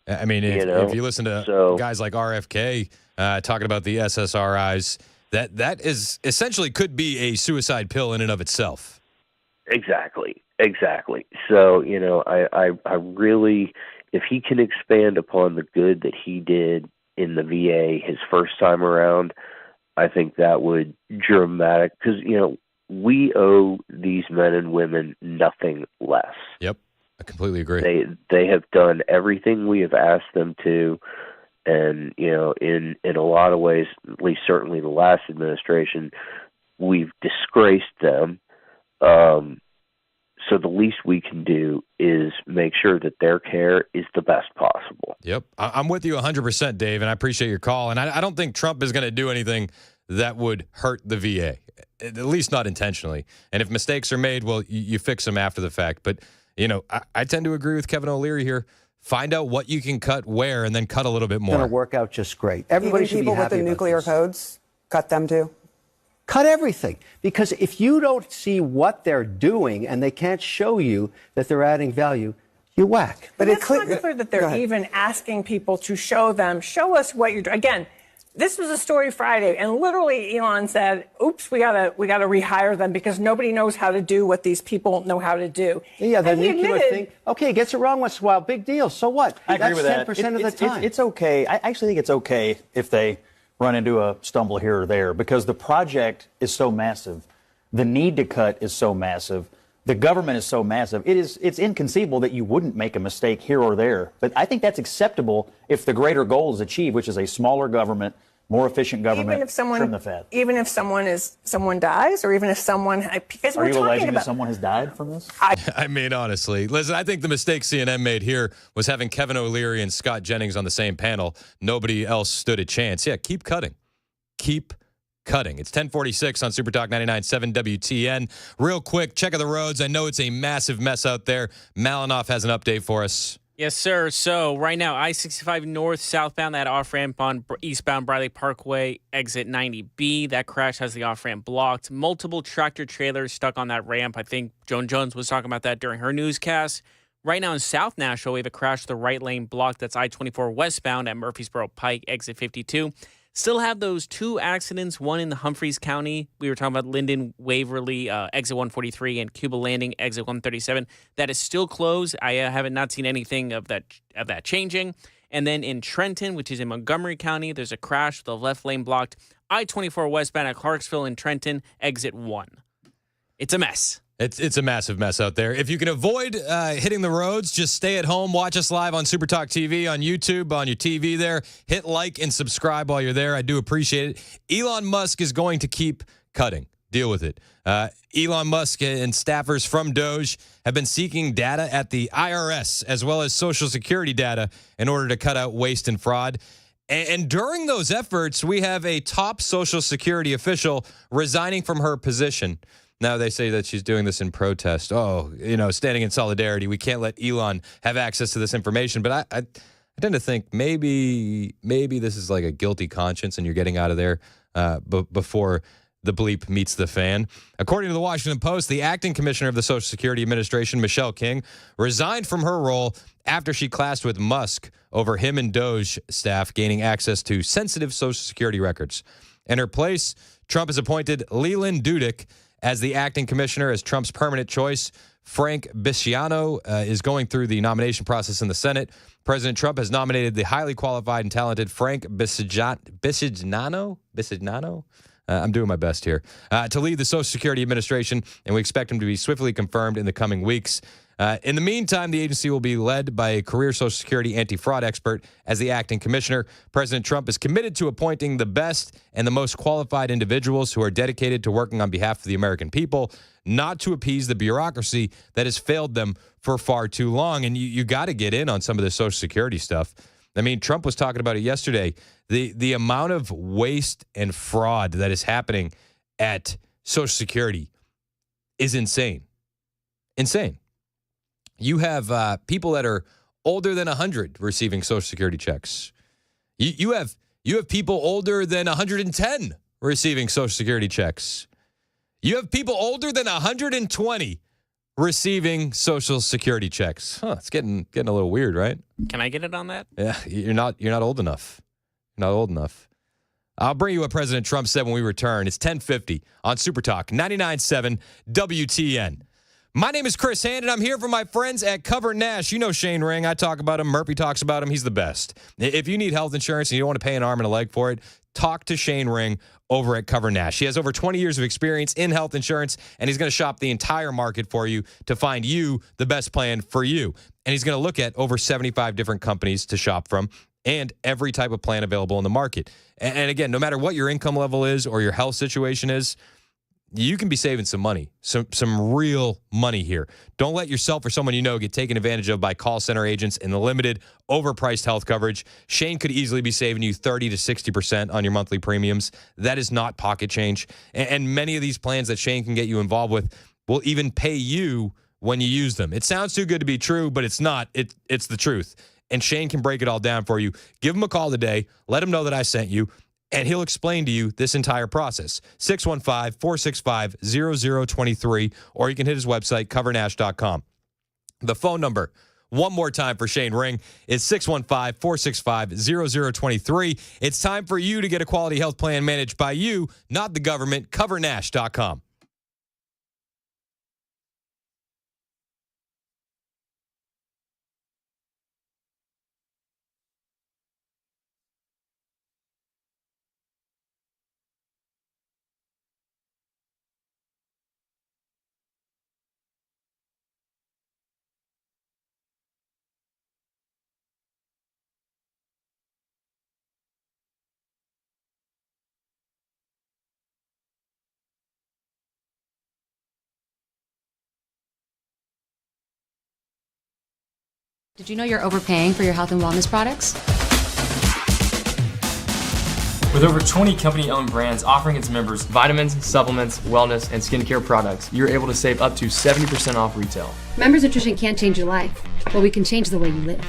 I mean, if you listen to guys like RFK talking about the SSRIs, that is essentially could be a suicide pill in and of itself. Exactly. So, you know, I really, if he can expand upon the good that he did in the VA his first time around, I think that would dramatic, because, you know, we owe these men and women nothing less. Yep, I completely agree. They have done everything we have asked them to, and, you know, in a lot of ways, at least certainly the last administration, we've disgraced them. So the least we can do is make sure that their care is the best possible. Yep, I'm with you 100%, Dave, and I appreciate your call. And I don't think Trump is going to do anything that would hurt the VA, at least not intentionally. And if mistakes are made, well, you fix them after the fact. But, you know, I tend to agree with Kevin O'Leary here. Find out what you can cut where, and then cut a little bit more. It's going to work out just great. Everybody should be happy people with the nuclear codes, cut them too. Cut everything. Because if you don't see what they're doing and they can't show you that they're adding value, you whack. But it's not clear that they're even asking people to show us what you're doing. Again, this was a story Friday, and literally Elon said, oops, we gotta rehire them because nobody knows how to do what these people know how to do. Yeah, the nuclear thing. Okay, it gets it wrong once in a while. Big deal. So what? I agree with that. That's 10% of the time. It's okay. I actually think it's okay if they run into a stumble here or there, because the project is so massive. The need to cut is so massive. The government is so massive. It's inconceivable that you wouldn't make a mistake here or there. But I think that's acceptable if the greater goal is achieved, which is a smaller government, more efficient government. Even if someone, trim the fat. Even if someone dies, or even if someone, because are you alleging that someone has died from this? I mean, honestly, listen, I think the mistake CNN made here was having Kevin O'Leary and Scott Jennings on the same panel. Nobody else stood a chance. Yeah, keep cutting. Keep cutting. It's 1046 on Super Talk 99.7 WTN. Real quick, check of the roads. I know it's a massive mess out there. Malinoff has an update for us. Yes, sir. So right now, I-65 north, southbound, that off-ramp on eastbound Briley Parkway, exit 90B. That crash has the off-ramp blocked. Multiple tractor trailers stuck on that ramp. I think Joan Jones was talking about that during her newscast. Right now in South Nashville, we have a crash, the right lane blocked. That's I-24 westbound at Murfreesboro Pike, exit 52. Still have those two accidents, one in the Humphreys County. We were talking about Linden, Waverly, exit 143, and Cuba Landing, exit 137. That is still closed. I haven't not seen anything of that changing. And then in Trenton, which is in Montgomery County, there's a crash with the left lane blocked. I-24 westbound at Clarksville and Trenton, exit 1. It's a mess. It's a massive mess out there. If you can avoid hitting the roads, just stay at home. Watch us live on Super Talk TV, on YouTube, on your TV there. Hit like and subscribe while you're there. I do appreciate it. Elon Musk is going to keep cutting. Deal with it. Elon Musk and staffers from DOGE have been seeking data at the IRS as well as Social Security data in order to cut out waste and fraud. And during those efforts, we have a top Social Security official resigning from her position. Now they say that she's doing this in protest. Oh, you know, standing in solidarity. We can't let Elon have access to this information. But I tend to think maybe this is like a guilty conscience and you're getting out of there before the bleep meets the fan. According to the Washington Post, the acting commissioner of the Social Security Administration, Michelle King, resigned from her role after she clashed with Musk over him and DOGE staff gaining access to sensitive Social Security records. In her place, Trump has appointed Leland Dudick as the acting commissioner as Trump's permanent choice Frank Bisignano is going through the nomination process in the Senate. President Trump has nominated the highly qualified and talented Frank Bisignano? I'm doing my best here. To lead the Social Security Administration, and we expect him to be swiftly confirmed in the coming weeks. In the meantime, the agency will be led by a career Social Security anti-fraud expert as the acting commissioner. President Trump is committed to appointing the best and the most qualified individuals who are dedicated to working on behalf of the American people, not to appease the bureaucracy that has failed them for far too long. And you got to get in on some of the Social Security stuff. I mean, Trump was talking about it yesterday. The amount of waste and fraud that is happening at Social Security is insane. Insane. You have people that are older than 100 receiving Social Security checks. You have people older than 110 receiving Social Security checks. You have people older than 120 receiving Social Security checks. It's getting a little weird, right? Can I get it on that? Yeah, you're not old enough. You're not old enough. I'll bring you what President Trump said when we return. It's 10:50 on Super Talk 99.7 WTN. My name is Chris Hand, and I'm here for my friends at Cover Nash. You know Shane Ring. I talk about him. Murphy talks about him. He's the best. If you need health insurance and you don't want to pay an arm and a leg for it, talk to Shane Ring over at Cover Nash. He has over 20 years of experience in health insurance, and he's going to shop the entire market for you to find you the best plan for you. And he's going to look at over 75 different companies to shop from and every type of plan available in the market. And again, no matter what your income level is or your health situation is, you can be saving some money, some real money here. Don't let yourself or someone you know get taken advantage of by call center agents in the limited, overpriced health coverage. Shane could easily be saving you 30 to 60% on your monthly premiums. That is not pocket change. And many of these plans that Shane can get you involved with will even pay you when you use them. It sounds too good to be true, but it's not. It's the truth. And Shane can break it all down for you. Give him a call today. Let him know that I sent you. And he'll explain to you this entire process. 615-465-0023, or you can hit his website, covernash.com. The phone number, one more time for Shane Ring, is 615-465-0023. It's time for you to get a quality health plan managed by you, not the government, covernash.com. Did you know you're overpaying for your health and wellness products? With over 20 company-owned brands offering its members vitamins, supplements, wellness, and skincare products, you're able to save up to 70% off retail. Members Nutrition can't change your life, but we can change the way you live.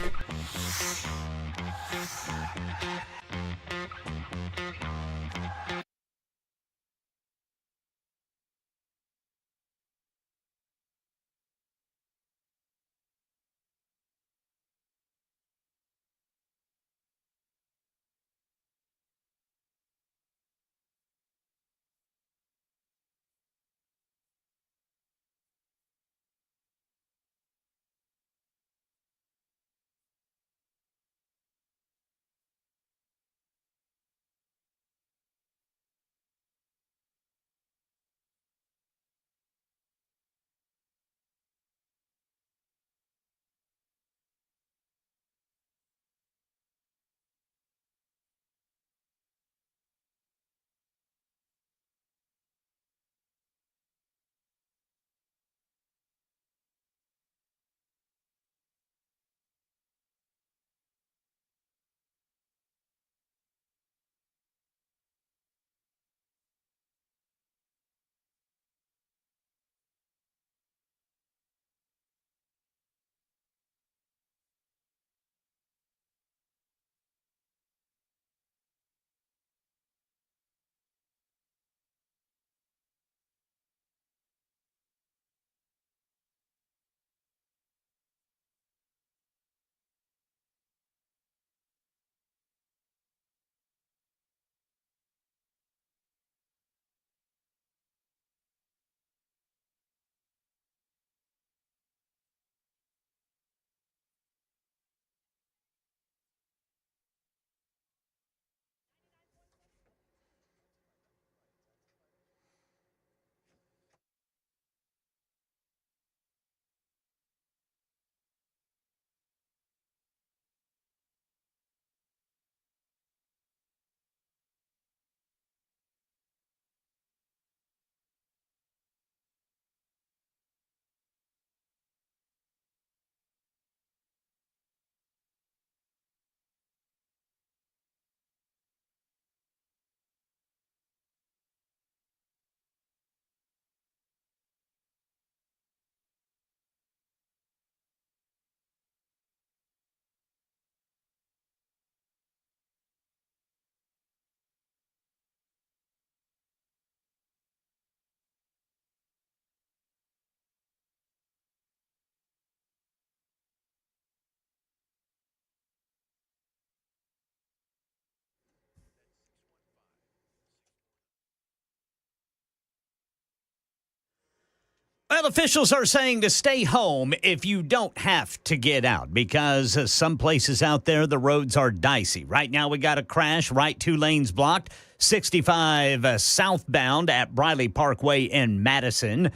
Well, officials are saying to stay home if you don't have to get out because some places out there, the roads are dicey. Right now, we got a crash, right 2 lanes blocked, 65 southbound at Briley Parkway in Madison.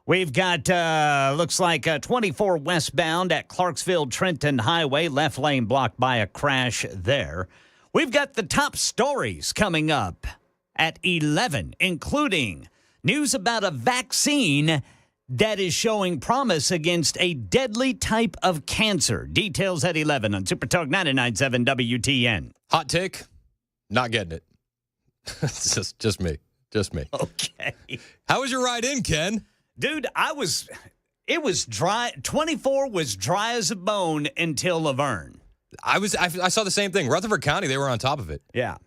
We've got, looks like 24 westbound at Clarksville-Trenton Highway, left lane blocked by a crash there. We've got the top stories coming up at 11, including news about a vaccine that is showing promise against a deadly type of cancer. Details at 11 on Super Talk 99.7 WTN. Hot take, not getting it. It's just me. Just me. Okay. How was your ride in, Ken? Dude, it was dry. 24 was dry as a bone until Laverne. I saw the same thing. Rutherford County, they were on top of it. Yeah.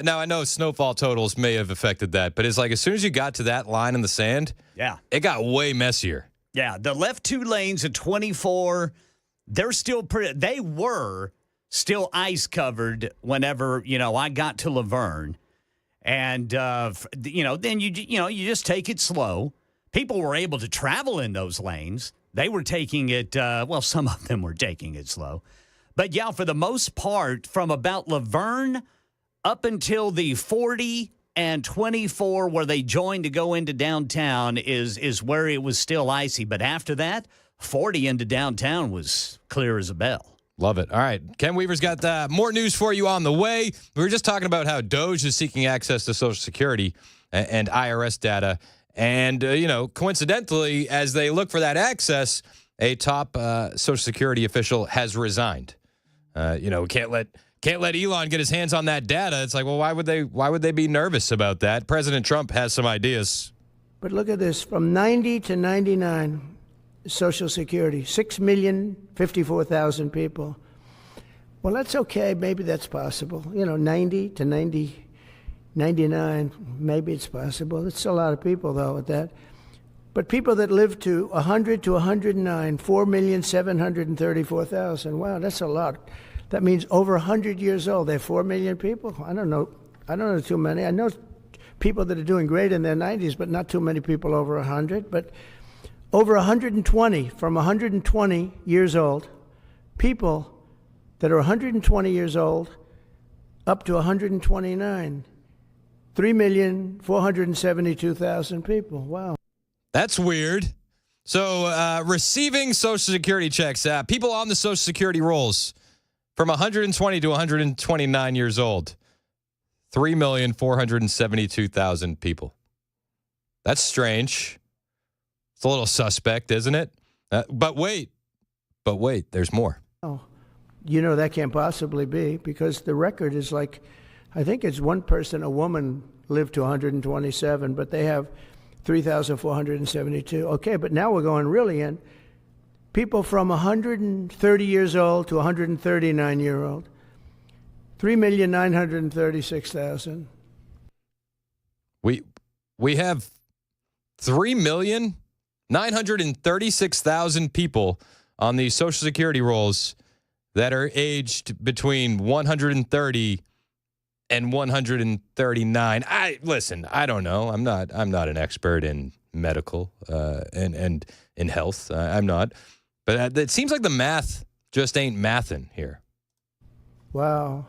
Now I know snowfall totals may have affected that, but it's like as soon as you got to that line in the sand, it got way messier. Yeah, the left 2 lanes at 24, they were still ice covered whenever, I got to Laverne. And then you just take it slow. People were able to travel in those lanes. They were taking it some of them were taking it slow. But yeah, for the most part, from about Laverne up until the 40 and 24 where they joined to go into downtown is where it was still icy. But after that, 40 into downtown was clear as a bell. Love it. All right. Ken Weaver's got more news for you on the way. We were just talking about how DOGE is seeking access to Social Security and IRS data. And, coincidentally, as they look for that access, a top Social Security official has resigned. Can't let Elon get his hands on that data. It's like, well, why would they be nervous about that? President Trump has some ideas. But look at this. From 90 to 99, Social Security, 6,054,000 people. Well, that's okay. Maybe that's possible. 90 to 99, maybe it's possible. It's a lot of people, though, at that. But people that live to 100 to 109, 4,734,000. Wow, that's a lot. That means over 100 years old. They have 4 million people. I don't know too many. I know people that are doing great in their 90s, but not too many people over 100. But over 120, from 120 years old, people that are 120 years old up to 129, 3,472,000 people. Wow. That's weird. So receiving Social Security checks, people on the Social Security rolls from 120 to 129 years old, 3,472,000 people. That's strange. It's a little suspect, isn't it? But wait, there's more. Oh, that can't possibly be because the record is like, I think it's one person, a woman, lived to 127, but they have 3,472. Okay, but now we're going really in. People from 130 years old to 139-year-old, 3,936,000. We have 3,936,000 people on the Social Security rolls that are aged between 130 and 139. I don't know. I'm not an expert in medical and in health. I'm not. But it seems like the math just ain't mathin' here. Wow.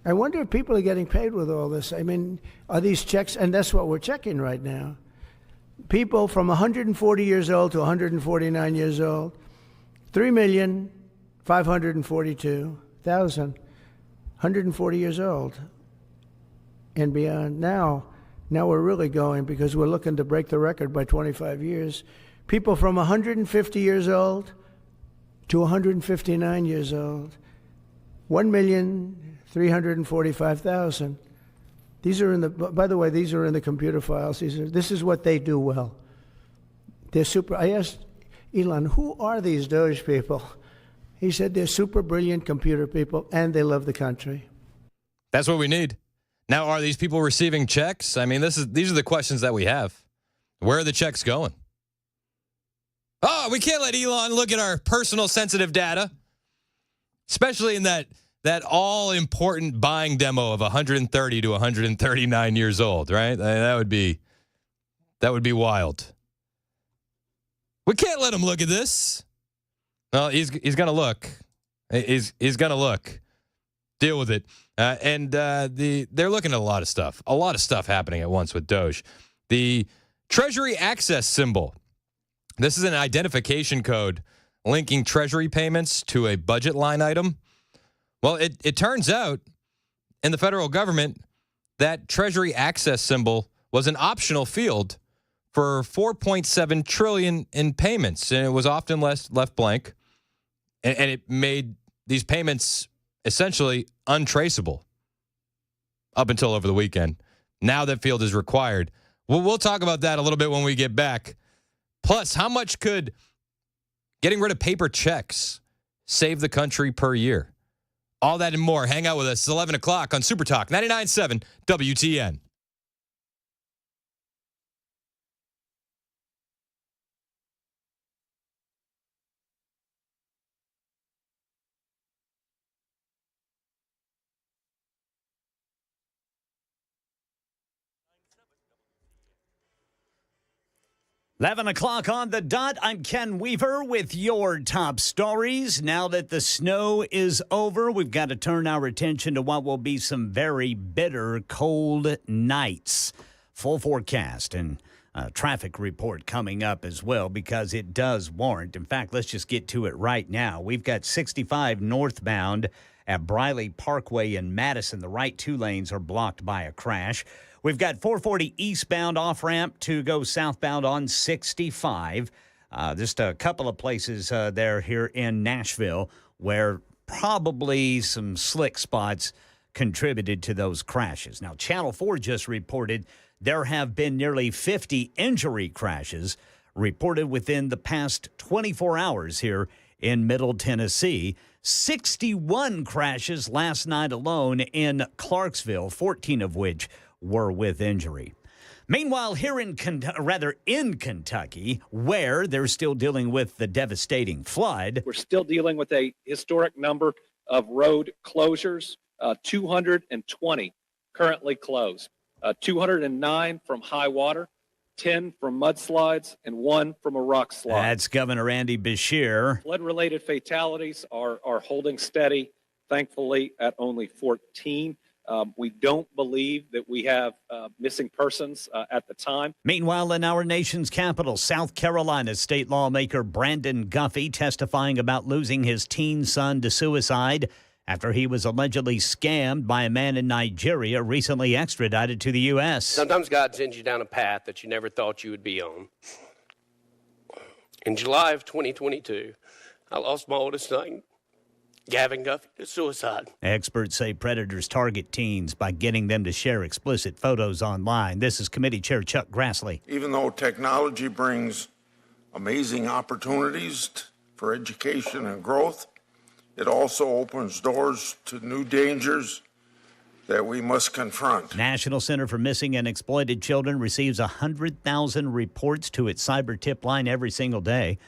I wonder if people are getting paid with all this. I mean, are these checks, and that's what we're checking right now. People from 140 years old to 149 years old, 3,542,000, 140 years old and beyond. Now we're really going because we're looking to break the record by 25 years. People from 150 years old to 159 years old, 1,345,000. These are by the way, these are in the computer files. This is what they do well. They're super. I asked Elon, who are these DOGE people? He said they're super brilliant computer people and they love the country. That's what we need. Now, are these people receiving checks? I mean, these are the questions that we have. Where are the checks going? Oh, we can't let Elon look at our personal sensitive data, especially in that all-important buying demo of 130 to 139 years old, right? That would be wild. We can't let him look at this. Well, he's going to look. He's going to look. Deal with it. They're looking at a lot of stuff. A lot of stuff happening at once with DOGE. The Treasury access symbol. This is an identification code linking Treasury payments to a budget line item. Well, it turns out in the federal government that Treasury access symbol was an optional field for $4.7 trillion in payments, and it was often left blank, and it made these payments essentially untraceable up until over the weekend. Now that field is required. We'll talk about that a little bit when we get back. Plus, how much could getting rid of paper checks save the country per year? All that and more. Hang out with us. It's 11 o'clock on Super Talk 99.7 WTN. Eleven o'clock on the dot. I'm Ken Weaver with your top stories. Now that the snow is over, we've got to turn our attention to what will be some very bitter cold nights. Full forecast and a traffic report coming up as well because it does warrant. In fact, let's just get to it right now. We've got 65 northbound at Briley Parkway in Madison. The right two lanes are blocked by a crash. We've got 440 eastbound off-ramp to go southbound on 65. Just a couple of places there here in Nashville where probably some slick spots contributed to those crashes. Now, Channel 4 just reported there have been nearly 50 injury crashes reported within the past 24 hours here in Middle Tennessee. 61 crashes last night alone in Clarksville, 14 of which were with injury. Meanwhile, here in Kentucky, where they're still dealing with the devastating flood. We're still dealing with a historic number of road closures, 220 currently closed, 209 from high water, 10 from mudslides, and 1 from a rock slide. That's Governor Andy Beshear. Flood-related fatalities are holding steady, thankfully, at only 14. We don't believe that we have missing persons at the time. Meanwhile, in our nation's capital, South Carolina, state lawmaker Brandon Guffey testifying about losing his teen son to suicide after he was allegedly scammed by a man in Nigeria recently extradited to the U.S. Sometimes God sends you down a path that you never thought you would be on. In July of 2022, I lost my oldest son, Gavin Guffey, to suicide. Experts say predators target teens by getting them to share explicit photos online. This is Committee Chair Chuck Grassley. Even though technology brings amazing opportunities for education and growth, it also opens doors to new dangers that we must confront. National Center for Missing and Exploited Children receives 100,000 reports to its cyber tip line every single day.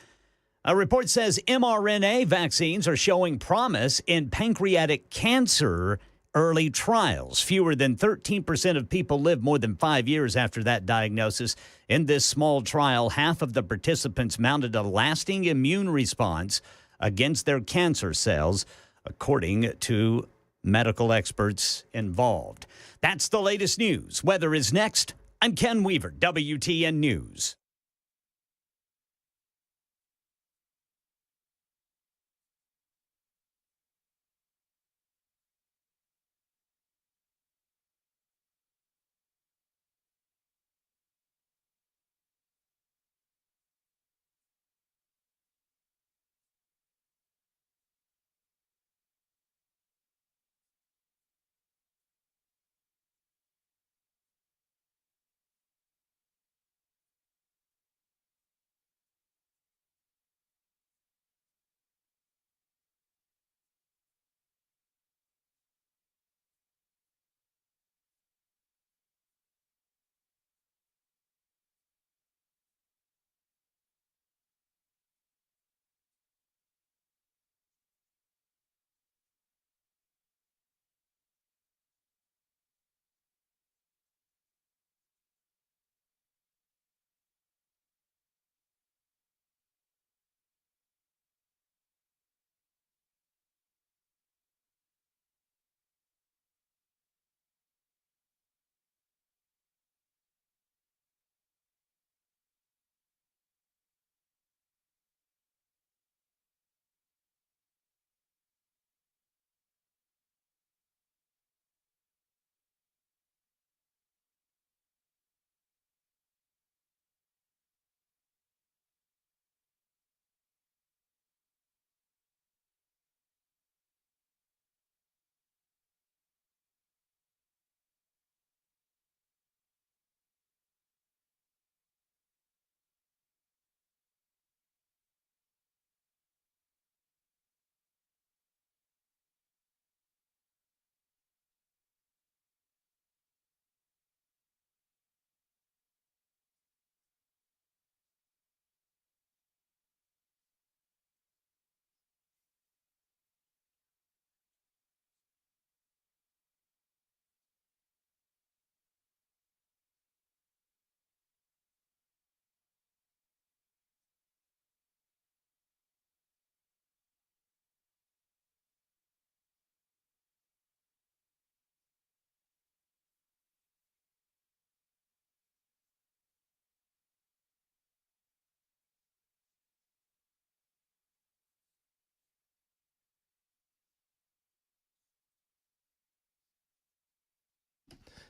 A report says mRNA vaccines are showing promise in pancreatic cancer early trials. Fewer than 13% of people live more than 5 years after that diagnosis. In this small trial, half of the participants mounted a lasting immune response against their cancer cells, according to medical experts involved. That's the latest news. Weather is next. I'm Ken Weaver, WTN News.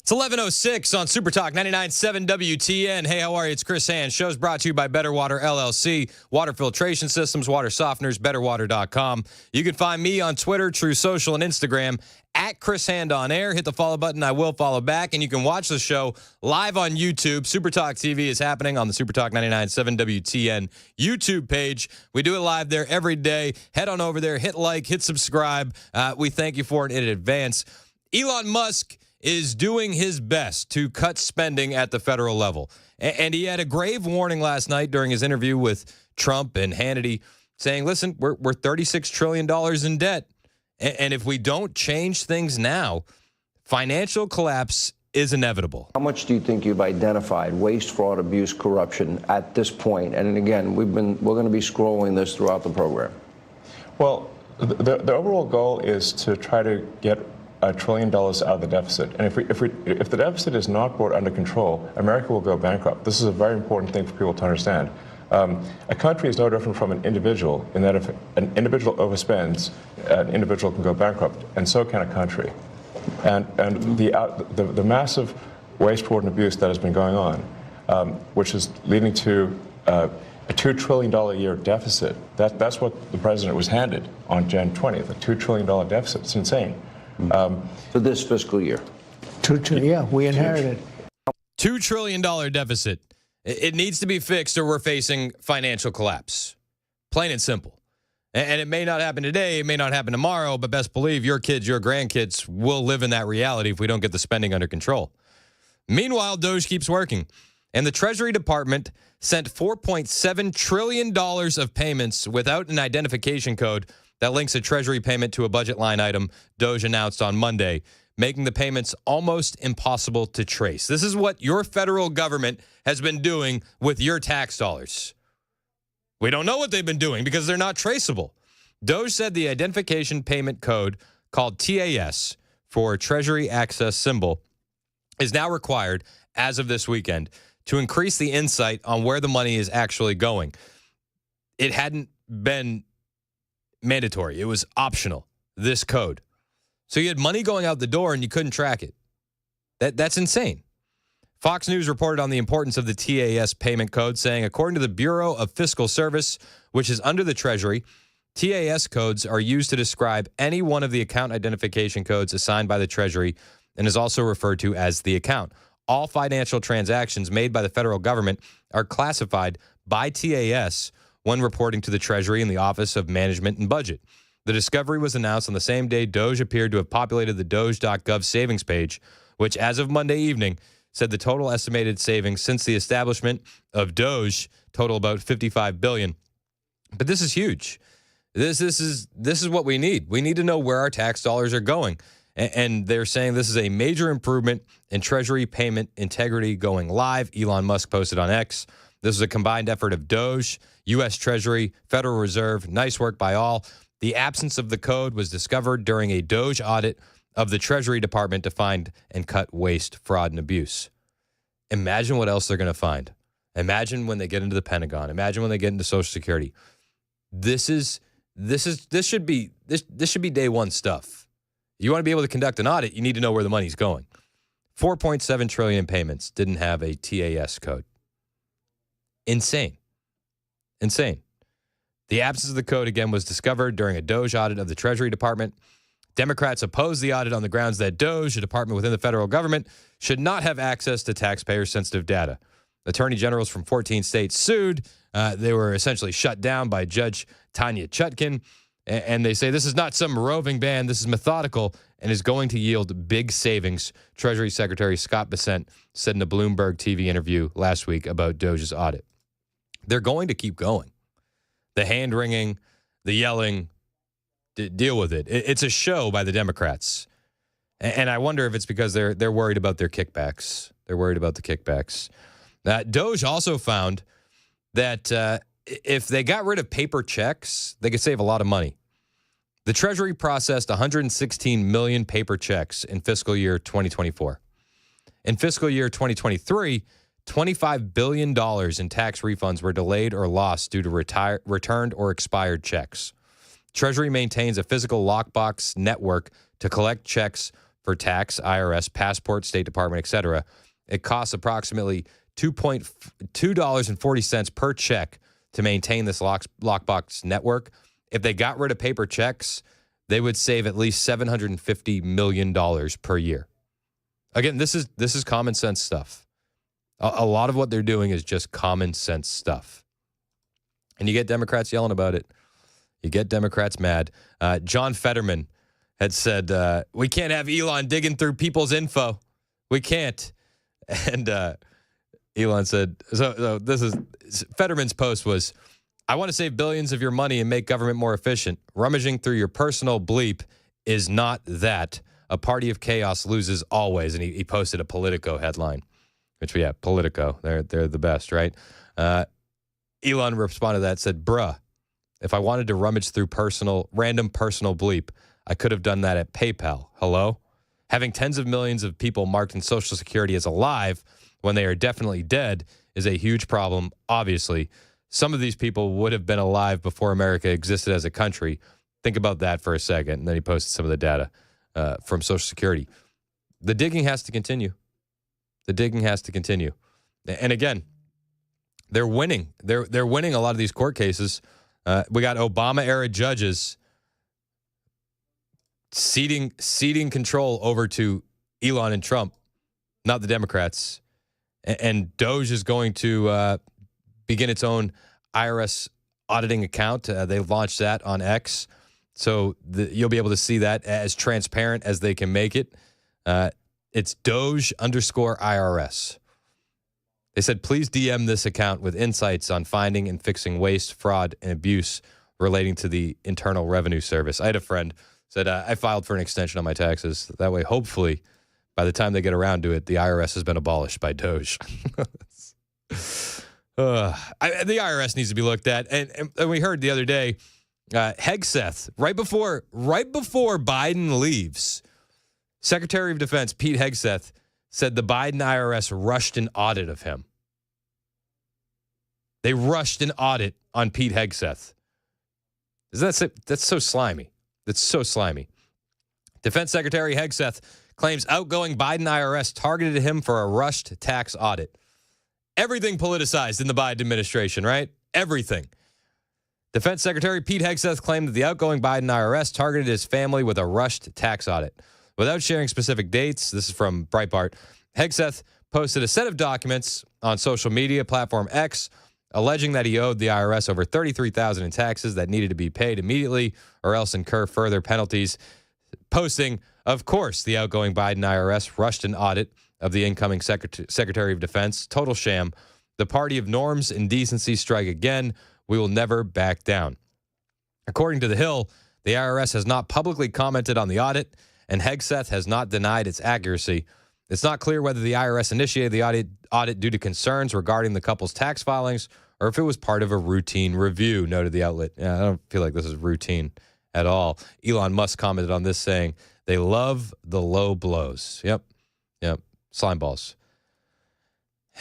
It's 11:06 on Super Talk 99.7 WTN. Hey, how are you? It's Chris Hand. Show's brought to you by Better Water LLC, water filtration systems, water softeners, betterwater.com. You can find me on Twitter, True Social, and Instagram at Chris Hand on air. Hit the follow button. I will follow back. And you can watch the show live on YouTube. Super Talk TV is happening on the Super Talk 99.7 WTN YouTube page. We do it live there every day. Head on over there. Hit like, hit subscribe. We thank you for it in advance. Elon Musk is doing his best to cut spending at the federal level. And he had a grave warning last night during his interview with Trump and Hannity saying, listen, we're $36 trillion in debt. And if we don't change things now, financial collapse is inevitable. How much do you think you've identified waste, fraud, abuse, corruption at this point? And again, we're going to be scrolling this throughout the program. Well, the overall goal is to try to get $1 trillion out of the deficit. And if the deficit is not brought under control, America will go bankrupt. This is a very important thing for people to understand. A country is no different from an individual in that if an individual overspends, an individual can go bankrupt, and so can a country. And the massive waste, fraud, and abuse that has been going on, which is leading to a $2 trillion a year deficit. That's what the president was handed on Jan 20th, a $2 trillion deficit. It's insane. For this fiscal year. Yeah, we inherited. $2 trillion deficit. It needs to be fixed or we're facing financial collapse. Plain and simple. And it may not happen today, it may not happen tomorrow, but best believe your kids, your grandkids will live in that reality if we don't get the spending under control. Meanwhile, DOGE keeps working. And the Treasury Department sent $4.7 trillion of payments without an identification code that links a Treasury payment to a budget line item, DOGE announced on Monday, making the payments almost impossible to trace. This is what your federal government has been doing with your tax dollars. We don't know what they've been doing because they're not traceable. DOGE said the identification payment code, called TAS for Treasury Access Symbol, is now required as of this weekend to increase the insight on where the money is actually going. It hadn't been mandatory. It was optional, this code. So you had money going out the door and you couldn't track it. That's insane. Fox News reported on the importance of the TAS payment code, saying, according to the Bureau of Fiscal Service, which is under the Treasury, TAS codes are used to describe any one of the account identification codes assigned by the Treasury and is also referred to as the account. All financial transactions made by the federal government are classified by TAS when reporting to the Treasury and the Office of Management and Budget. The discovery was announced on the same day DOGE appeared to have populated the doge.gov savings page, which as of Monday evening said the total estimated savings since the establishment of DOGE total about $55 billion. But this is huge. This is what we need. We need to know where our tax dollars are going. And they're saying this is a major improvement in Treasury payment integrity going live. Elon Musk posted on X. This is a combined effort of DOGE, U.S. Treasury, Federal Reserve. Nice work by all. The absence of the code was discovered during a DOGE audit of the Treasury Department to find and cut waste, fraud, and abuse. Imagine what else they're going to find. Imagine when they get into the Pentagon. Imagine when they get into Social Security. This should be day one stuff. You want to be able to conduct an audit, you need to know where the money's going. 4.7 trillion payments didn't have a TAS code. Insane. The absence of the code, again, was discovered during a DOGE audit of the Treasury Department. Democrats opposed the audit on the grounds that DOGE, a department within the federal government, should not have access to taxpayer-sensitive data. Attorney generals from 14 states sued. They were essentially shut down by Judge Tanya Chutkin. And they say this is not some roving ban. This is methodical and is going to yield big savings, Treasury Secretary Scott Bessent said in a Bloomberg TV interview last week about DOGE's audit. They're going to keep going. The hand-wringing, the yelling, deal with it. It's a show by the Democrats. And I wonder if it's because they're worried about their kickbacks. They're worried about the kickbacks. DOGE also found that if they got rid of paper checks, they could save a lot of money. The Treasury processed 116 million paper checks in fiscal year 2024. In fiscal year 2023, $25 billion in tax refunds were delayed or lost due to returned or expired checks. Treasury maintains a physical lockbox network to collect checks for tax, IRS, passport, State Department, etc. It costs approximately $2.40 per check to maintain this lockbox network. If they got rid of paper checks, they would save at least $750 million per year. Again, this is common sense stuff. A lot of what they're doing is just common sense stuff. And you get Democrats yelling about it. You get Democrats mad. John Fetterman had said, we can't have Elon digging through people's info. We can't. And Elon said, so this is, Fetterman's post was, I want to save billions of your money and make government more efficient. Rummaging through your personal bleep is not that. A party of chaos loses always. And he posted a Politico headline, which, yeah, Politico. They're the best, right? Elon responded to that, said, bruh, if I wanted to rummage through random personal bleep, I could have done that at PayPal. Hello? Having tens of millions of people marked in Social Security as alive when they are definitely dead is a huge problem, obviously. Some of these people would have been alive before America existed as a country. Think about that for a second. And then he posted some of the data from Social Security. The digging has to continue. The digging has to continue. And again, they're winning. They're winning a lot of these court cases. We got Obama-era judges ceding control over to Elon and Trump, not the Democrats. And DOGE is going to begin its own IRS auditing account. They launched that on X. So you'll be able to see that as transparent as they can make it. It's Doge_IRS. They said, please DM this account with insights on finding and fixing waste, fraud, and abuse relating to the Internal Revenue Service. I had a friend said, I filed for an extension on my taxes. That way, hopefully, by the time they get around to it, the IRS has been abolished by DOGE. The IRS needs to be looked at. And we heard the other day, Hegseth, right before Biden leaves, Secretary of Defense Pete Hegseth said the Biden IRS rushed an audit of him. They rushed an audit on Pete Hegseth. That's so slimy. That's so slimy. Defense Secretary Hegseth claims outgoing Biden IRS targeted him for a rushed tax audit. Everything politicized in the Biden administration, right? Everything. Defense Secretary Pete Hegseth claimed that the outgoing Biden IRS targeted his family with a rushed tax audit. Without sharing specific dates, this is from Breitbart, Hegseth posted a set of documents on social media platform X alleging that he owed the IRS over $33,000 in taxes that needed to be paid immediately or else incur further penalties. Posting, of course, the outgoing Biden IRS rushed an audit of the incoming Secretary of Defense. Total sham. The party of norms and decency strike again. We will never back down. According to The Hill, the IRS has not publicly commented on the audit, and Hegseth has not denied its accuracy. It's not clear whether the IRS initiated the audit due to concerns regarding the couple's tax filings or if it was part of a routine review, noted the outlet. I don't feel like this is routine at all. Elon Musk commented on this saying, they love the low blows. Yep. Slime balls.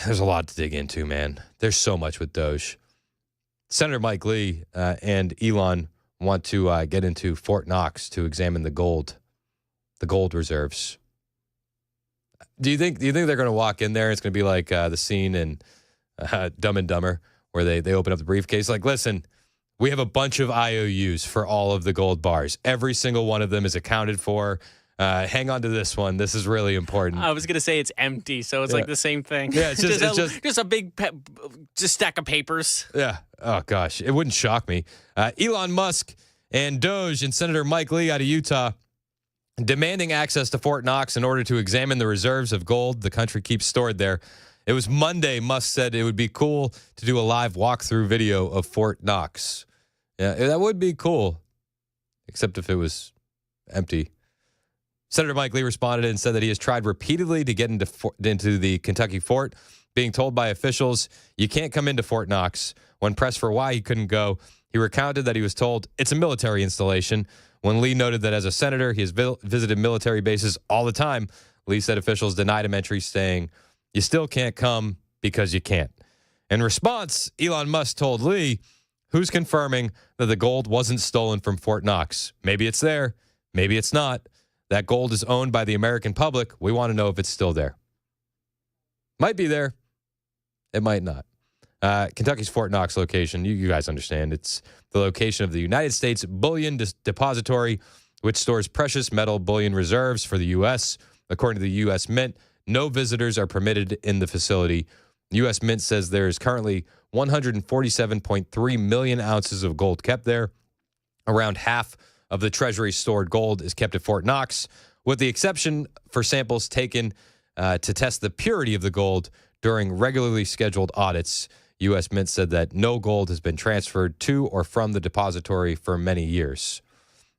There's a lot to dig into, man. There's so much with Doge. Senator Mike Lee and Elon want to get into Fort Knox to examine the gold reserves. Do you think they're going to walk in there? It's going to be like the scene in Dumb and Dumber where they open up the briefcase. Like, listen, we have a bunch of IOUs for all of the gold bars. Every single one of them is accounted for. Hang on to this one. This is really important. I was going to say it's empty, so it's like the same thing. Yeah, it's just a big stack of papers. Yeah. Oh, gosh. It wouldn't shock me. Elon Musk and Doge and Senator Mike Lee out of Utah demanding access to Fort Knox in order to examine the reserves of gold the country keeps stored there. It was Monday. Musk said it would be cool to do a live walkthrough video of Fort Knox. Yeah, that would be cool, except if it was empty. Senator Mike Lee responded and said that he has tried repeatedly to get into the Kentucky fort, being told by officials, you can't come into Fort Knox. When pressed for why he couldn't go, he recounted that he was told it's a military installation. When Lee noted that as a senator, he has visited military bases all the time, Lee said officials denied him entry, saying, you still can't come because you can't. In response, Elon Musk told Lee, who's confirming that the gold wasn't stolen from Fort Knox? Maybe it's there. Maybe it's not. That gold is owned by the American public. We want to know if it's still there. Might be there. It might not. Kentucky's Fort Knox location, you guys understand. It's the location of the United States Bullion Depository, which stores precious metal bullion reserves for the U.S. According to the U.S. Mint, no visitors are permitted in the facility. The U.S. Mint says there is currently 147.3 million ounces of gold kept there. Around half of the Treasury's stored gold is kept at Fort Knox, with the exception for samples taken to test the purity of the gold during regularly scheduled audits. U.S. Mint said that no gold has been transferred to or from the depository for many years.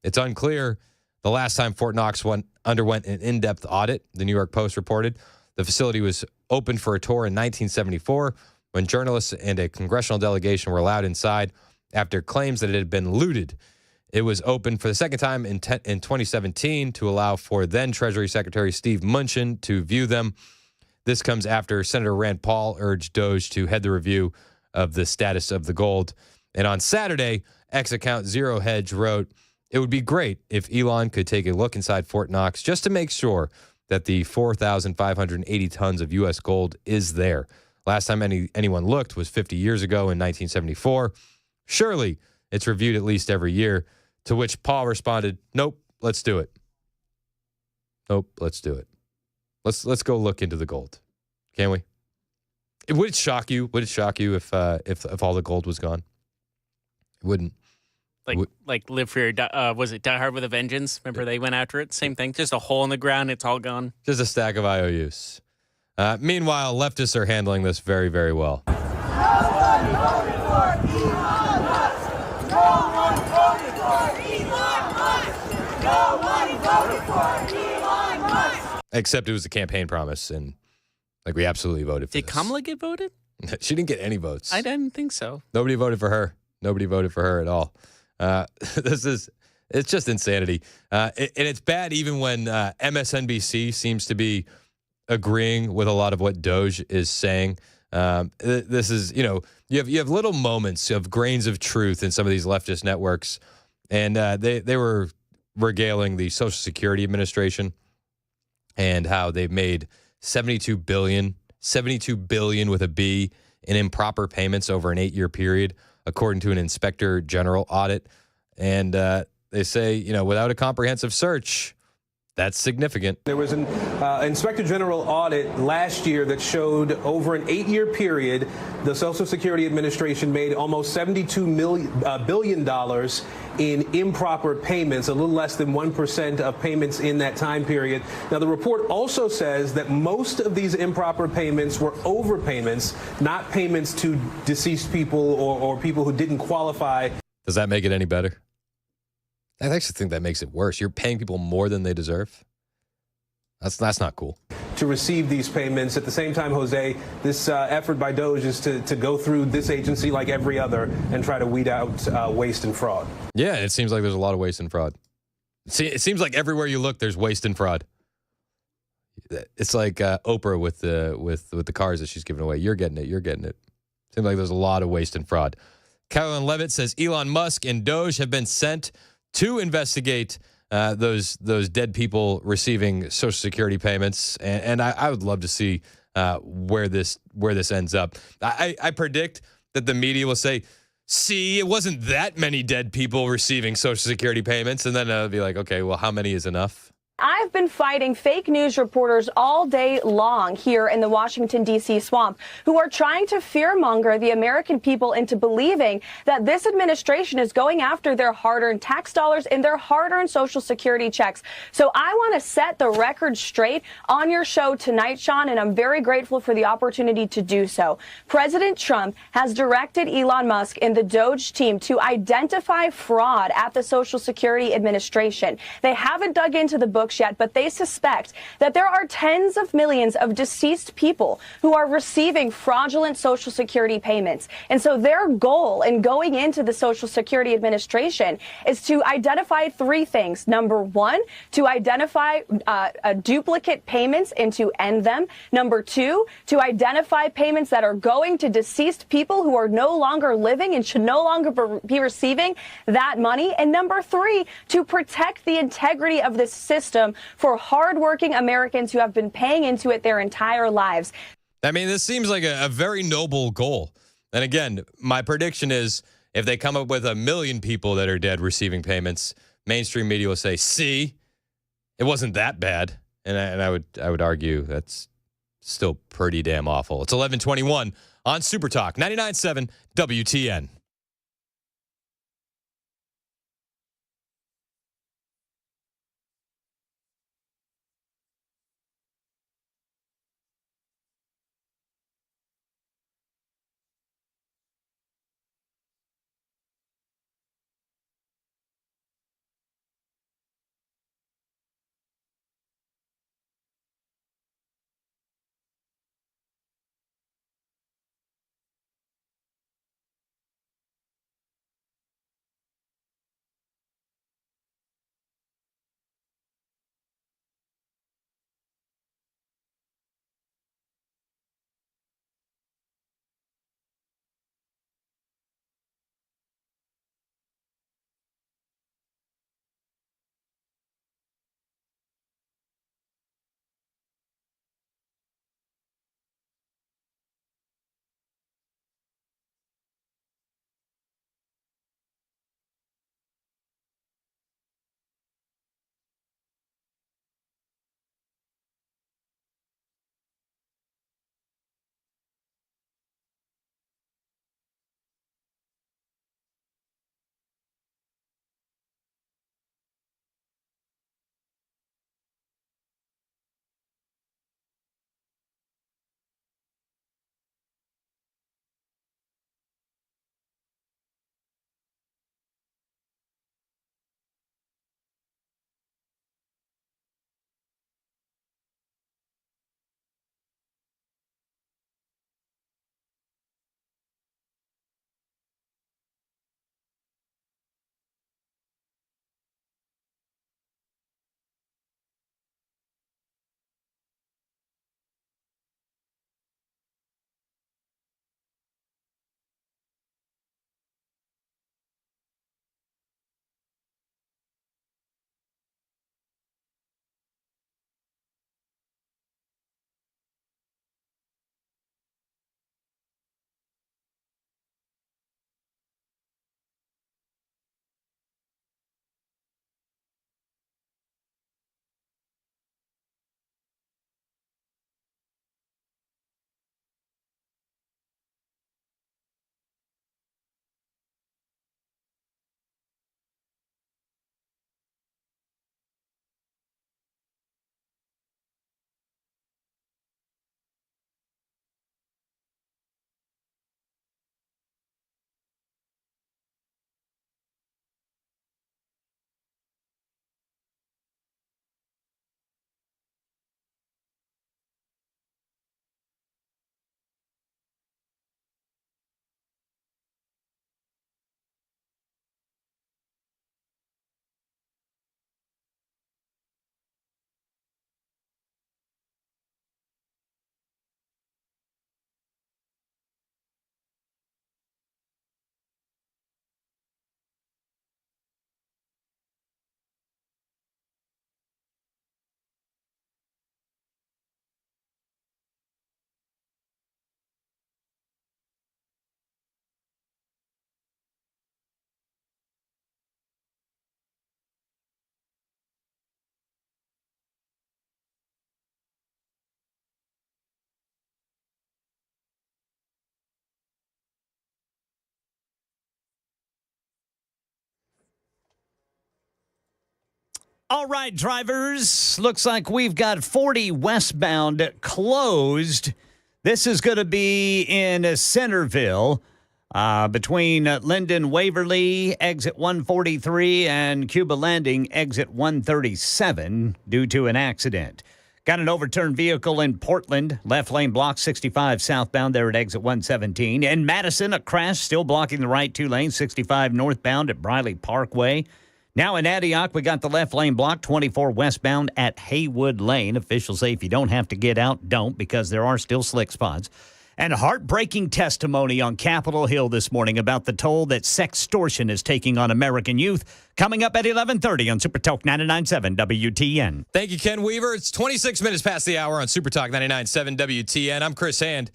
It's unclear the last time Fort Knox underwent an in-depth audit, the New York Post reported. The facility was opened for a tour in 1974 when journalists and a congressional delegation were allowed inside after claims that it had been looted. It was opened for the second time in 2017 to allow for then Treasury Secretary Steve Mnuchin to view them. This comes after Senator Rand Paul urged DOGE to head the review of the status of the gold. And on Saturday, X-Account Zero Hedge wrote, "It would be great if Elon could take a look inside Fort Knox just to make sure that the 4,580 tons of U.S. gold is there. Last time anyone looked was 50 years ago in 1974. Surely it's reviewed at least every year." To which Paul responded, "Nope, let's do it. Nope, let's do it. Let's go look into the gold. Can we?" Would it shock you? Would it shock you if all the gold was gone? It wouldn't. Like Live for Your, was it Die Hard with a Vengeance? Remember they went after it? Same thing. Just a hole in the ground. It's all gone. Just a stack of IOUs. Meanwhile, leftists are handling this very, very well. Except it was a campaign promise, and we absolutely voted for Did Kamala get voted? She didn't get any votes. I didn't think so. Nobody voted for her. Nobody voted for her at all. It's just insanity. And it's bad even when MSNBC seems to be agreeing with a lot of what DOGE is saying. This is, you have little moments of grains of truth in some of these leftist networks. And they were regaling the Social Security Administration and how they've made $72 billion with a B in improper payments over an 8-year period, according to an inspector general audit. And they say, without a comprehensive search, that's significant. There was an Inspector General audit last year that showed over an 8-year period, the Social Security Administration made almost $72 billion in improper payments, a little less than 1% of payments in that time period. Now, the report also says that most of these improper payments were overpayments, not payments to deceased people or people who didn't qualify. Does that make it any better? I actually think that makes it worse. You're paying people more than they deserve. That's not cool. To receive these payments. At the same time, Jose, this effort by DOGE is to go through this agency like every other and try to weed out waste and fraud. Yeah, it seems like there's a lot of waste and fraud. It seems like everywhere you look, there's waste and fraud. It's like Oprah with the cars that she's giving away. You're getting it. You're getting it. Seems like there's a lot of waste and fraud. Carolyn Levitt says Elon Musk and DOGE have been sent to investigate those dead people receiving Social Security payments, and I would love to see where this ends up. I predict that the media will say, "See, it wasn't that many dead people receiving Social Security payments," and then it'll be like, "Okay, well, how many is enough?" I've been fighting fake news reporters all day long here in the Washington, D.C. swamp who are trying to fearmonger the American people into believing that this administration is going after their hard-earned tax dollars and their hard-earned Social Security checks. So I want to set the record straight on your show tonight, Sean, and I'm very grateful for the opportunity to do so. President Trump has directed Elon Musk and the DOGE team to identify fraud at the Social Security Administration. They haven't dug into the books yet, but they suspect that there are tens of millions of deceased people who are receiving fraudulent Social Security payments. And so their goal in going into the Social Security Administration is to identify three things. Number one, to identify duplicate payments and to end them. Number two, to identify payments that are going to deceased people who are no longer living and should no longer be receiving that money. And number three, to protect the integrity of this system system for hardworking Americans who have been paying into it their entire lives. I mean, this seems like a very noble goal. And again, my prediction is if they come up with 1 million people that are dead receiving payments, mainstream media will say, see, it wasn't that bad. And I would argue that's still pretty damn awful. It's 11:21 on Super Talk 99.7 WTN. All right, drivers, looks like we've got 40 westbound closed. This is going to be in Centerville between Linden Waverly, exit 143, and Cuba Landing, exit 137, due to an accident. Got an overturned vehicle in Portland, left lane block 65 southbound there at exit 117. In Madison, a crash still blocking the right two lanes, 65 northbound at Briley Parkway. Now in Antioch, we got the left lane block, 24 westbound at Haywood Lane. Officials say if you don't have to get out, don't, because there are still slick spots. And heartbreaking testimony on Capitol Hill this morning about the toll that sextortion is taking on American youth. Coming up at 11:30 on Super Talk 99.7 WTN. Thank you, Ken Weaver. It's 26 minutes past the hour on Super Talk 99.7 WTN. I'm Chris Hand.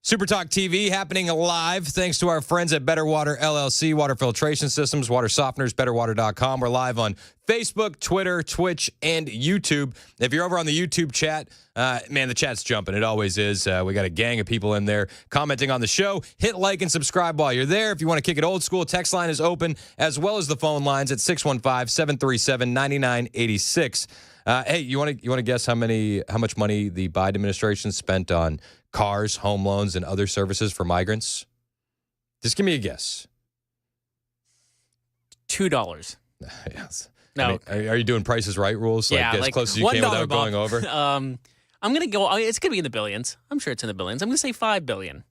Super Talk TV happening live thanks to our friends at Better Water LLC, Water Filtration Systems, Water Softeners, BetterWater.com. We're live on Facebook, Twitter, Twitch, and YouTube. If you're over on the YouTube chat, man, the chat's jumping. It always is. We got a gang of people in there commenting on the show. Hit like and subscribe while you're there. If you want to kick it old school, text line is open, as well as the phone lines at 615-737-9986. Hey, you want to guess how much money the Biden administration spent on cars, home loans, and other services for migrants? Just give me a guess. $2. Yes. No. I mean, are you doing Price is Right rules? Yeah, as close as you can without going over? I'm going to go, it's going to be in the billions. I'm sure it's in the billions. I'm going to say $5 billion.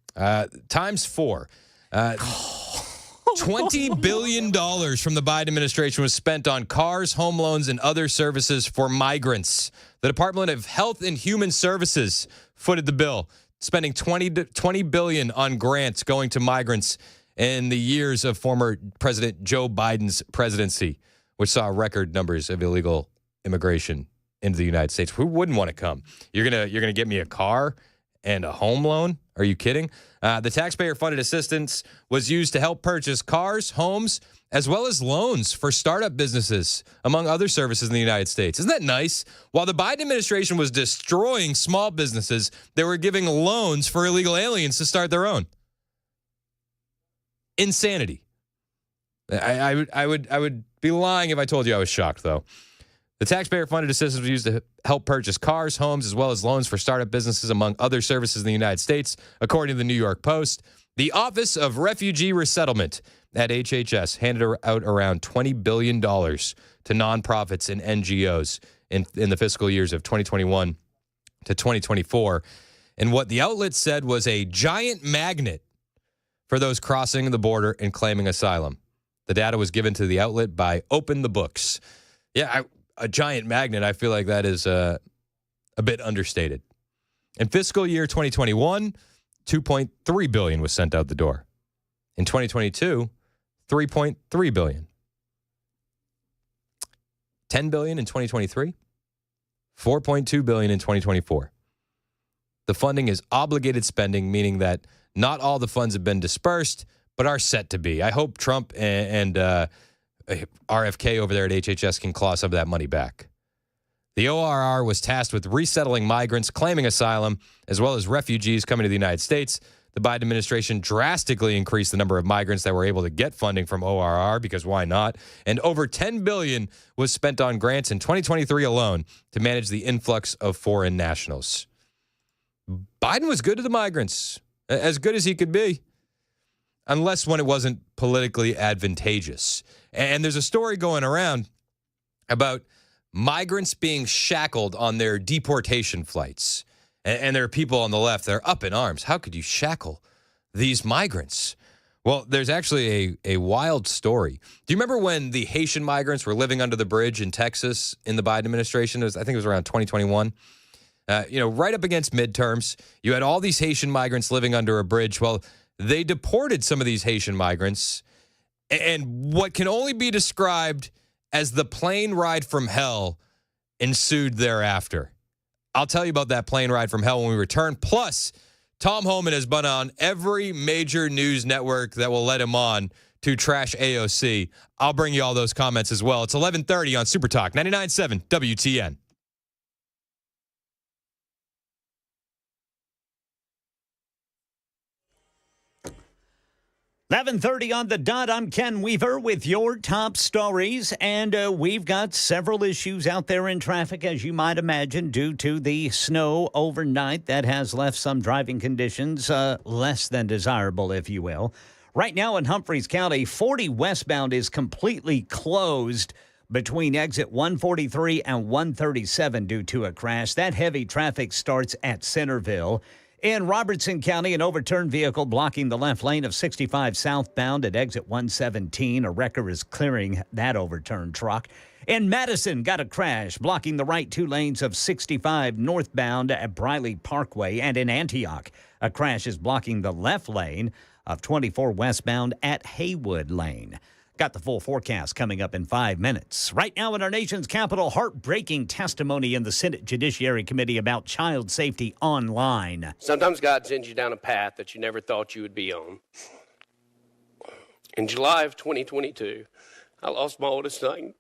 Times 4. $20 billion from the Biden administration was spent on cars, home loans, and other services for migrants. The Department of Health and Human Services footed the bill, spending $20 billion on grants going to migrants in the years of former President Joe Biden's presidency, which saw record numbers of illegal immigration into the United States. Who wouldn't want to come? You're gonna get me a car and a home loan? Are you kidding? The taxpayer-funded assistance was used to help purchase cars, homes, as well as loans for startup businesses, among other services in the United States. Isn't that nice? While the Biden administration was destroying small businesses, they were giving loans for illegal aliens to start their own. Insanity. I would be lying if I told you I was shocked, though. The taxpayer-funded assistance was used to help purchase cars, homes, as well as loans for startup businesses, among other services in the United States, according to the New York Post. The Office of Refugee Resettlement at HHS handed out around $20 billion to nonprofits and NGOs in the fiscal years of 2021 to 2024. And what the outlet said was a giant magnet for those crossing the border and claiming asylum. The data was given to the outlet by Open the Books. Yeah, a giant magnet, I feel like that is a bit understated. In fiscal year 2021, $2.3 billion was sent out the door. In 2022, $3.3 billion. $10 billion in 2023, $4.2 billion in 2024. The funding is obligated spending, meaning that not all the funds have been dispersed, but are set to be. I hope Trump and RFK over there at HHS can claw some of that money back. The ORR was tasked with resettling migrants claiming asylum, as well as refugees coming to the United States. The Biden administration drastically increased the number of migrants that were able to get funding from ORR, because why not? And over $10 billion was spent on grants in 2023 alone to manage the influx of foreign nationals. Biden was good to the migrants, as good as he could be, unless when it wasn't politically advantageous. And there's a story going around about migrants being shackled on their deportation flights. And there are people on the left that are up in arms. How could you shackle these migrants? Well, there's actually a wild story. Do you remember when the Haitian migrants were living under the bridge in Texas in the Biden administration? I think it was around 2021. Right up against midterms, you had all these Haitian migrants living under a bridge. Well, they deported some of these Haitian migrants, and what can only be described as the plane ride from hell ensued thereafter. I'll tell you about that plane ride from hell when we return. Plus, Tom Homan has been on every major news network that will let him on to trash AOC. I'll bring you all those comments as well. It's 11:30 on Super Talk 99.7 WTN. $11:30 on the dot. I'm Ken Weaver with your top stories, and we've got several issues out there in traffic, as you might imagine, due to the snow overnight that has left some driving conditions less than desirable, if you will. Right now in Humphreys County, 40 westbound is completely closed between exit 143 and 137 due to a crash. That heavy traffic starts at Centerville. In Robertson County, an overturned vehicle blocking the left lane of 65 southbound at exit 117. A wrecker is clearing that overturned truck. In Madison, got a crash blocking the right 2 lanes of 65 northbound at Briley Parkway. And in Antioch, a crash is blocking the left lane of 24 westbound at Haywood Lane. Got the full forecast coming up in 5 minutes. Right now in our nation's capital, heartbreaking testimony in the Senate Judiciary Committee about child safety online. Sometimes God sends you down a path that you never thought you would be on. In July of 2022, I lost my oldest son,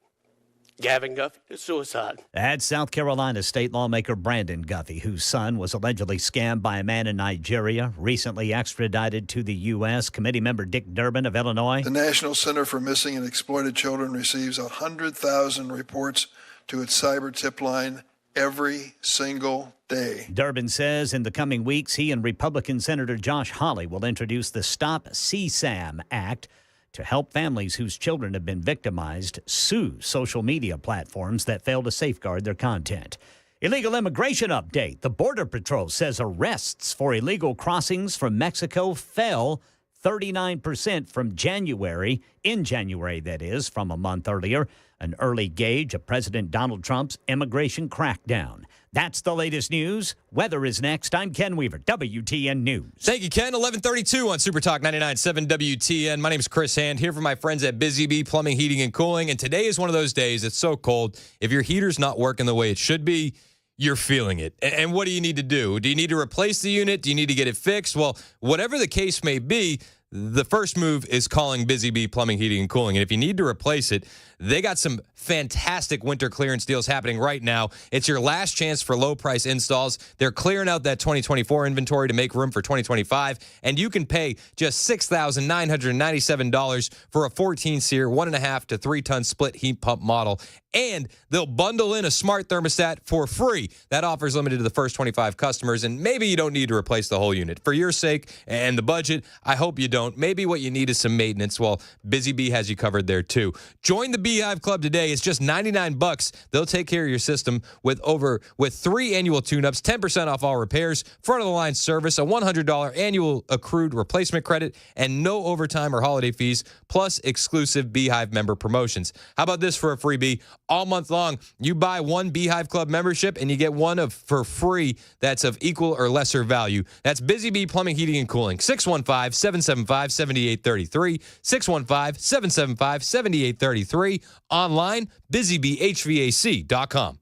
Gavin Guffey, to suicide. That's South Carolina state lawmaker Brandon Guffey, whose son was allegedly scammed by a man in Nigeria, recently extradited to the U.S. Committee member Dick Durbin of Illinois. The National Center for Missing and Exploited Children receives 100,000 reports to its cyber tip line every single day. Durbin says in the coming weeks, he and Republican Senator Josh Hawley will introduce the Stop CSAM Act to help families whose children have been victimized sue social media platforms that fail to safeguard their content. Illegal immigration update. The Border Patrol says arrests for illegal crossings from Mexico fell 39% from January, in January, that is, from a month earlier, an early gauge of President Donald Trump's immigration crackdown. That's the latest news. Weather is next. I'm Ken Weaver, WTN News. Thank you, Ken. 11:32 on Super Talk 99.7 WTN. My name is Chris Hand, here for my friends at Busy Bee Plumbing, Heating, and Cooling. And today is one of those days. It's so cold. If your heater's not working the way it should be, you're feeling it. And what do you need to do? Do you need to replace the unit? Do you need to get it fixed? Well, whatever the case may be, the first move is calling Busy Bee Plumbing, Heating, and Cooling. And if you need to replace it, they got some fantastic winter clearance deals happening right now. It's your last chance for low-price installs. They're clearing out that 2024 inventory to make room for 2025, and you can pay just $6,997 for a 14-SEER, 1.5 to 3-ton split heat pump model. And they'll bundle in a smart thermostat for free. That offer is limited to the first 25 customers, and maybe you don't need to replace the whole unit. For your sake and the budget, I hope you don't. Maybe what you need is some maintenance. Well, Busy Bee has you covered there, too. Join the Beehive Club today. It's just $99. They'll take care of your system with 3 annual tune-ups, 10% off all repairs, front-of-the-line service, a $100 annual accrued replacement credit, and no overtime or holiday fees, plus exclusive Beehive member promotions. How about this for a freebie? All month long, you buy one Beehive Club membership and you get one for free that's of equal or lesser value. That's Busy Bee Plumbing, Heating, and Cooling. 615-775-7833. 615-775-7833. Online, busybeehvac.com.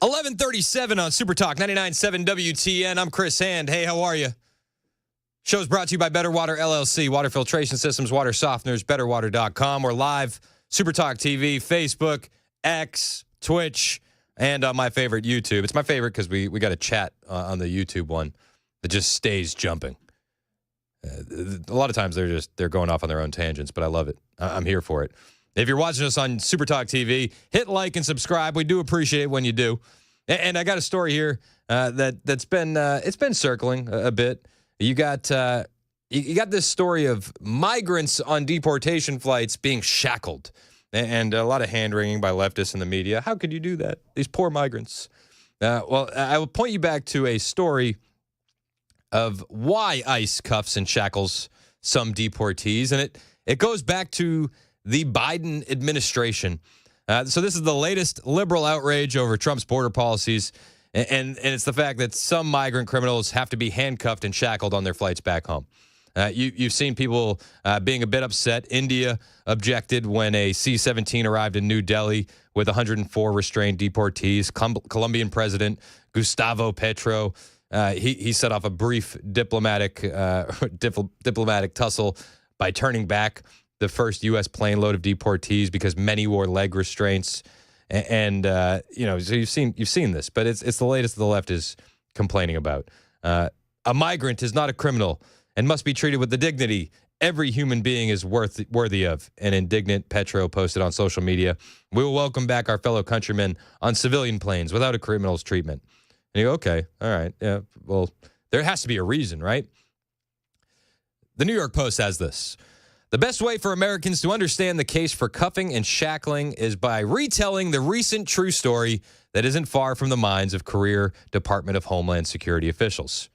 1137 on Super Talk 99.7 WTN. I'm Chris Hand. Hey, how are you? Show's brought to you by Better Water LLC, water filtration systems, water softeners, betterwater.com. We're live, Super Talk TV, Facebook, X, Twitch, and on my favorite, YouTube. It's my favorite because we got a chat on the YouTube one that just stays jumping. A lot of times they're going off on their own tangents, but I love it. I'm here for it. If you're watching us on Super Talk TV, hit like and subscribe. We do appreciate it when you do. And I got a story here that's been circling a bit. You got this story of migrants on deportation flights being shackled, and a lot of hand wringing by leftists in the media. How could you do that? These poor migrants. Well, I will point you back to a story of why ICE cuffs and shackles some deportees, and it goes back to the Biden administration. So this is the latest liberal outrage over Trump's border policies, and it's the fact that some migrant criminals have to be handcuffed and shackled on their flights back home. You've seen people being a bit upset. India objected when a C-17 arrived in New Delhi with 104 restrained deportees. Colombian President Gustavo Petro, he set off a brief diplomatic tussle by turning back the first U.S. plane load of deportees because many wore leg restraints, and so you've seen this, but it's the latest the left is complaining about. A migrant is not a criminal and must be treated with the dignity every human being is worthy of. An indignant Petro posted on social media, "We will welcome back our fellow countrymen on civilian planes without a criminal's treatment." And you go, okay, all right, yeah, well, there has to be a reason, right? The New York Post has this. The best way for Americans to understand the case for cuffing and shackling is by retelling the recent true story that isn't far from the minds of career Department of Homeland Security officials.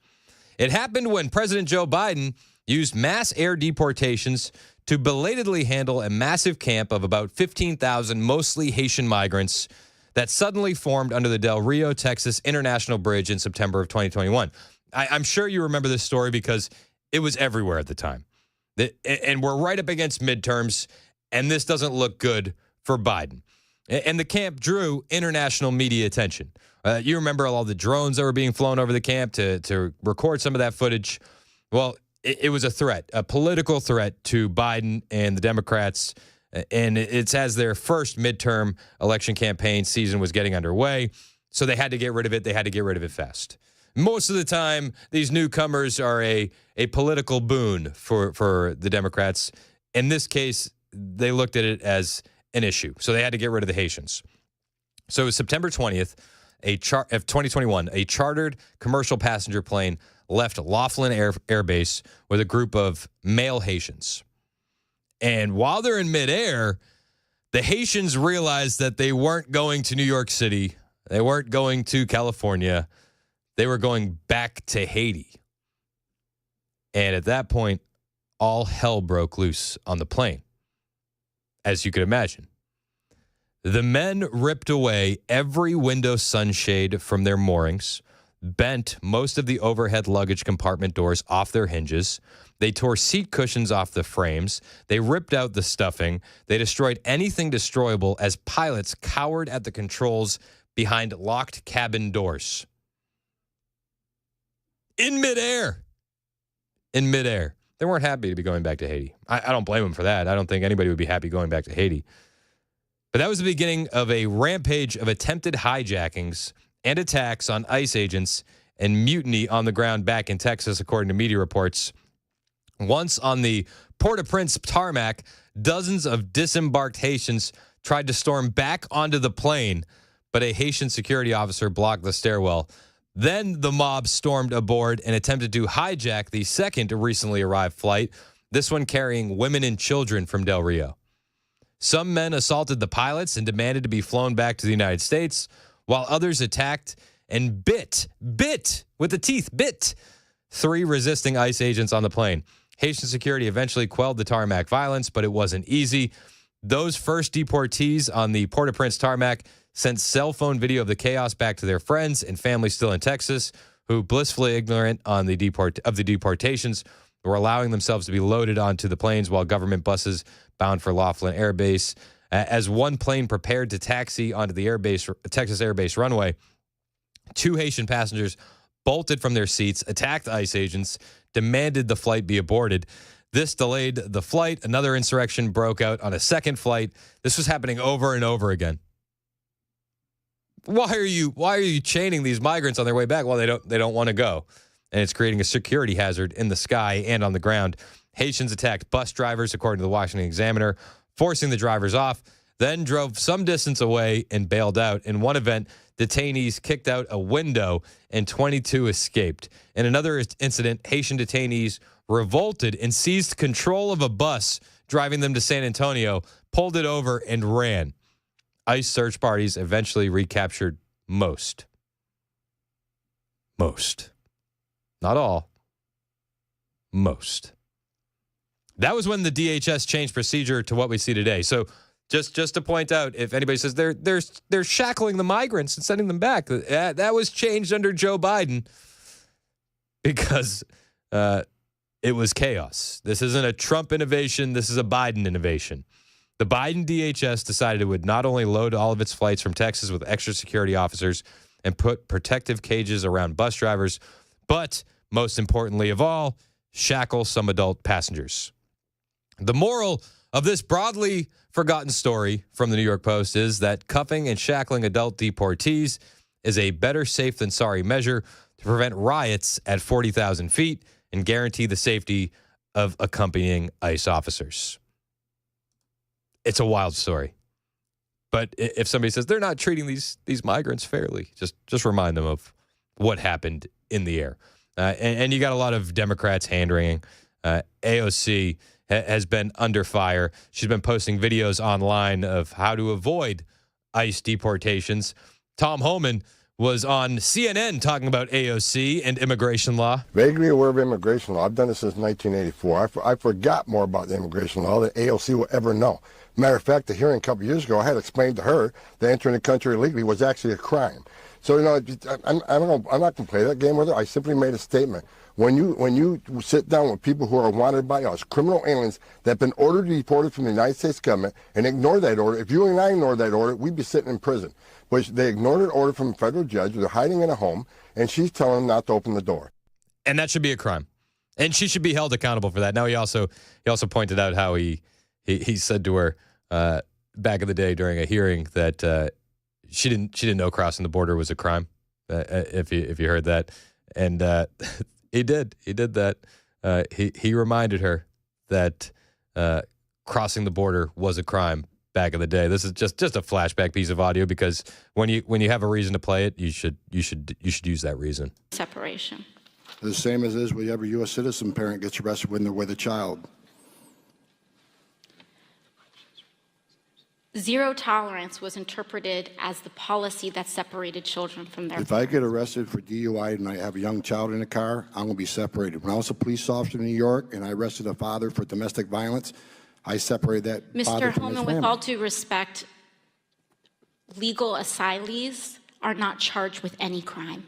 It happened when President Joe Biden used mass air deportations to belatedly handle a massive camp of about 15,000 mostly Haitian migrants that suddenly formed under the Del Rio, Texas International Bridge in September of 2021. I'm sure you remember this story because it was everywhere at the time. And we're right up against midterms, and this doesn't look good for Biden. And the camp drew international media attention. You remember all the drones that were being flown over the camp to record some of that footage. Well, it was a threat, a political threat to Biden and the Democrats. And it's as their first midterm election campaign season was getting underway. So they had to get rid of it. They had to get rid of it fast. Most of the time, these newcomers are a political boon for the Democrats. In this case, they looked at it as an issue. So they had to get rid of the Haitians. So it was September 20th of 2021, a chartered commercial passenger plane left Laughlin Air Base with a group of male Haitians. And while they're in midair, the Haitians realized that they weren't going to New York City. They weren't going to California. They were going back to Haiti. And at that point, all hell broke loose on the plane, as you could imagine. The men ripped away every window sunshade from their moorings, bent most of the overhead luggage compartment doors off their hinges. They tore seat cushions off the frames. They ripped out the stuffing. They destroyed anything destroyable as pilots cowered at the controls behind locked cabin doors. In midair. They weren't happy to be going back to Haiti. I don't blame them for that. I don't think anybody would be happy going back to Haiti. But that was the beginning of a rampage of attempted hijackings and attacks on ICE agents and mutiny on the ground back in Texas, according to media reports. Once on the Port-au-Prince tarmac, dozens of disembarked Haitians tried to storm back onto the plane, but a Haitian security officer blocked the stairwell. Then the mob stormed aboard and attempted to hijack the second recently arrived flight, this one carrying women and children from Del Rio. Some men assaulted the pilots and demanded to be flown back to the United States, while others attacked and bit with the teeth, three resisting ICE agents on the plane. Haitian security eventually quelled the tarmac violence, but it wasn't easy. Those first deportees on the Port-au-Prince tarmac sent cell phone video of the chaos back to their friends and family still in Texas, who, blissfully ignorant of the deportations, were allowing themselves to be loaded onto the planes while government buses bound for Laughlin Air Base. As one plane prepared to taxi onto the Texas Air Base runway, 2 Haitian passengers bolted from their seats, attacked ICE agents, demanded the flight be aborted. This delayed the flight. Another insurrection broke out on a second flight. This was happening over and over again. Why are you chaining these migrants on their way back? Well, they don't want to go. And it's creating a security hazard in the sky and on the ground. Haitians attacked bus drivers, according to the Washington Examiner, forcing the drivers off, then drove some distance away and bailed out. In one event, detainees kicked out a window and 22 escaped. In another incident, Haitian detainees revolted and seized control of a bus driving them to San Antonio, pulled it over, and ran. ICE search parties eventually recaptured most. Most. Not all. Most. That was when the DHS changed procedure to what we see today. So just to point out, if anybody says they're shackling the migrants and sending them back, that was changed under Joe Biden because it was chaos. This isn't a Trump innovation. This is a Biden innovation. The Biden DHS decided it would not only load all of its flights from Texas with extra security officers and put protective cages around bus drivers, but most importantly of all, shackle some adult passengers. The moral of this broadly forgotten story from the New York Post is that cuffing and shackling adult deportees is a better safe than sorry measure to prevent riots at 40,000 feet and guarantee the safety of accompanying ICE officers. It's a wild story. But if somebody says they're not treating these migrants fairly, just remind them of what happened in the air. And you got a lot of Democrats hand-wringing. AOC has been under fire. She's been posting videos online of how to avoid ICE deportations. Tom Homan was on CNN talking about AOC and immigration law. Vaguely aware of immigration law. I've done this since 1984. I forgot more about the immigration law than AOC will ever know. Matter of fact, the hearing a couple years ago, I had explained to her that entering the country illegally was actually a crime. So, I'm not going to play that game with her. I simply made a statement. When you sit down with people who are wanted by us, criminal aliens that have been ordered to be deported from the United States government and ignore that order, if you and I ignored that order, we'd be sitting in prison. But they ignored an order from a federal judge. They're hiding in a home, and she's telling them not to open the door. And that should be a crime. And she should be held accountable for that. Now, he also pointed out how he said to her back in the day during a hearing that she didn't know crossing the border was a crime. If you heard that, and he did that. He reminded her that crossing the border was a crime back in the day. This is just a flashback piece of audio because when you have a reason to play it, you should use that reason. Separation. The same as is when every U.S. citizen parent gets arrested when they're with a child. Zero tolerance was interpreted as the policy that separated children from their If I get arrested for DUI and I have a young child in the car, I'm going to be separated. When I was a police officer in New York and I arrested a father for domestic violence, I separated that father Mr. from his Holman, with family. all due respect, legal asylees are not charged with any crime.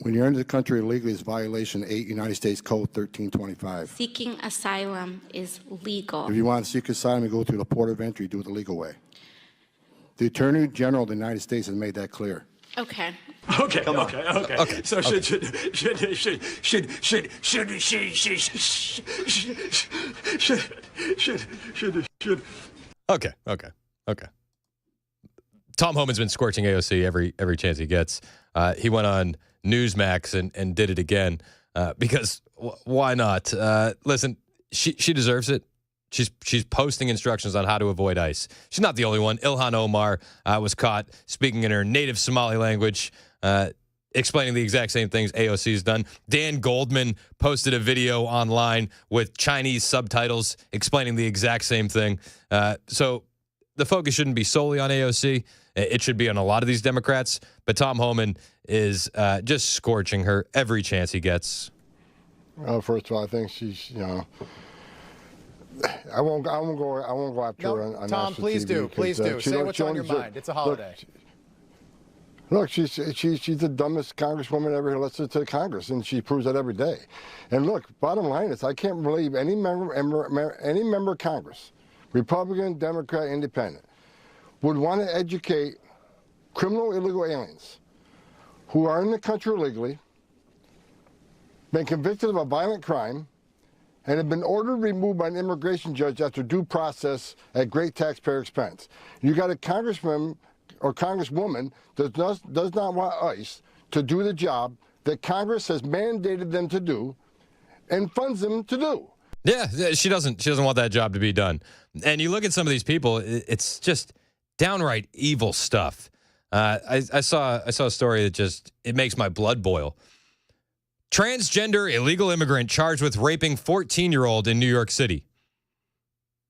When you're into the country illegally, it's violation 8 United States Code 1325. Seeking asylum is legal. If you want to seek asylum, you go through the port of entry, do it the legal way. The Attorney General of the United States has made that clear. Okay. Okay. So Okay. should. Okay. Tom Homan's been scorching AOC every chance he gets. He went on Newsmax and did it again because why not? Listen, she deserves it. She's posting instructions on how to avoid ICE. She's not the only one. Ilhan Omar was caught speaking in her native Somali language, explaining the exact same things AOC's done. Dan Goldman posted a video online with Chinese subtitles explaining the exact same thing. So the focus shouldn't be solely on AOC. It should be on a lot of these Democrats. But Tom Homan is just scorching her every chance he gets. Well, first of all, I think she's, I won't go after her on Tom, national please TV do. Say what's on your mind. It's a holiday. Look, she's the dumbest congresswoman ever elected to Congress, and she proves that every day. And look, bottom line is, I can't believe any member of Congress, Republican, Democrat, Independent, would want to educate criminal illegal aliens who are in the country illegally, been convicted of a violent crime, and have been ordered removed by an immigration judge after due process at great taxpayer expense. You got a congressman or congresswoman that does not want ICE to do the job that Congress has mandated them to do and funds them to do. Yeah, she doesn't want that job to be done. And you look at some of these people, it's just downright evil stuff. I saw a story that just, it makes my blood boil. Transgender illegal immigrant charged with raping 14-year-old in New York City.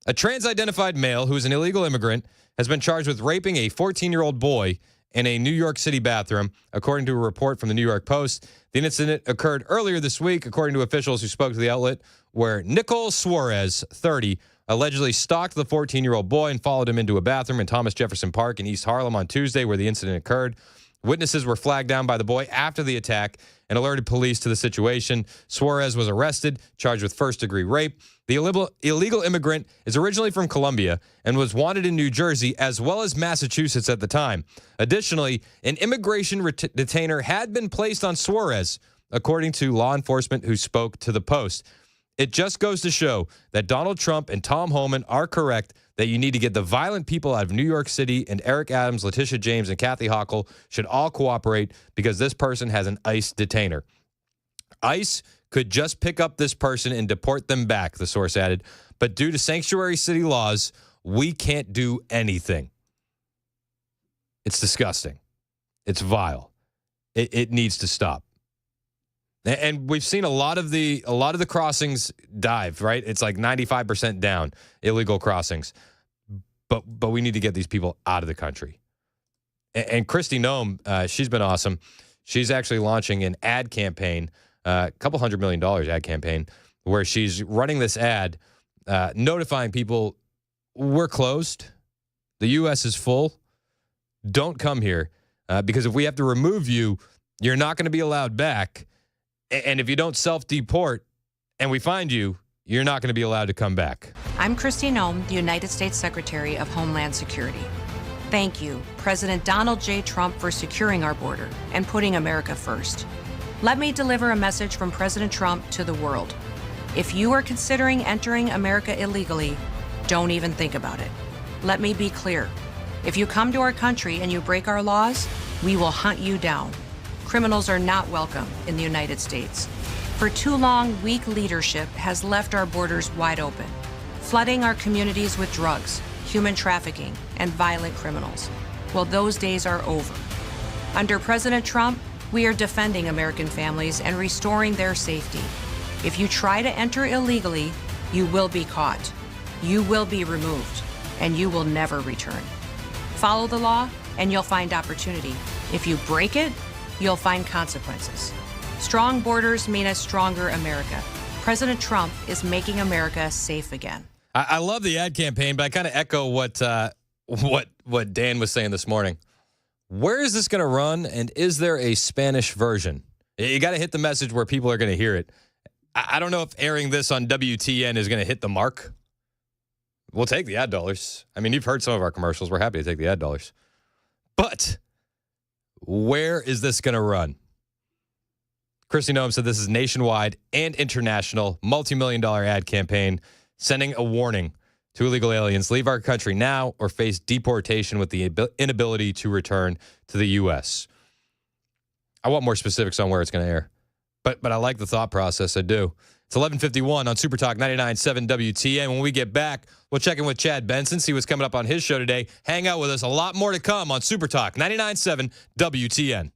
A trans-identified male who is an illegal immigrant has been charged with raping a 14-year-old boy in a New York City bathroom, according to a report from the New York Post. The incident occurred earlier this week, according to officials who spoke to the outlet, where Nicole Suarez, 30, allegedly stalked the 14-year-old boy and followed him into a bathroom in Thomas Jefferson Park in East Harlem on Tuesday, where the incident occurred. Witnesses were flagged down by the boy after the attack and alerted police to the situation. Suarez was arrested, charged with first-degree rape. The illegal immigrant is originally from Colombia and was wanted in New Jersey as well as Massachusetts at the time. Additionally, an immigration detainer had been placed on Suarez, according to law enforcement who spoke to the Post. It just goes to show that Donald Trump and Tom Homan are correct that you need to get the violent people out of New York City, and Eric Adams, Letitia James, and Kathy Hochul should all cooperate because this person has an ICE detainer. ICE could just pick up this person and deport them back, the source added. But due to sanctuary city laws, we can't do anything. It's disgusting. It's vile. It needs to stop. And we've seen a lot of the crossings dive, right? It's like 95% down, illegal crossings. But we need to get these people out of the country. And Kristi Noem, she's been awesome. She's actually launching an ad campaign, a couple $100 million ad campaign, where she's running this ad, notifying people, we're closed. The U.S. is full. Don't come here, because if we have to remove you, you're not going to be allowed back. And if you don't self-deport and we find you, you're not going to be allowed to come back. I'm Kristi Noem, the United States Secretary of Homeland Security. Thank you, President Donald J. Trump, for securing our border and putting America first. Let me deliver a message from President Trump to the world. If you are considering entering America illegally, don't even think about it. Let me be clear. If you come to our country and you break our laws, we will hunt you down. Criminals are not welcome in the United States. For too long, weak leadership has left our borders wide open, flooding our communities with drugs, human trafficking, and violent criminals. Well, those days are over. Under President Trump, we are defending American families and restoring their safety. If you try to enter illegally, you will be caught, you will be removed, and you will never return. Follow the law, and you'll find opportunity. If you break it, you'll find consequences. Strong borders mean a stronger America. President Trump is making America safe again. I love the ad campaign, but I kind of echo what Dan was saying this morning. Where is this going to run, and is there a Spanish version? You got to hit the message where people are going to hear it. I don't know if airing this on WTN is going to hit the mark. We'll take the ad dollars. I mean, you've heard some of our commercials. We're happy to take the ad dollars. But where is this going to run? Kristi Noem said this is nationwide and international, multi-million-dollar ad campaign sending a warning to illegal aliens: leave our country now or face deportation with the inability to return to the U.S. I want more specifics on where it's going to air, but I like the thought process. I do. It's 11:51 on Super Talk 99.7 WTN. When we get back, we'll check in with Chad Benson, see what's coming up on his show today. Hang out with us. A lot more to come on Super Talk 99.7 WTN.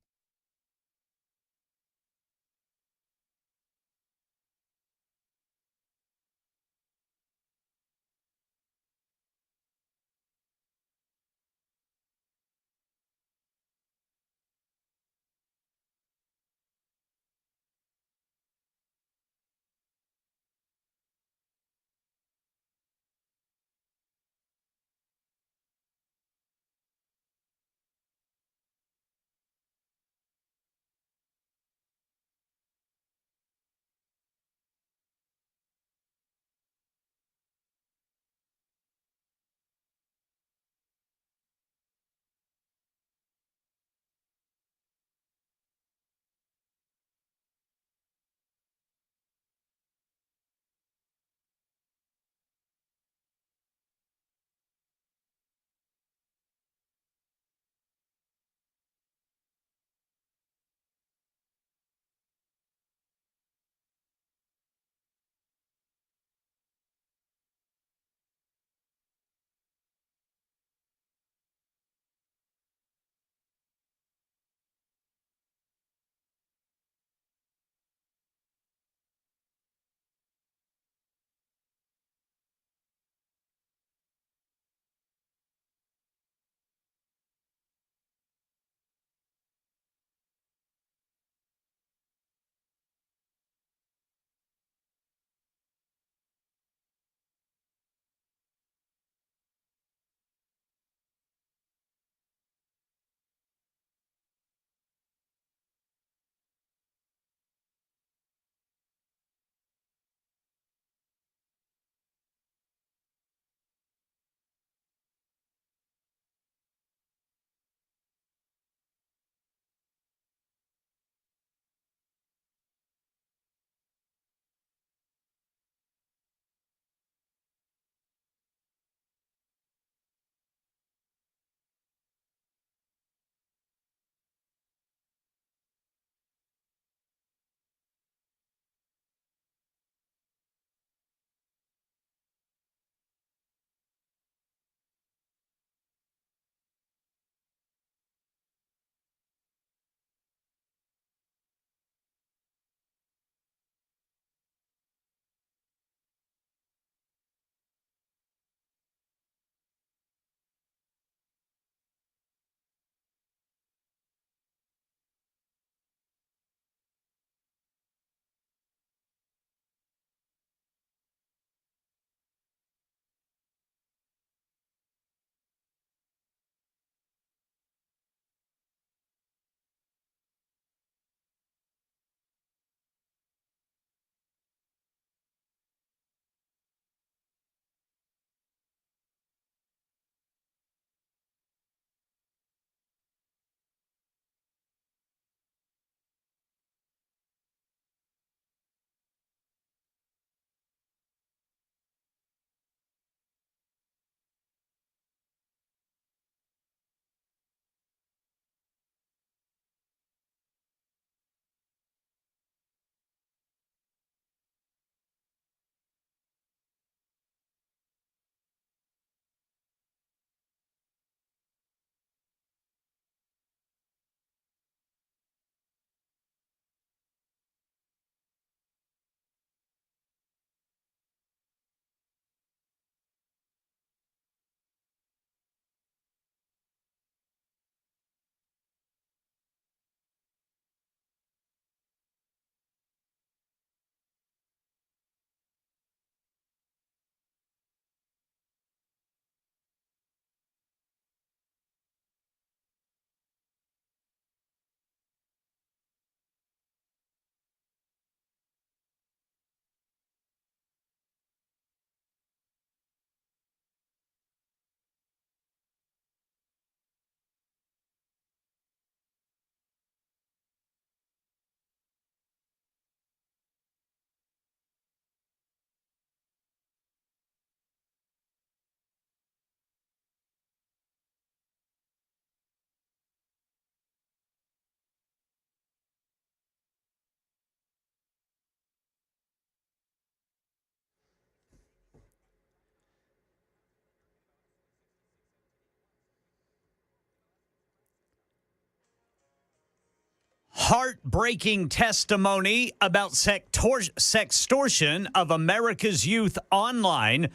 Heartbreaking testimony about sextortion of America's youth online.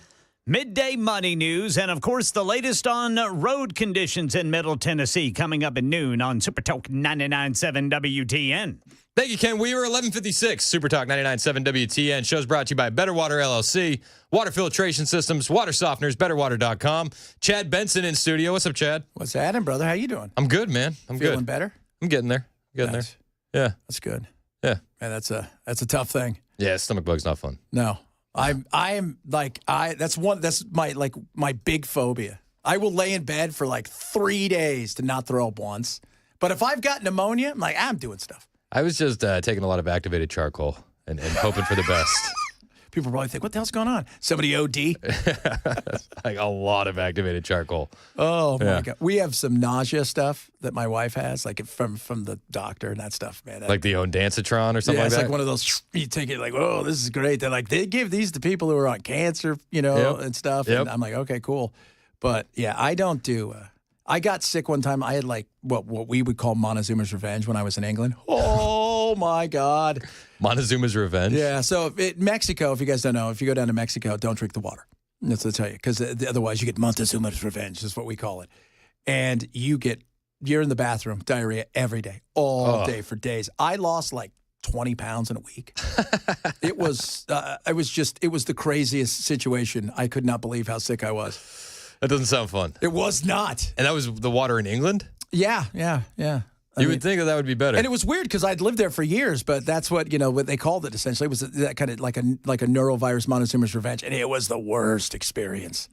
Midday money news, and of course, the latest on road conditions in Middle Tennessee coming up at noon on Super Talk 99.7 WTN. Thank you, Ken. We were 11:56. Super Talk 99.7 WTN. Show's brought to you by Better Water LLC, water filtration systems, water softeners, betterwater.com. Chad Benson in studio. What's up, Chad? What's happening, brother? How you doing? I'm good, man. I'm Feeling good. better? I'm getting there. Nice. Yeah. That's good. Yeah. Man, that's a tough thing. Yeah, stomach bug's not fun. No. That's my big phobia. I will lay in bed for like 3 days to not throw up once. But if I've got pneumonia, I'm doing stuff. I was just taking a lot of activated charcoal and hoping for the best. People probably think, what the hell's going on? Somebody OD? Like a lot of activated charcoal. Oh, my God. We have some nausea stuff that my wife has, like from the doctor and that stuff, man. Like the ondansetron or something like that? Yeah, it's like one of those, you take it like, oh, this is great. They're like, they give these to people who are on cancer, and stuff. Yep. And I'm like, okay, cool. But, yeah, I don't do I got sick one time. I had like what we would call Montezuma's Revenge when I was in England. Oh, my God. Montezuma's Revenge? Yeah. So Mexico, if you guys don't know, if you go down to Mexico, don't drink the water. That's what I tell you. Because otherwise you get Montezuma's Revenge is what we call it. And you're in the bathroom, diarrhea every day, all day for days. I lost like 20 pounds in a week. It was the craziest situation. I could not believe how sick I was. That doesn't sound fun. It was not. And that was the water in England? Yeah. You would think that would be better. And it was weird because I'd lived there for years, but that's what they called it essentially. It was that kind of like a neurovirus Montezuma's Revenge, and it was the worst experience.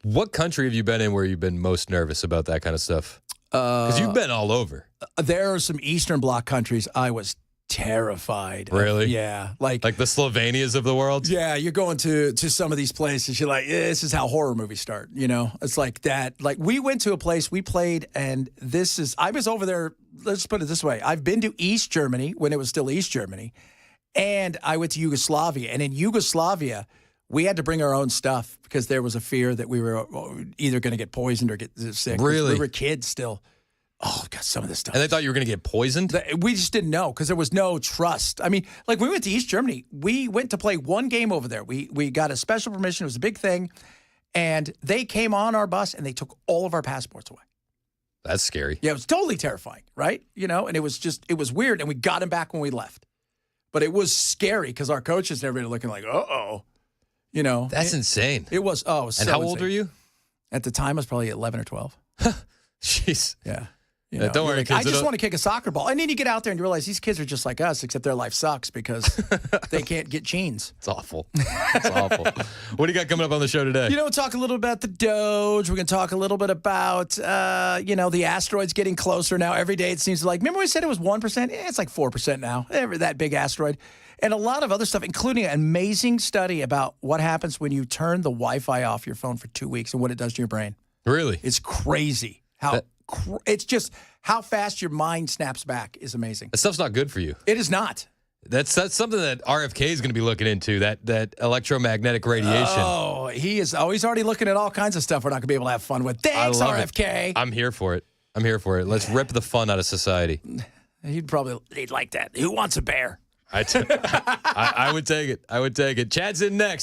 What country have you been in where you've been most nervous about that kind of stuff? Because you've been all over. There are some Eastern Bloc countries I was terrified. Really? Yeah. Like the Slovenias of the world? Yeah, you're going to some of these places, you're like, this is how horror movies start, It's like that. Like, we went to a place, we played, and I was over there, let's put it this way. I've been to East Germany when it was still East Germany, and I went to Yugoslavia. And in Yugoslavia, we had to bring our own stuff because there was a fear that we were either going to get poisoned or get sick. Really? We were kids still. Oh, God, some of this stuff. And they thought you were going to get poisoned? We just didn't know because there was no trust. I mean, like we went to East Germany. We went to play one game over there. We got a special permission. It was a big thing. And they came on our bus and they took all of our passports away. That's scary. Yeah, it was totally terrifying, right? And it was weird. And we got them back when we left. But it was scary because our coaches and everybody looking like, uh-oh. That's insane. It was, it was And so how old insane. were you? At the time, I was probably 11 or 12. Jeez. Yeah. Don't worry, like, kids. I just want to kick a soccer ball. And then you get out there and you realize these kids are just like us, except their life sucks because they can't get jeans. It's awful. It's awful. What do you got coming up on the show today? We'll talk a little about the DOGE. We're going to talk a little bit about, the asteroids getting closer now. Every day it seems like, remember we said it was 1%? Yeah, it's like 4% now, that big asteroid. And a lot of other stuff, including an amazing study about what happens when you turn the Wi-Fi off your phone for 2 weeks and what it does to your brain. Really? It's crazy. It's just how fast your mind snaps back is amazing. That stuff's not good for you. It is not. That's something that RFK is going to be looking into, that electromagnetic radiation. Oh, he's already looking at all kinds of stuff we're not going to be able to have fun with. Thanks, I love RFK. it. I'm here for it. Let's rip the fun out of society. He'd like that. Who wants a bear? I would take it. Chad's in next.